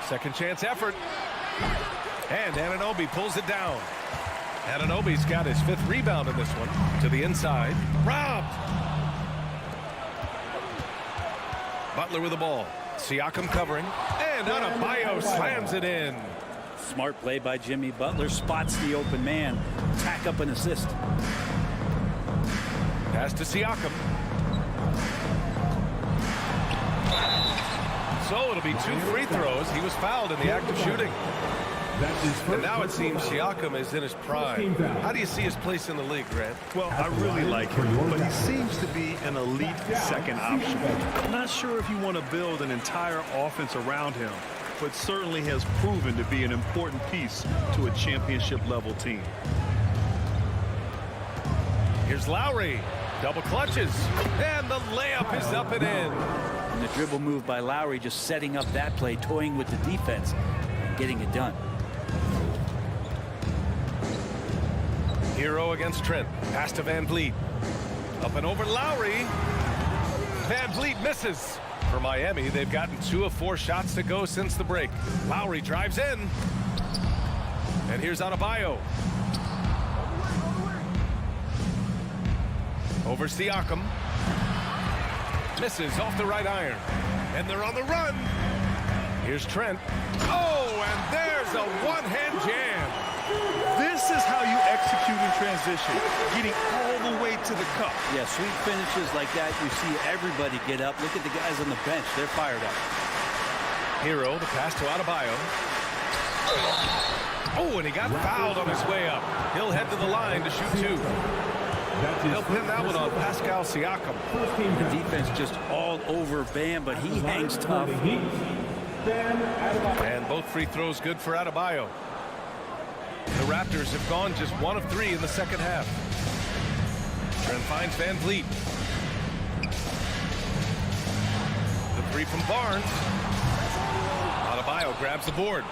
Second chance effort. And Anunoby pulls it down. Anunoby's got his 5th rebound in this one. To the inside. Robbed. Butler with the ball. Siakam covering. And Adebayo slams it in.
Smart play by Jimmy Butler. Spots the open man. Tack up an assist.
Pass to Siakam. So it'll be 2 free throws. He was fouled in the act of shooting. And now it seems Siakam is in his prime. How do you see his place in the league, Grant?
Well, I really like him, but he seems to be an elite second option. I'm not sure if you want to build an entire offense around him, but certainly has proven to be an important piece to a championship-level team.
Here's Lowry. Double clutches. And the layup is up and in.
And the dribble move by Lowry just setting up that play, toying with the defense, and getting it done.
Hero against Trent. Pass to Van Vliet. Up and over Lowry. Van Vliet misses. For Miami, they've gotten 2 of 4 shots to go since the break. Lowry drives in. And here's Adebayo. Over Siakam. Misses off the right iron. And they're on the run. Here's Trent. Oh, and there's a one-hand jam.
This is how you execute in transition, getting all the way to the cup.
Yeah, sweet finishes like that, you see everybody get up. Look at the guys on the bench. They're fired up.
Hero, the pass to Adebayo. Oh, and he got fouled on his way up. He'll head to the line to shoot 2. He'll pin that one on Pascal Siakam.
The defense just all over Bam, but he hangs tough.
And both free throws good for Adebayo. The Raptors have gone just 1 of 3 in the second half. Trent finds Van Vliet. The 3 from Barnes. Adebayo grabs the board.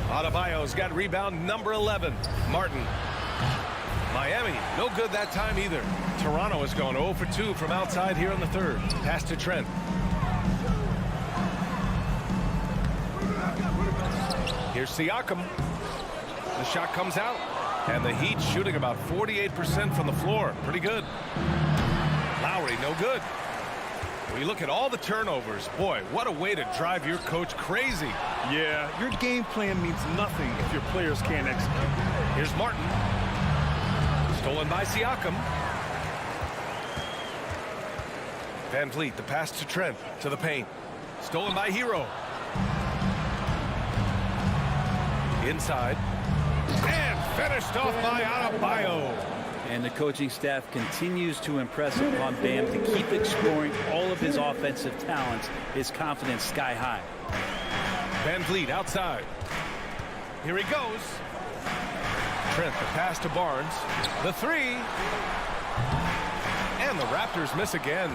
Adebayo's got rebound number 11. Martin. Miami, no good that time either. Toronto has gone 0 for 2 from outside here in the third. Pass to Trent. Here's Siakam. The shot comes out. And the Heat shooting about 48% from the floor. Pretty good. Lowry, no good. When you look at all the turnovers, boy, what a way to drive your coach crazy.
Yeah, your game plan means nothing if your players can't execute.
Here's Martin. Stolen by Siakam. Van Vliet, the pass to Trent, to the paint. Stolen by Hero. Inside. And finished off by Adebayo.
And the coaching staff continues to impress upon Bam to keep exploring all of his offensive talents. His confidence sky high.
Van Vliet outside. Here he goes. Trent, the pass to Barnes. The three. And the Raptors miss again.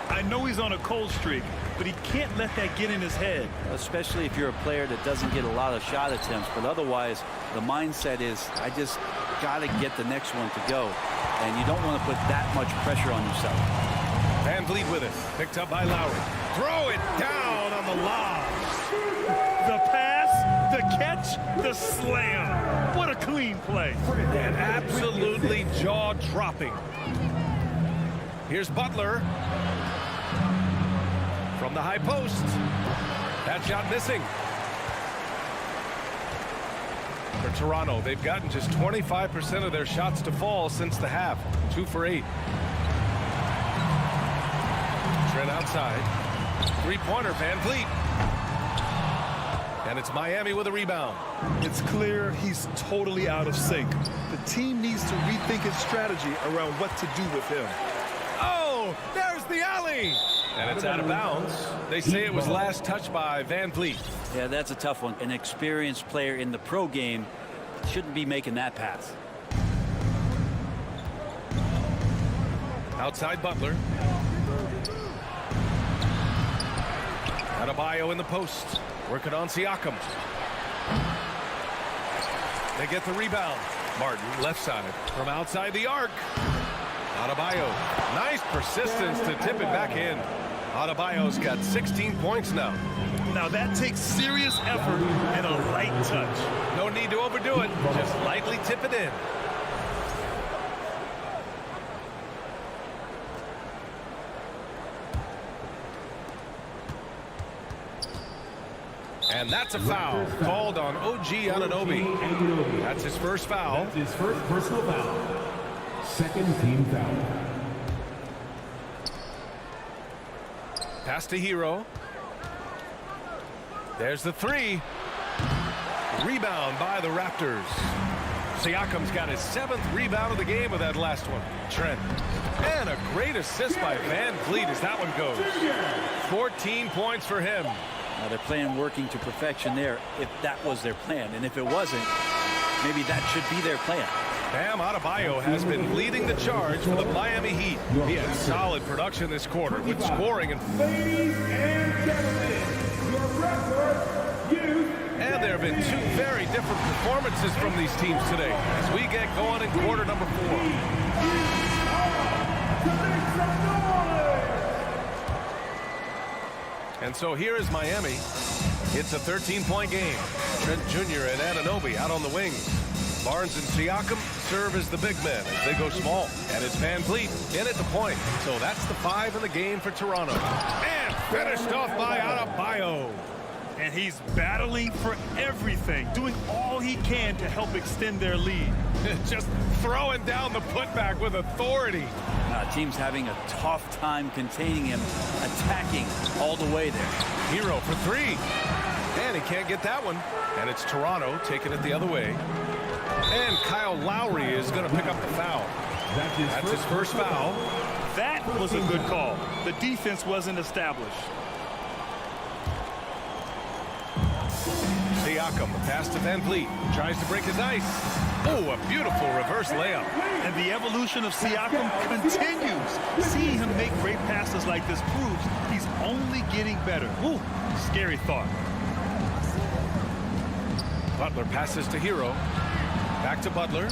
I know he's on a cold streak, but he can't let that get in his head.
Especially if you're a player that doesn't get a lot of shot attempts. But otherwise, the mindset is, I just got to get the next one to go. And you don't want to put that much pressure on yourself.
Van Vliet with it. Picked up by Lowry. Throw it down on the lob.
The pass, the catch, the slam. What a clean play.
And absolutely jaw-dropping. Here's Butler. From the high post. That shot missing. For Toronto, they've gotten just 25% of their shots to fall since the half. 2 for 8. Trent outside. Three-pointer, Van Vliet. And it's Miami with a rebound.
It's clear he's totally out of sync. The team needs to rethink its strategy around what to do with him.
Oh, there's the alley. And it's out of bounds. They say it was last touched by Van Vliet.
Yeah, that's a tough one. An experienced player in the pro game shouldn't be making that pass.
Outside Butler. Adebayo in the post. Working on Siakam. They get the rebound. Martin left side from outside the arc. Adebayo. Nice persistence to tip it back in. Adebayo's got 16 points now.
Now that takes serious effort and a light touch.
No need to overdo it. Just lightly tip it in. And that's a foul called on OG Anunoby. That's his first foul.
That's his first personal foul. Second team foul.
Pass to Hero. There's the three. Rebound by the Raptors. Siakam's got his 7th rebound of the game with that last one. Trent. And a great assist by Van Vliet as that one goes. 14 points for him.
Now they're playing working to perfection there, if that was their plan. And if it wasn't, maybe that should be their plan.
Bam Adebayo has been leading the charge for the Miami Heat. He had solid production this quarter with scoring.
Ladies and gentlemen, your Raptors youth.
And there have been 2 very different performances from these teams today as we get going in quarter number 4. And so here is Miami. It's a 13-point game. Trent Jr. and Anunoby out on the wings. Barnes and Siakam serve as the big men as they go small. And it's Van Vliet in at the point. So that's the 5 in the game for Toronto. And finished off by Adebayo.
And he's battling for everything, doing all he can to help extend their lead.
Just throwing down the putback with authority.
Team's having a tough time containing him, attacking all the way there.
Hero for 3. And he can't get that one. And it's Toronto taking it the other way. And Kyle Lowry is going to pick up the foul. That's his first foul.
That was a good call. The defense wasn't established.
Siakam, the pass to Van Vliet. Tries to break his ice. Oh, a beautiful reverse layup.
And the evolution of Siakam continues. Seeing him make great passes like this proves he's only getting better. Ooh, scary thought.
Butler passes to Hero. Back to Butler.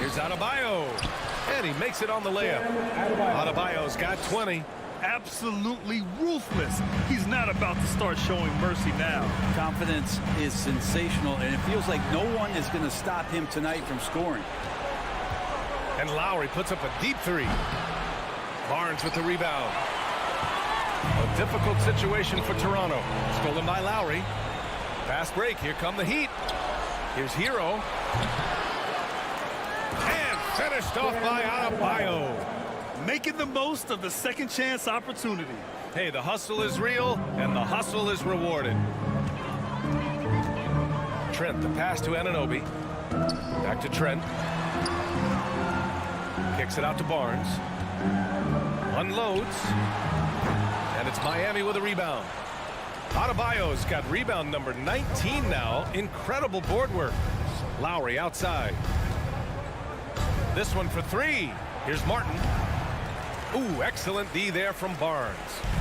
Here's Adebayo. And he makes it on the layup. Adebayo's got 20.
Absolutely ruthless. He's not about to start showing mercy now.
Confidence is sensational, and it feels like no one is going to stop him tonight from scoring.
And Lowry puts up a deep three. Barnes with the rebound. A difficult situation for Toronto. Stolen by Lowry. Fast break. Here come the Heat. Here's Hero. And finished off by Adebayo.
Making the most of the second chance opportunity.
Hey, the hustle is real, and the hustle is rewarded. Trent, the pass to Anunoby. Back to Trent. Kicks it out to Barnes. Unloads. And it's Miami with a rebound. Adebayo's got rebound number 19 now. Incredible board work. Lowry outside. This one for three. Here's Martin. Ooh, excellent D there from Barnes.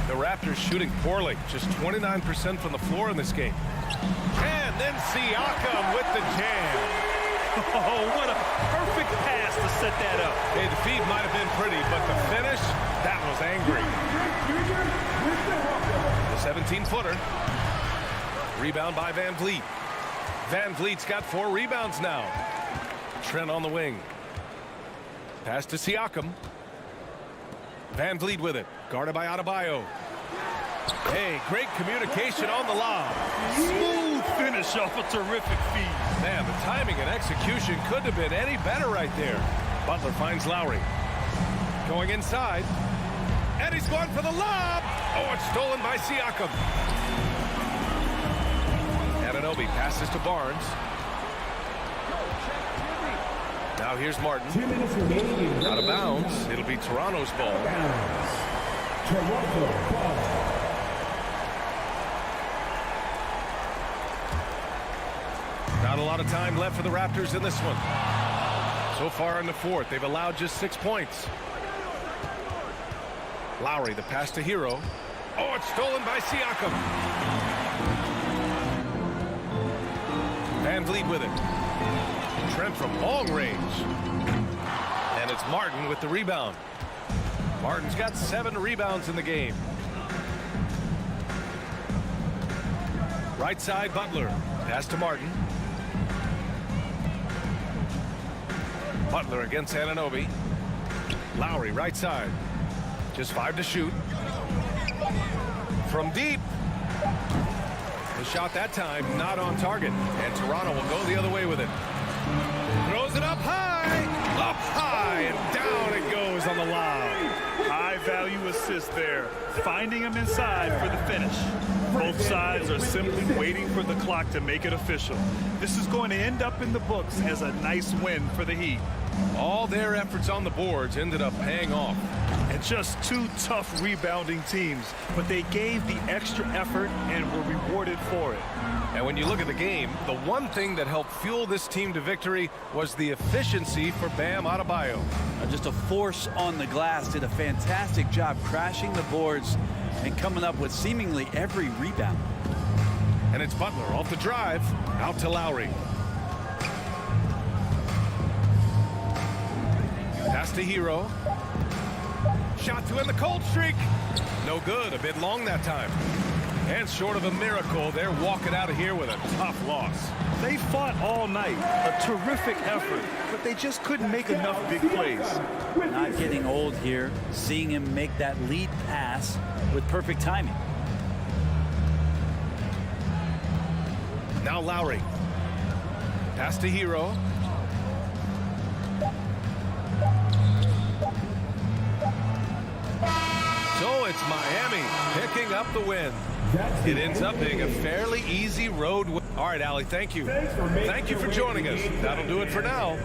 The Raptors shooting poorly. Just 29% from the floor in this game. And then Siakam with the jam.
Oh, what a perfect pass to set that up.
Hey, the feed might have been pretty, but the finish, that was angry. The 17-footer. Rebound by Van Vliet. Van Vliet's got 4 rebounds now. Trent on the wing. Pass to Siakam. Van Vliet with it. Guarded by Adebayo. Hey, great communication on the lob.
Smooth finish off a terrific feed.
Man, the timing and execution couldn't have been any better right there. Butler finds Lowry. Going inside. And he's going for the lob. Oh, it's stolen by Siakam. Anunoby passes to Barnes. Now here's Martin.
2 minutes remaining.
Out of bounds. It'll be Toronto's ball.
Toronto ball.
Not a lot of time left for the Raptors in this one. So far in the fourth, they've allowed just 6 points. Lowry, the pass to Hero. Oh, it's stolen by Siakam. Van Vliet with it. Trent from long range. And it's Martin with the rebound. Martin's got 7 rebounds in the game. Right side, Butler. Pass to Martin. Butler against Anunoby. Lowry, right side. Just 5 to shoot. From deep. The shot that time, not on target. And Toronto will go the other way with it. Throws it up high, and down it goes on the lob.
High value assist there. Finding him inside for the finish. Both sides are simply waiting for the clock to make it official. This is going to end up in the books as a nice win for the Heat.
All their efforts on the boards ended up paying off.
And just 2 tough rebounding teams, but they gave the extra effort and were rewarded for it.
And when you look at the game, the one thing that helped fuel this team to victory was the efficiency for Bam Adebayo.
Just a force on the glass. Did a fantastic job crashing the boards and coming up with seemingly every rebound.
And it's Butler off the drive, out to Lowry. Pass to Hero. Shot to end the cold streak. No good, a bit long that time. And short of a miracle, they're walking out of here with a tough loss.
They fought all night, a terrific effort, but they just couldn't make enough big plays.
Not getting old here, seeing him make that lead pass with perfect timing.
Now Lowry. Pass to Hero. So it's Miami picking up the win. It ends up being a fairly easy road win. All right, Allie, thank you. Thank you for joining us. That'll do it for now.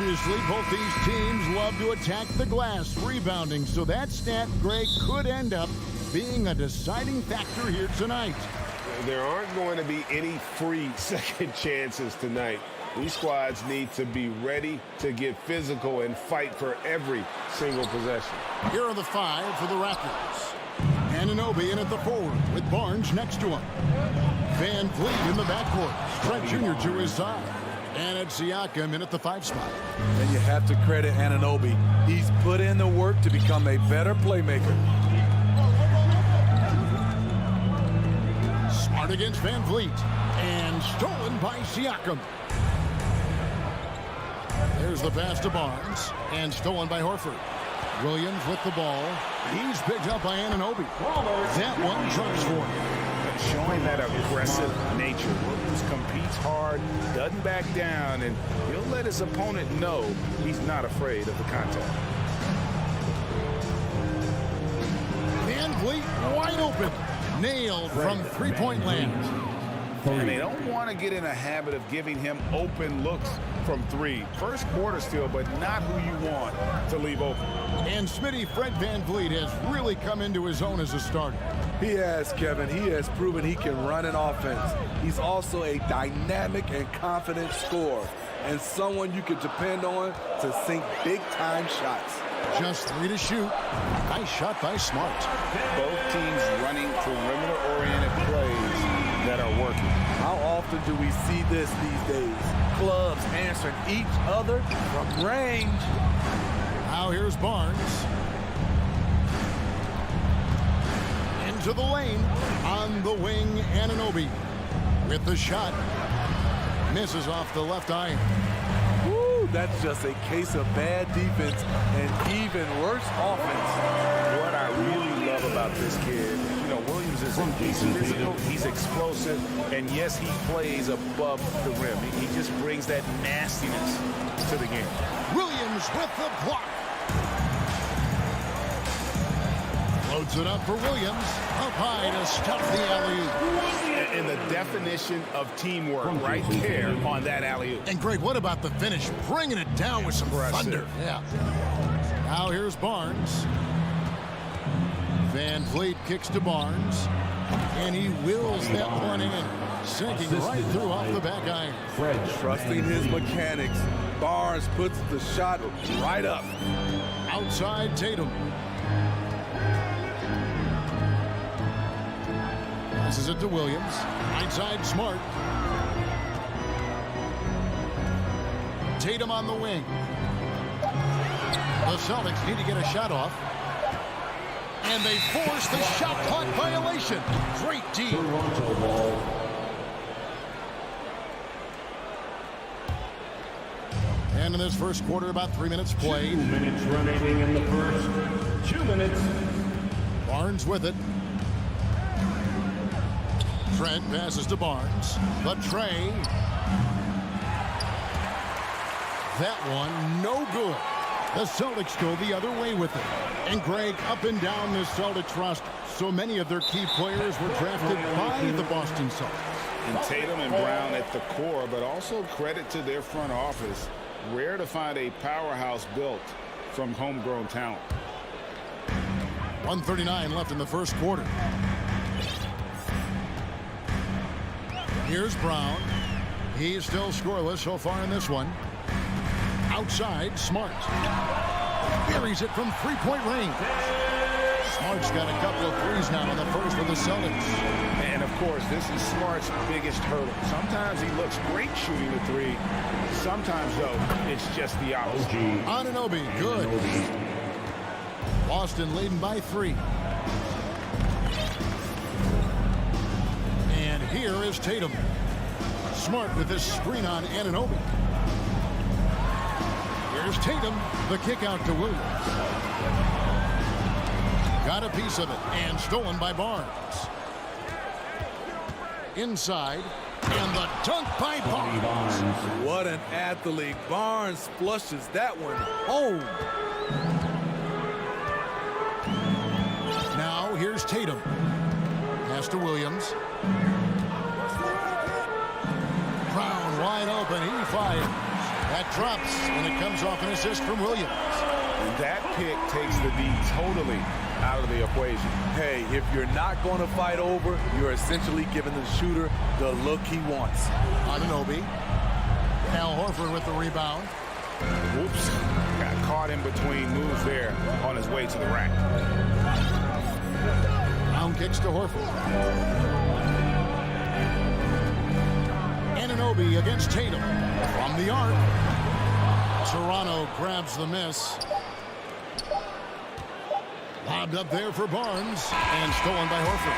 Obviously, both these teams love to attack the glass, rebounding, so that stat, Greg, could end up being a deciding factor here tonight.
There aren't going to be any free second chances tonight. These squads need to be ready to get physical and fight for every single possession.
Here are the five for the Raptors. Anunoby in at the forward with Barnes next to him. Van Vliet in the backcourt. Trent Jr. to his side. And it's Siakam in at the 5 spot.
And you have to credit Anunoby. He's put in the work to become a better playmaker.
Smart against Van Vliet. And stolen by Siakam. There's the pass to Barnes. And stolen by Horford. Williams with the ball. He's picked up by Anunoby. That one drops for him.
Showing that aggressive nature. Williams competes hard, doesn't back down, and he'll let his opponent know he's not afraid of the contact.
Van Vliet wide open. Nailed from three-point land.
And they don't want to get in a habit of giving him open looks from three. First quarter still, but not who you want to leave open.
And Smitty, Fred Van Vliet has really come into his own as a starter.
He has, Kevin. He has proven he can run an offense. He's also a dynamic and confident scorer and someone you can depend on to sink big-time shots.
Just 3 to shoot. Nice shot by Smart.
Both teams running perimeter-oriented plays that are working.
How often do we see this these days? Clubs answering each other from range.
Now here's Barnes. Into the lane. On the wing, Anunoby. With the shot. Misses off the left iron.
Woo, that's just a case of bad defense and even worse offense.
What I really love about this kid, Williams he's physical, he's explosive, and yes, he plays above the rim. He just brings that nastiness to the game.
Williams with the block. Loads it up for Williams. Up high to stop the alley-oop.
And the definition of teamwork right there on that alley-oop.
And Greg, what about the finish? Bringing it down with some thunder. Yeah. Now here's Barnes. Van Vliet kicks to Barnes. And he wills that one in. Sinking right through off the back iron.
Trusting his mechanics, Barnes puts the shot right up.
Outside Tatum. Passes it to Williams. Right side Smart. Tatum on the wing. The Celtics need to get a shot off. And they force the shot clock violation. Great D. And in this first quarter, about 3 minutes played.
2 minutes remaining in the first. 2 minutes.
Barnes with it. Trent passes to Barnes. The tray. That one, no good. The Celtics go the other way with it. And Greg, up and down this Celtics roster, so many of their key players were drafted by the Boston Celtics.
And Tatum and Brown at the core, but also credit to their front office. Rare to find a powerhouse built from homegrown talent.
1:39 left in the first quarter. Here's Brown. He's still scoreless so far in this one. Outside, Smart. Buries it from three-point range. Smart's got a couple of threes now in the first for the Celtics.
And, of course, this is Smart's biggest hurdle. Sometimes he looks great shooting the three. Sometimes, though, it's just the opposite.
Anunoby, good. Boston leading by 3. And here is Tatum. Smart with this screen on Anunoby. Here's Tatum, the kick out to Williams. Got a piece of it, and stolen by Barnes. Inside, and the dunk by Barnes.
What an athlete. Barnes flushes that one home.
Now, here's Tatum. Pass to Williams. Brown wide open, he fires. That drops, and it comes off an assist from Williams.
And that pick takes the D totally out of the equation.
Hey, if you're not going to fight over, you're essentially giving the shooter the look he wants.
Anunoby. Al Horford with the rebound.
Whoops. Got caught in between moves there on his way to the rack.
Brown kicks to Horford. Anunoby against Tatum. From the arc. Toronto grabs the miss. Lobbed up there for Barnes. And stolen by Horford.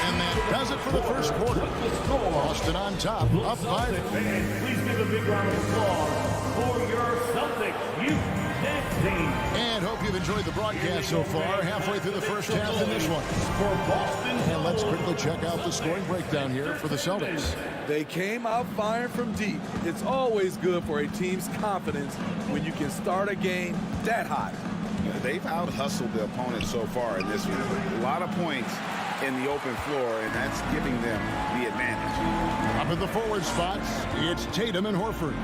And that does it for the first quarter. Boston on top. Up 5.
Please give a big round of applause for your Celtics youth dance team.
And hope you've enjoyed the broadcast so far. Halfway through the first half in this one.
For Boston.
And let's quickly check out the scoring breakdown here for the Celtics.
They came out firing from deep. It's always good for a team's confidence when you can start a game that hot.
They've out-hustled the opponent so far in this one. A lot of points in the open floor, and that's giving them the advantage.
Up in the forward spots, it's Tatum and Horford.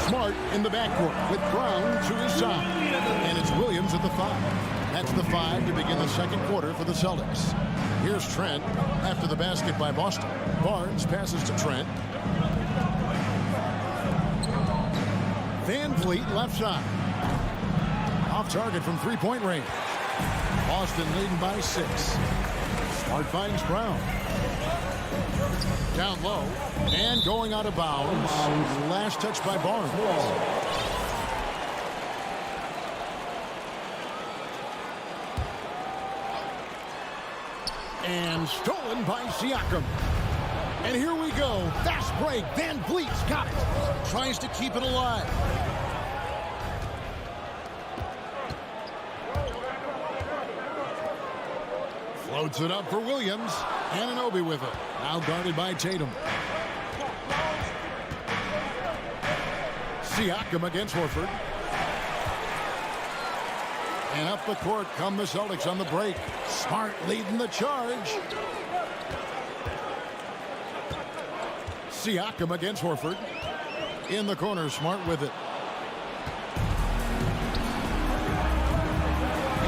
Smart in the backcourt with Brown to his side. And it's Williams at the 5. That's the 5 to begin the second quarter for the Celtics. Here's Trent after the basket by Boston. Barnes passes to Trent. Van Vliet left side. Off target from three-point range. Boston leading by 6. Smart finds Brown. Down low. And going out of bounds. Last touch by Barnes. And stolen by Siakam. And here we go. Fast break. Van Vliet's got it. Tries to keep it alive. Floats it up for Williams. Anunoby with it. Now guarded by Tatum. Siakam against Horford. And up the court come the Celtics on the break. Smart leading the charge. Siakam against Horford. In the corner, Smart with it.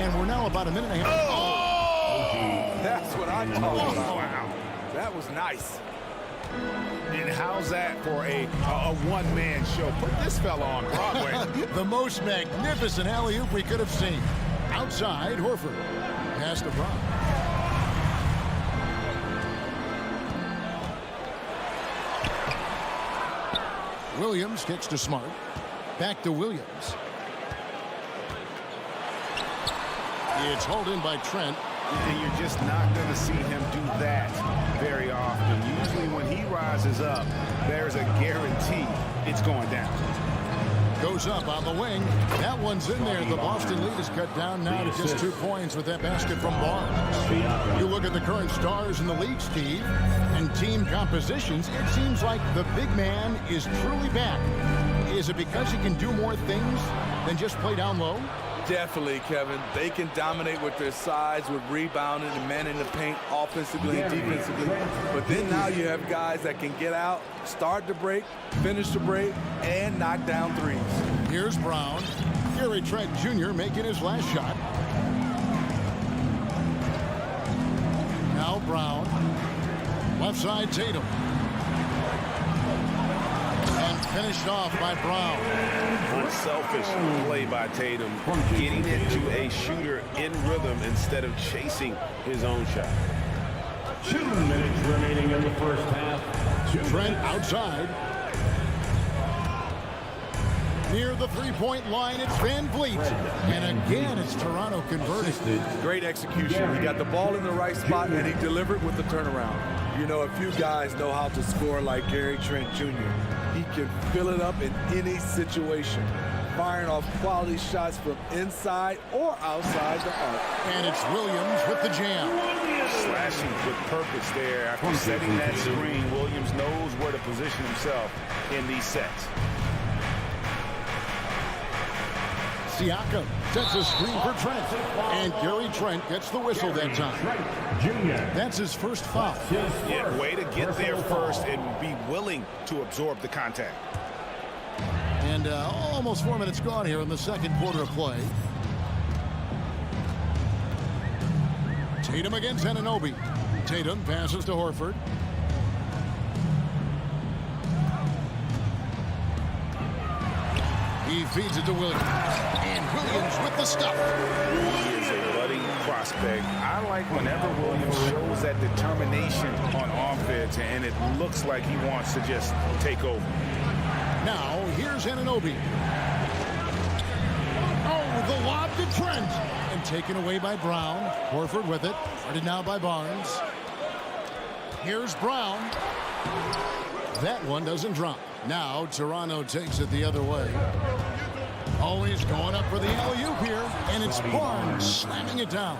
And we're now about a minute and a half.
That's what I'm talking about. Wow. That was nice.
And how's that for a one-man show? Put this fella on Broadway.
The most magnificent alley-oop we could have seen. Outside, Horford. Pass to Brown. Williams kicks to Smart. Back to Williams. It's hauled in by Trent.
And you're just not going to see him do that very often. Usually when he rises up, there's a guarantee it's going down.
Goes up on the wing. That one's in there. The Boston lead is cut down now to just 2 points with that basket from Barnes. You look at the current stars in the league, Steve, and team compositions, it seems like the big man is truly back. Is it because he can do more things than just play down low?
Definitely, Kevin. They can dominate with their size, with rebounding and manning the paint offensively and defensively. But then now you have guys that can get out, start the break, finish the break, and knock down threes.
Here's Brown. Gary Trent Jr. making his last shot. Now Brown. Left side, Tatum. And finished off by Brown.
Unselfish play by Tatum, getting it to a shooter in rhythm instead of chasing his own shot.
2 minutes remaining in the first half.
Trent outside. Near the three-point line, it's Van Vliet. And again, it's Toronto converted.
Great execution. He got the ball in the right spot, and he delivered with the turnaround. You know, a few guys know how to score like Gary Trent Jr. He can fill it up in any situation, firing off quality shots from inside or outside the arc.
And it's Williams with the jam.
Slashing with purpose there. After setting that screen, Williams knows where to position himself in these sets.
Siakam sets a screen for Trent. And Gary Trent gets the whistle that time. That's his first foul.
Yeah, way to get there first and be willing to absorb the contact.
And almost 4 minutes gone here in the second quarter of play. Tatum against Anunoby. Tatum passes to Horford. He feeds it to Williams. And Williams with the stuff.
He is a budding prospect. I like whenever Williams shows that determination on offense, and it looks like he wants to just take over.
Now, here's Anunoby. Oh, the lob to Trent. And taken away by Brown. Horford with it. Guarded now by Barnes. Here's Brown. That one doesn't drop. Now, Toronto takes it the other way. Always going up for the alley-oop here. And it's Barnes slamming it down.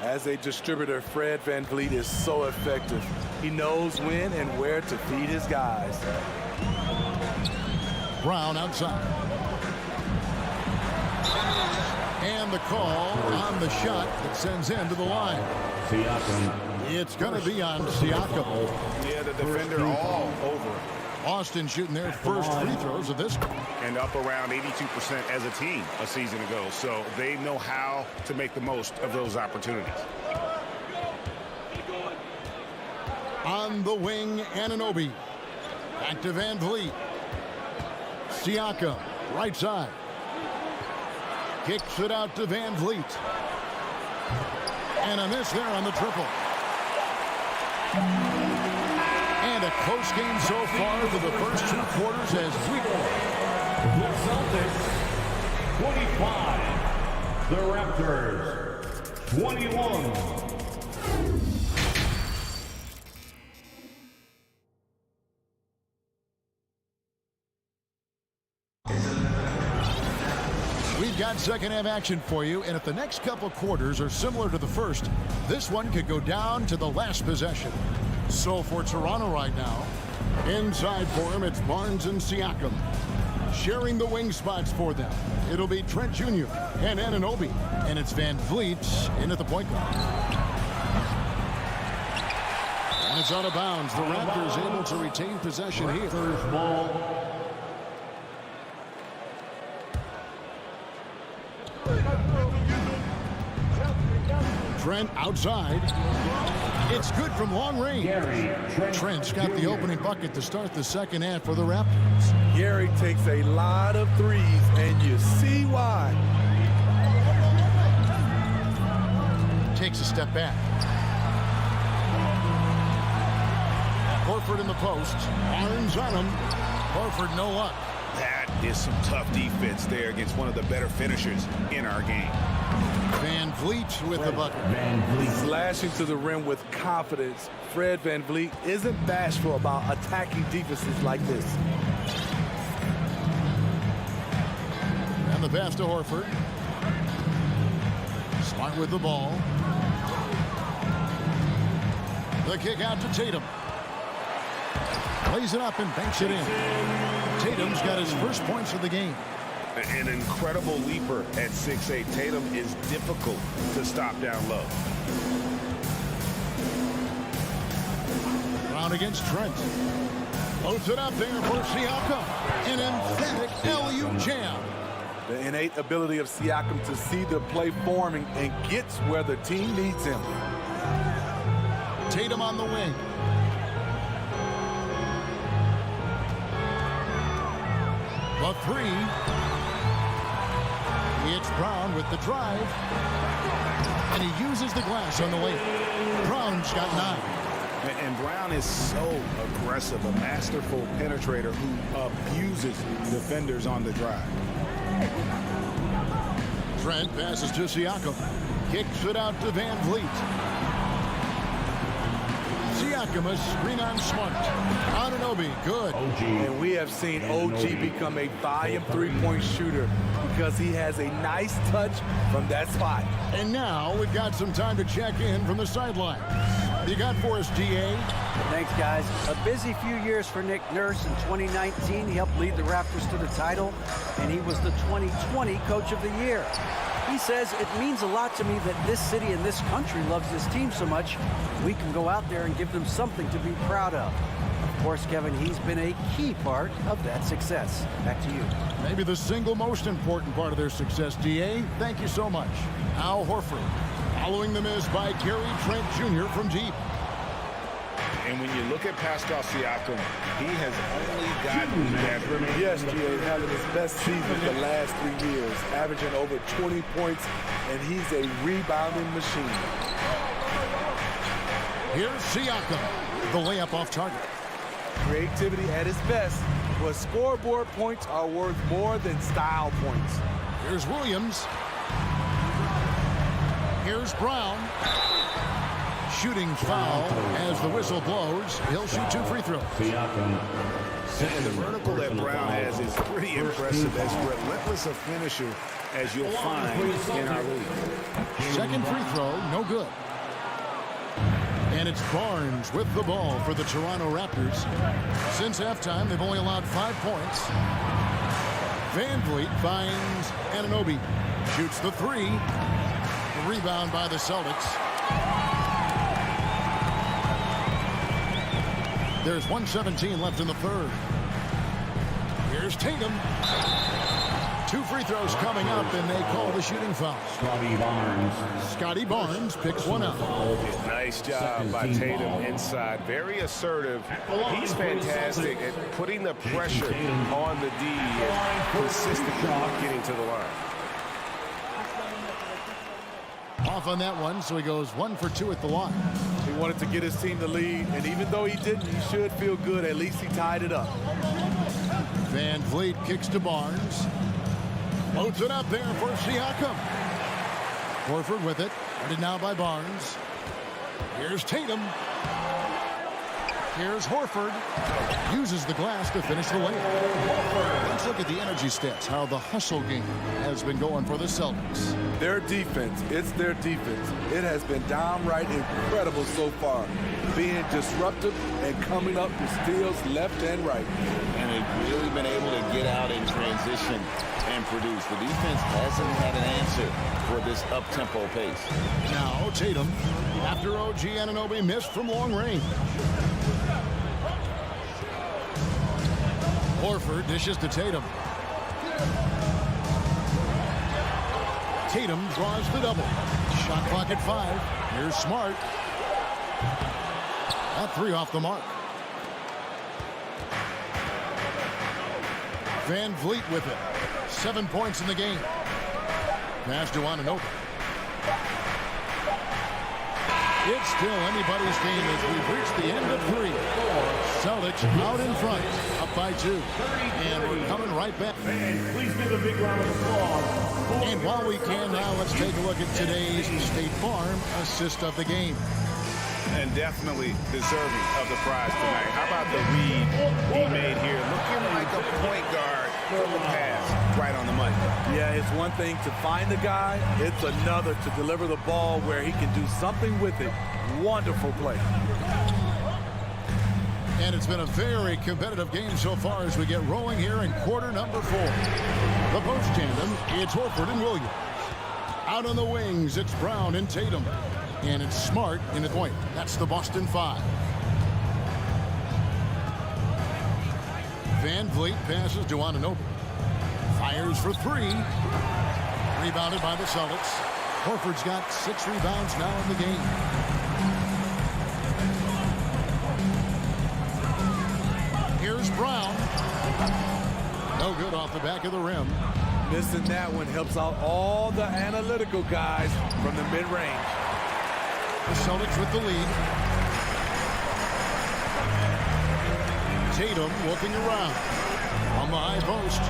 As a distributor, Fred VanVleet is so effective. He knows when and where to feed his guys.
Brown outside. And the call on the shot that sends him to the line. It's going to be on Siakam.
Yeah, the defender all over.
Austin shooting their first free throws of this.
And up around 82% as a team a season ago. So they know how to make the most of those opportunities.
On the wing, Anunoby. Back to Van Vliet. Siakam, right side. Kicks it out to Van Vliet. And a miss there on the triple. And a close game so far for the first 2 quarters as we go.
The Celtics, 25. The Raptors, 21.
We've got second half action for you, and if the next couple quarters are similar to the first, this one could go down to the last possession. So for Toronto right now, inside for him, it's Barnes and Siakam. Sharing the wing spots for them, it'll be Trent Jr. and Anunoby, and it's Van Vliet in at the point guard. And it's out of bounds. The Raptors able to retain possession here.
Ball.
Trent outside. It's good from long range. Trent's got the opening bucket to start the second half for the Raptors.
Gary takes a lot of threes, and you see why.
Takes a step back. Horford in the post. Barnes on him. Horford no luck.
That is some tough defense there against one of the better finishers in our game.
Van Vliet with the bucket.
Slashing to the rim with confidence. Fred Van Vliet isn't bashful about attacking defenses like this.
And the pass to Horford. Smart with the ball. The kick out to Tatum. Plays it up and banks it in. Tatum's got his first points of the game.
An incredible leaper at 6'8". Tatum is difficult to stop down low.
Brown against Trent. Loads it up there for Siakam. An emphatic LU jam.
The innate ability of Siakam to see the play forming and gets where the team needs him.
Tatum on the wing. The three. It's Brown with the drive. And he uses the glass on the way. Brown's got 9.
And Brown is so aggressive, a masterful penetrator who abuses defenders on the drive.
Trent passes to Siakam. Kicks it out to Van Vliet. Siakam, a screen on Smart. Anunoby, good.
And we have seen OG become a volume three-point shooter because he has a nice touch from that spot.
And now we've got some time to check in from the sideline. You got for us, DA?
Thanks, guys. A busy few years for Nick Nurse. In 2019, he helped lead the Raptors to the title, and he was the 2020 Coach of the Year. He says, it means a lot to me that this city and this country loves this team so much, we can go out there and give them something to be proud of. Of course, Kevin, he's been a key part of that success. Back to you.
Maybe the single most important part of their success, DA. Thank you so much. Al Horford, following the miss by Gary Trent Jr. from deep.
And when you look at Pascal Siakam, he has only gotten better.
Yes, GA, having his best season the last 3 years, averaging over 20 points, and he's a rebounding machine.
Here's Siakam, the layup off target.
Creativity at his best, but scoreboard points are worth more than style points.
Here's Williams. Here's Brown. Shooting foul as the whistle blows. He'll shoot 2 free throws.
And the vertical that Brown has is pretty impressive. As relentless a finisher as you'll find in our league.
Second free throw, no good. And it's Barnes with the ball for the Toronto Raptors. Since halftime, they've only allowed 5 points. Van Vliet finds Anunoby. Shoots the 3. The rebound by the Celtics. There's 1:17 left in the third. Here's Tatum. 2 free throws coming up, and they call the shooting foul. Scotty Barnes picks one up.
Nice job by Tatum inside. Very assertive. He's fantastic at putting the pressure on the D and consistently getting to the line.
Off on that one, so he goes 1 for 2 at the line.
He wanted to get his team the lead, and even though he didn't, he should feel good. At least he tied it up.
Van Vliet kicks to Barnes. Floats it up there for Siakam. Horford with it. Guarded now by Barnes. Here's Tatum. Here's Horford. Uses the glass to finish the layup. Let's look at the energy stats, how the hustle game has been going for the Celtics.
Their defense, it's their defense. It has been downright incredible so far. Being disruptive and coming up with steals left and right.
And they've really been able to get out in transition and produce. The defense hasn't had an answer for this up-tempo pace.
Now Tatum, after OG Anunoby missed from long range. Horford dishes to Tatum. Tatum draws the double. Shot clock at 5. Here's Smart. That 3 off the mark. Van Vliet with it. 7 points in the game. Pass to Ananobi. It's still anybody's game as we've reached the end of 3. Celtics out in front, up by 2. And we're coming right back.
Please give a big round of applause.
And while we can now, let's take a look at today's State Farm assist of the game.
And definitely deserving of the prize tonight. How about the read he made here? Looking like a point guard from the pass. Right on the money.
Yeah, it's one thing to find the guy. It's another to deliver the ball where he can do something with it. Wonderful play.
And it's been a very competitive game so far as we get rolling here in quarter number 4. The post tandem, it's Horford and Williams. Out on the wings, it's Brown and Tatum. And it's Smart in the point. That's the Boston 5. Van Vliet passes to Ananobi. Fires for 3. Rebounded by the Celtics. Horford's got 6 rebounds now in the game. Here's Brown. No good off the back of the rim.
Missing that one helps out all the analytical guys from the mid-range.
The Celtics with the lead. Tatum looking around on the high post.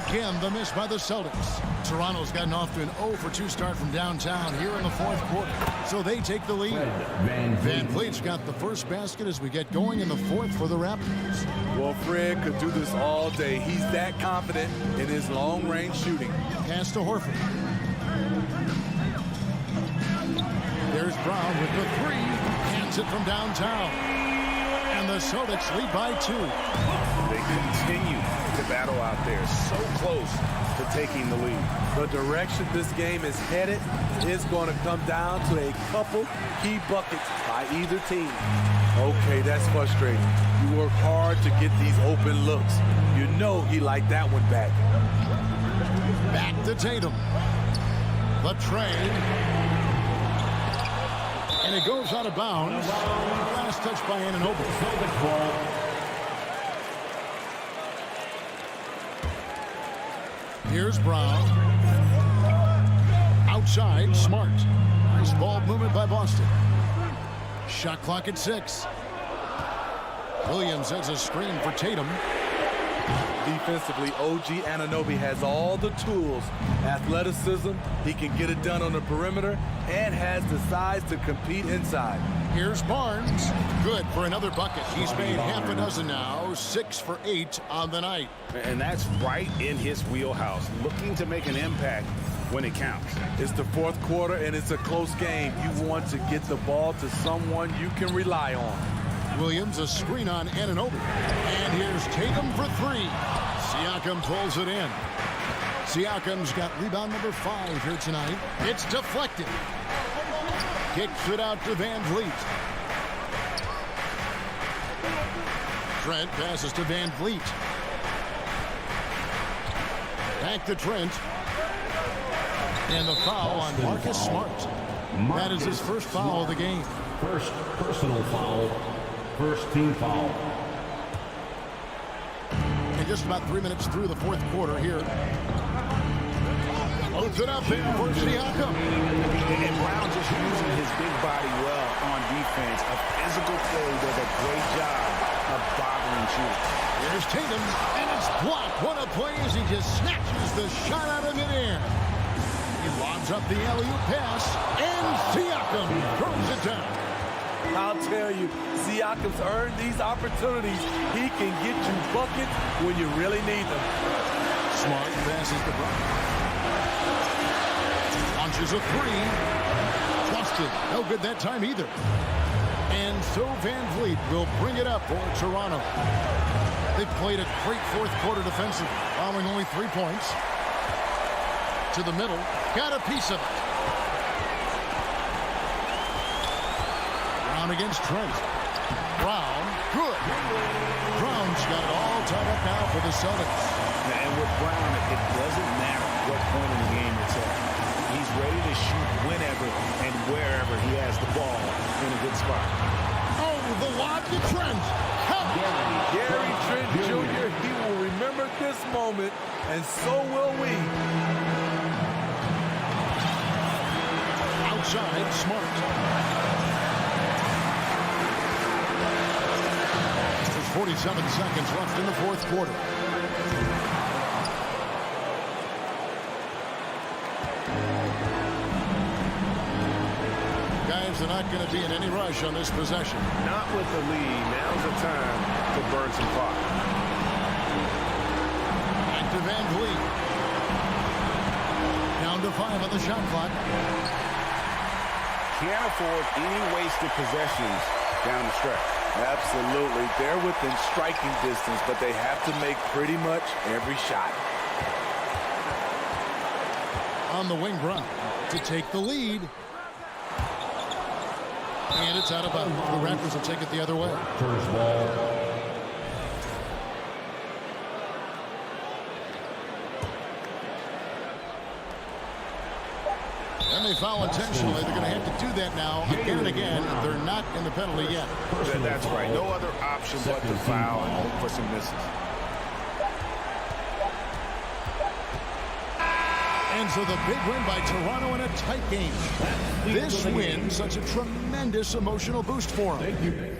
Again, the miss by the Celtics. Toronto's gotten off to an 0-for-2 start from downtown here in the 4th quarter. So they take the lead. Van Vliet's got the first basket as we get going in the 4th for the Raptors.
Well, Fred could do this all day. He's that confident in his long-range shooting.
Pass to Horford. There's Brown with the 3. Hands it from downtown. And the Celtics lead by 2.
They continue to battle out there. So close to taking the lead.
The direction this game is headed is going to come down to a couple key buckets by either team. Okay, that's frustrating. You work hard to get these open looks. You know he liked that one back.
Back to Tatum. The trade. And it goes out of bounds. Last touch by Ananobi. Here's Brown. Outside, Smart. Nice ball movement by Boston. Shot clock at 6. Williams has a screen for Tatum.
Defensively, OG Anunoby has all the tools. Athleticism, he can get it done on the perimeter, and has the size to compete inside.
Here's Barnes. Good for another bucket. He's made half a dozen now. 6 for 8 on the night.
And that's right in his wheelhouse. Looking to make an impact when it counts.
It's the 4th quarter, and it's a close game. You want to get the ball to someone you can rely on.
Williams, a screen on Anunoby. And here's Tatum for 3. Siakam pulls it in. Siakam's got rebound number 5 here tonight. It's deflected. Kicks it out to Van Vliet. Trent passes to Van Vliet. Back to Trent. And the foul on Marcus Smart. That is his first foul of the game.
First personal foul. First team foul.
And just about 3 minutes through the 4th quarter here. Loads it up there for Siakam.
And Brown just using his big body well on defense. A physical play does a great job of bothering shooters.
Here's Tatum, and it's blocked. What a play as he just snatches the shot out of midair. He lobs up the alley-oop pass, and Siakam throws it down.
I'll tell you, Siakam's earned these opportunities. He can get you buckets when you really need them.
Smart passes to Brown. Launches a 3. Busted. No good that time either. And so Van Vliet will bring it up for Toronto. They played a great 4th quarter defensively, allowing only 3 points. To the middle. Got a piece of it. Brown against Trent. Brown. Good. Brown's got it all tied up now for the Celtics.
And with Brown, it doesn't matter what point in the game it's at.
to Trent. Count.
Gary Trent Jr., he will remember this moment, and so will we.
Outside, Smart. There's 47 seconds left in the fourth quarter. Guys, they're not going to be in any rush on this possession.
Not with the lead. Now's the time to burn some clock.
Back to Van Vliet. Down to 5 on the shot clock.
Can't afford any wasted possessions down the stretch.
Absolutely. They're within striking distance, but they have to make pretty much every shot.
On the wing run to take the lead. And it's out of bounds. The Raptors will take it the other way.
First ball.
And they foul intentionally. They're going to have to do that now again and again. They're not in the penalty yet.
That's right. No other option but to foul and hope for some misses.
And so the big win by Toronto in a tight game. This win, such a tremendous emotional boost for them.